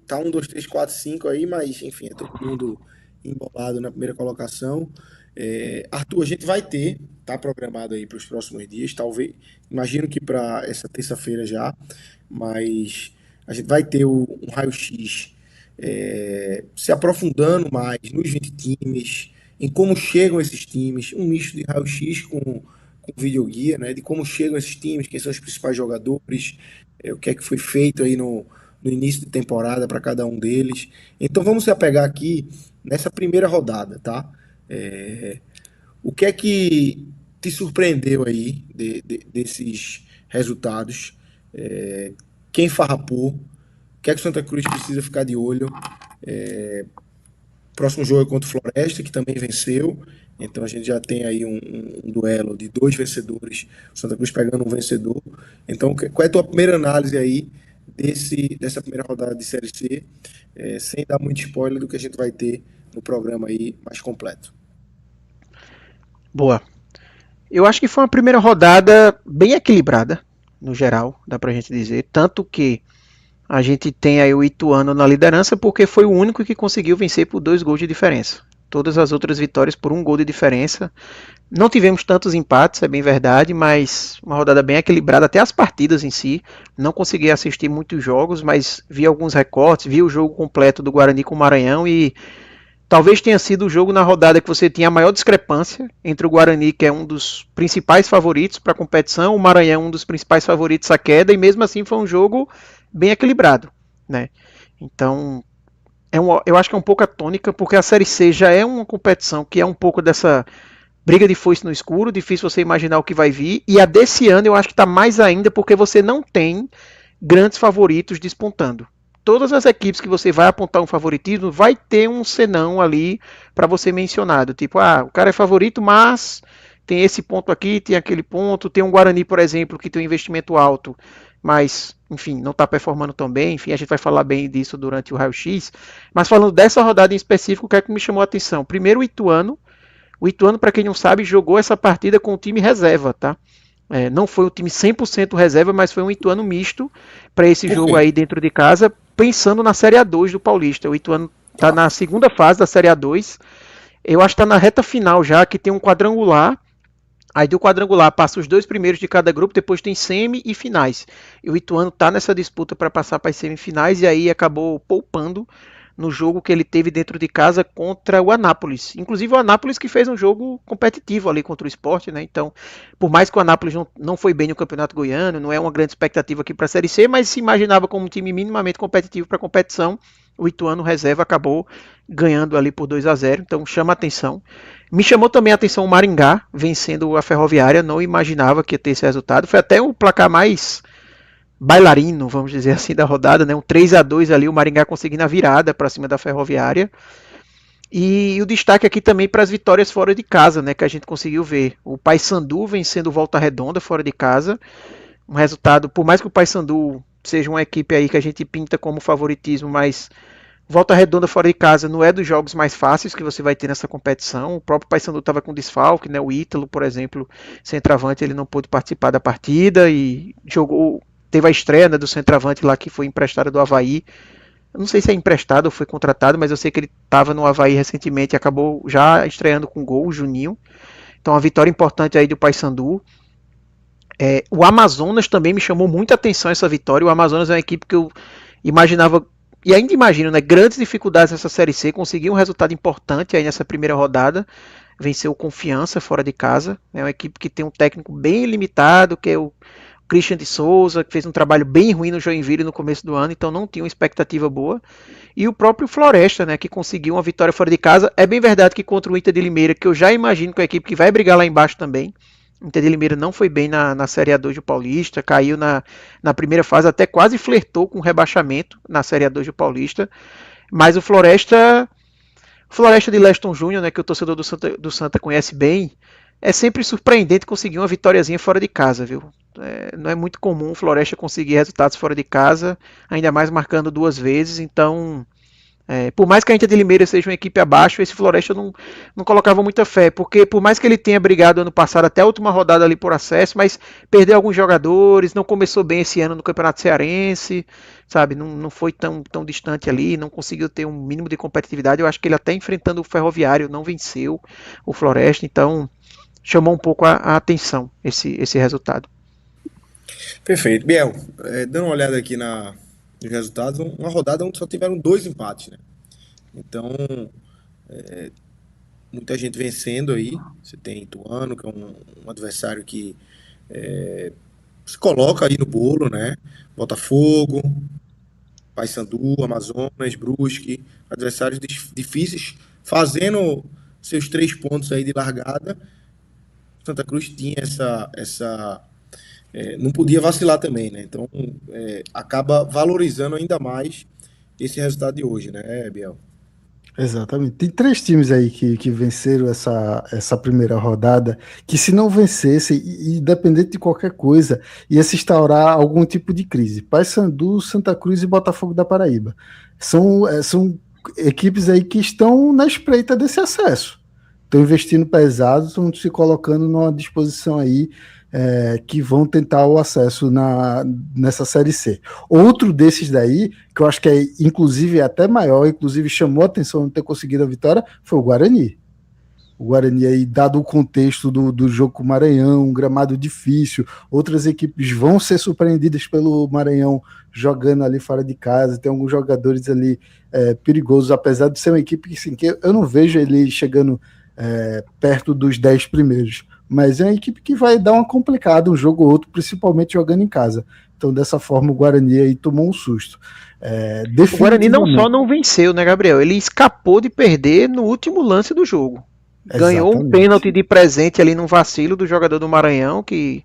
Speaker 1: tá 1, 2, 3, 4, 5 aí, mas enfim, é todo mundo embolado na primeira colocação. Arthur, a gente vai ter, tá programado aí para os próximos dias, talvez, imagino que para essa terça-feira já, mas a gente vai ter um raio-x se aprofundando mais nos 20 times, em como chegam esses times, um misto de raio-x com videoguia, né, de como chegam esses times, quem são os principais jogadores, o que é que foi feito aí no início de temporada para cada um deles. Então vamos se apegar aqui nessa primeira rodada, tá? O que é que te surpreendeu aí desses resultados? Quem farrapou? O que é que o Santa Cruz precisa ficar de olho? Próximo jogo é contra o Floresta, que também venceu. Então a gente já tem aí um duelo de 2 vencedores. O Santa Cruz pegando um vencedor. Então, qual é a tua primeira análise aí dessa primeira rodada de Série C? Sem dar muito spoiler do que a gente vai ter no programa aí mais completo.
Speaker 2: Boa. Eu acho que foi uma primeira rodada bem equilibrada, no geral, dá pra gente dizer. Tanto que a gente tem aí o Ituano na liderança porque foi o único que conseguiu vencer por 2 gols de diferença. Todas as outras vitórias por 1 gol de diferença. Não tivemos tantos empates, é bem verdade, mas uma rodada bem equilibrada, até as partidas em si. Não consegui assistir muitos jogos, mas vi alguns recortes, vi o jogo completo do Guarani com o Maranhão e talvez tenha sido o jogo na rodada que você tinha a maior discrepância entre o Guarani, que é um dos principais favoritos para a competição, o Maranhão um dos principais favoritos à queda, e mesmo assim foi um jogo bem equilibrado, né? Então, eu acho que é um pouco a tônica, porque a Série C já é uma competição que é um pouco dessa briga de foice no escuro, difícil você imaginar o que vai vir, e a desse ano eu acho que está mais ainda porque você não tem grandes favoritos despontando. Todas as equipes que você vai apontar um favoritismo, vai ter um senão ali para você mencionar, do tipo, o cara é favorito, mas tem esse ponto aqui, tem aquele ponto, tem um Guarani, por exemplo, que tem um investimento alto, mas, enfim, não está performando tão bem, enfim, a gente vai falar bem disso durante o raio-x, mas falando dessa rodada em específico, o que é que me chamou a atenção? Primeiro, o Ituano, para quem não sabe, jogou essa partida com o time reserva, tá? Não foi um time 100% reserva, mas foi um Ituano misto para esse jogo aí dentro de casa, pensando na Série A2 do Paulista. O Ituano está na segunda fase da Série A2. Eu acho que está na reta final já, que tem um quadrangular. Aí do quadrangular passa os 2 primeiros de cada grupo, depois tem semi e finais. E o Ituano está nessa disputa para passar para as semifinais e aí acabou poupando no jogo que ele teve dentro de casa contra o Anápolis. Inclusive o Anápolis que fez um jogo competitivo ali contra o Sport, né? Então, por mais que o Anápolis não foi bem no Campeonato Goiano, não é uma grande expectativa aqui para a Série C, mas se imaginava como um time minimamente competitivo para a competição, o Ituano reserva acabou ganhando ali por 2-0, então chama a atenção. Me chamou também a atenção o Maringá vencendo a Ferroviária, não imaginava que ia ter esse resultado. Foi até o placar mais bailarino, vamos dizer assim, da rodada, né? Um 3-2 ali, o Maringá conseguindo a virada para cima da Ferroviária. E o destaque aqui também para as vitórias fora de casa, né? Que a gente conseguiu ver. O Paysandu vencendo o Volta Redonda fora de casa. Um resultado, por mais que o Paysandu seja uma equipe aí que a gente pinta como favoritismo, mas Volta Redonda fora de casa não é dos jogos mais fáceis que você vai ter nessa competição. O próprio Paysandu estava com desfalque, né? O Ítalo, por exemplo, centroavante, ele não pôde participar da partida e jogou. Teve a estreia, né, do centroavante lá que foi emprestado do Avaí. Eu não sei se é emprestado ou foi contratado, mas eu sei que ele estava no Avaí recentemente e acabou já estreando com gol, o Juninho. Então, uma vitória importante aí do Paysandu. O Amazonas também me chamou muita atenção essa vitória. O Amazonas é uma equipe que eu imaginava, e ainda imagino, né, grandes dificuldades nessa Série C. Conseguiu um resultado importante aí nessa primeira rodada. Venceu Confiança fora de casa. É uma equipe que tem um técnico bem limitado, que é o Christian de Souza, que fez um trabalho bem ruim no Joinville no começo do ano, então não tinha uma expectativa boa. E o próprio Floresta, né, que conseguiu uma vitória fora de casa. É bem verdade que contra o Inter de Limeira, que eu já imagino que é a equipe que vai brigar lá embaixo também. O Inter de Limeira não foi bem na Série A2 do Paulista, caiu na primeira fase, até quase flertou com o rebaixamento na Série A2 do Paulista. Mas o Floresta de Leston Júnior, né, que o torcedor do Santa conhece bem, é sempre surpreendente conseguir uma vitóriazinha fora de casa, viu? Não é muito comum o Floresta conseguir resultados fora de casa, ainda mais marcando 2 vezes, então por mais que a Inter de Limeira seja uma equipe abaixo, esse Floresta não colocava muita fé, porque por mais que ele tenha brigado ano passado até a última rodada ali por acesso, mas perdeu alguns jogadores, não começou bem esse ano no Campeonato Cearense, sabe, não foi tão distante ali, não conseguiu ter um mínimo de competitividade. Eu acho que ele até enfrentando o Ferroviário não venceu o Floresta, então chamou um pouco a atenção esse resultado.
Speaker 1: Perfeito. Biel, dando uma olhada aqui nos resultados, uma rodada onde só tiveram 2 empates, né? Então, muita gente vencendo aí. Você tem Ituano, que é um adversário que se coloca aí no bolo, né? Botafogo, Paysandu, Amazonas, Brusque, adversários difíceis, fazendo seus 3 pontos aí de largada. Santa Cruz tinha não podia vacilar também, né? Então, acaba valorizando ainda mais esse resultado de hoje, né, Biel?
Speaker 3: Exatamente. Tem 3 times aí que venceram essa primeira rodada, que se não vencessem, independente de qualquer coisa, ia se instaurar algum tipo de crise. Paysandu, Santa Cruz e Botafogo da Paraíba. São equipes aí que estão na espreita desse acesso. Estão investindo pesado, estão se colocando numa disposição aí que vão tentar o acesso nessa Série C. Outro desses daí, que eu acho que é inclusive até maior, inclusive chamou a atenção de não ter conseguido a vitória, foi o Guarani. O Guarani aí, dado o contexto do jogo com o Maranhão, um gramado difícil, outras equipes vão ser surpreendidas pelo Maranhão jogando ali fora de casa, tem alguns jogadores ali perigosos, apesar de ser uma equipe assim, que eu não vejo ele chegando perto dos 10 primeiros, mas é uma equipe que vai dar uma complicada um jogo ou outro, principalmente jogando em casa. Então, dessa forma, o Guarani aí tomou um susto.
Speaker 2: O Guarani não só não venceu, né, Gabriel? Ele escapou de perder no último lance do jogo. Ganhou um pênalti de presente ali num vacilo do jogador do Maranhão, que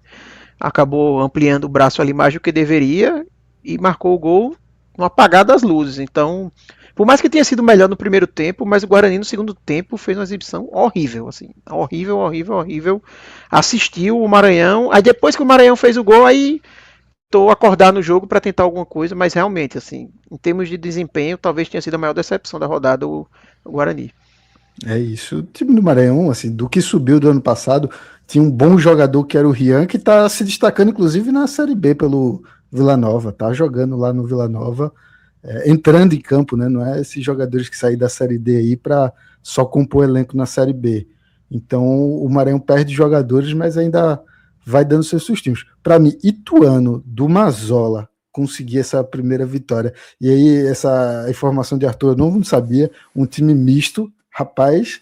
Speaker 2: acabou ampliando o braço ali mais do que deveria e marcou o gol no apagar das luzes. Então, por mais que tenha sido melhor no primeiro tempo, mas o Guarani no segundo tempo fez uma exibição horrível, assim, horrível. Assistiu o Maranhão, aí depois que o Maranhão fez o gol, aí tô acordar no jogo para tentar alguma coisa, mas realmente, assim, em termos de desempenho, talvez tenha sido a maior decepção da rodada o Guarani.
Speaker 3: É isso. O time do Maranhão, assim, do que subiu do ano passado, tinha um bom jogador que era o Rian, que está se destacando, inclusive, na Série B pelo Vila Nova, tá jogando lá no Vila Nova, entrando em campo, né? Não é esses jogadores que saem da Série D aí para só compor elenco na Série B. Então, o Maranhão perde jogadores, mas ainda vai dando seus sustinhos. Para mim, Ituano do Mazola conseguir essa primeira vitória. E aí, essa informação de Arthur eu não sabia, um time misto. Rapaz,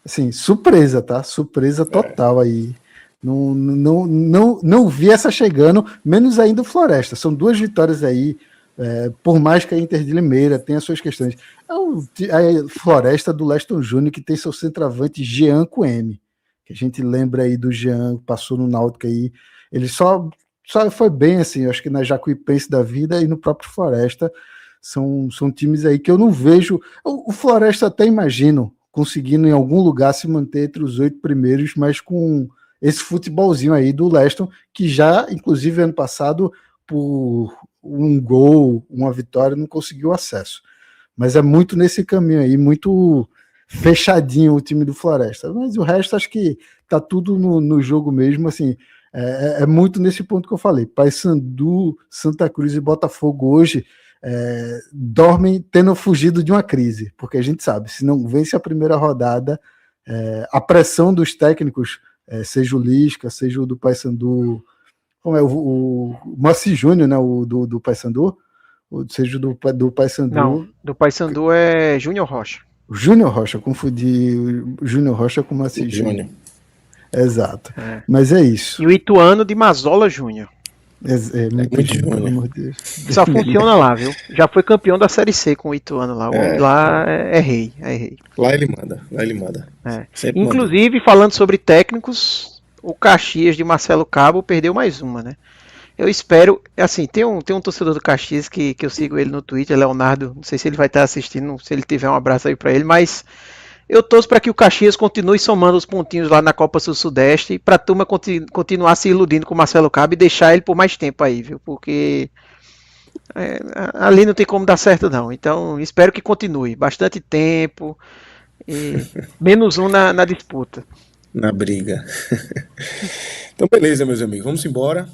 Speaker 3: assim, surpresa, tá? Surpresa total aí. Não vi essa chegando, menos ainda o Floresta. São 2 vitórias aí, por mais que a Inter de Limeira tenha suas questões. A Floresta do Leston Júnior, que tem seu centroavante Jean Coemi, que a gente lembra aí do Jean, passou no Náutico aí. Ele só foi bem, assim, acho que na Jacuipense da vida e no próprio Floresta. São times aí que eu não vejo. O Floresta até imagino conseguindo em algum lugar se manter entre os 8 primeiros, mas com esse futebolzinho aí do Leston, que já, inclusive, ano passado, por um gol, uma vitória, não conseguiu acesso. mas é muito nesse caminho aí, muito fechadinho o time do Floresta. Mas o resto, acho que tá tudo no jogo mesmo, assim, é muito nesse ponto que eu falei. Paysandu, Santa Cruz e Botafogo hoje dormem tendo fugido de uma crise, porque a gente sabe, se não vence a primeira rodada, a pressão dos técnicos, seja o Lisca, seja o do Paysandu, como é o Massi Júnior, né, o do Paysandu, seja do Paysandu.
Speaker 2: Não, do Paysandu é Júnior Rocha.
Speaker 3: Júnior Rocha, confundi o Júnior Rocha com o Massi Júnior. Exato. Mas é isso.
Speaker 2: E o Ituano de Mazola Júnior.
Speaker 3: Muito Júnior, pelo amor de Deus.
Speaker 2: Só funciona lá, viu? Já foi campeão da Série C com o Ituano lá. Lá é rei, é rei.
Speaker 1: Lá ele manda.
Speaker 2: Inclusive, falando sobre técnicos, o Caxias de Marcelo Cabo perdeu mais uma, né? Eu espero, assim, tem um torcedor do Caxias que eu sigo ele no Twitter, Leonardo, não sei se ele vai estar assistindo, se ele tiver um abraço aí pra ele, mas eu torço para que o Caxias continue somando os pontinhos lá na Copa Sul-Sudeste, para a turma continuar se iludindo com o Marcelo Cabo e deixar ele por mais tempo aí, viu? Porque ali não tem como dar certo não. Então espero que continue bastante tempo e menos um na disputa.
Speaker 1: Na briga. Então beleza, meus amigos, vamos embora.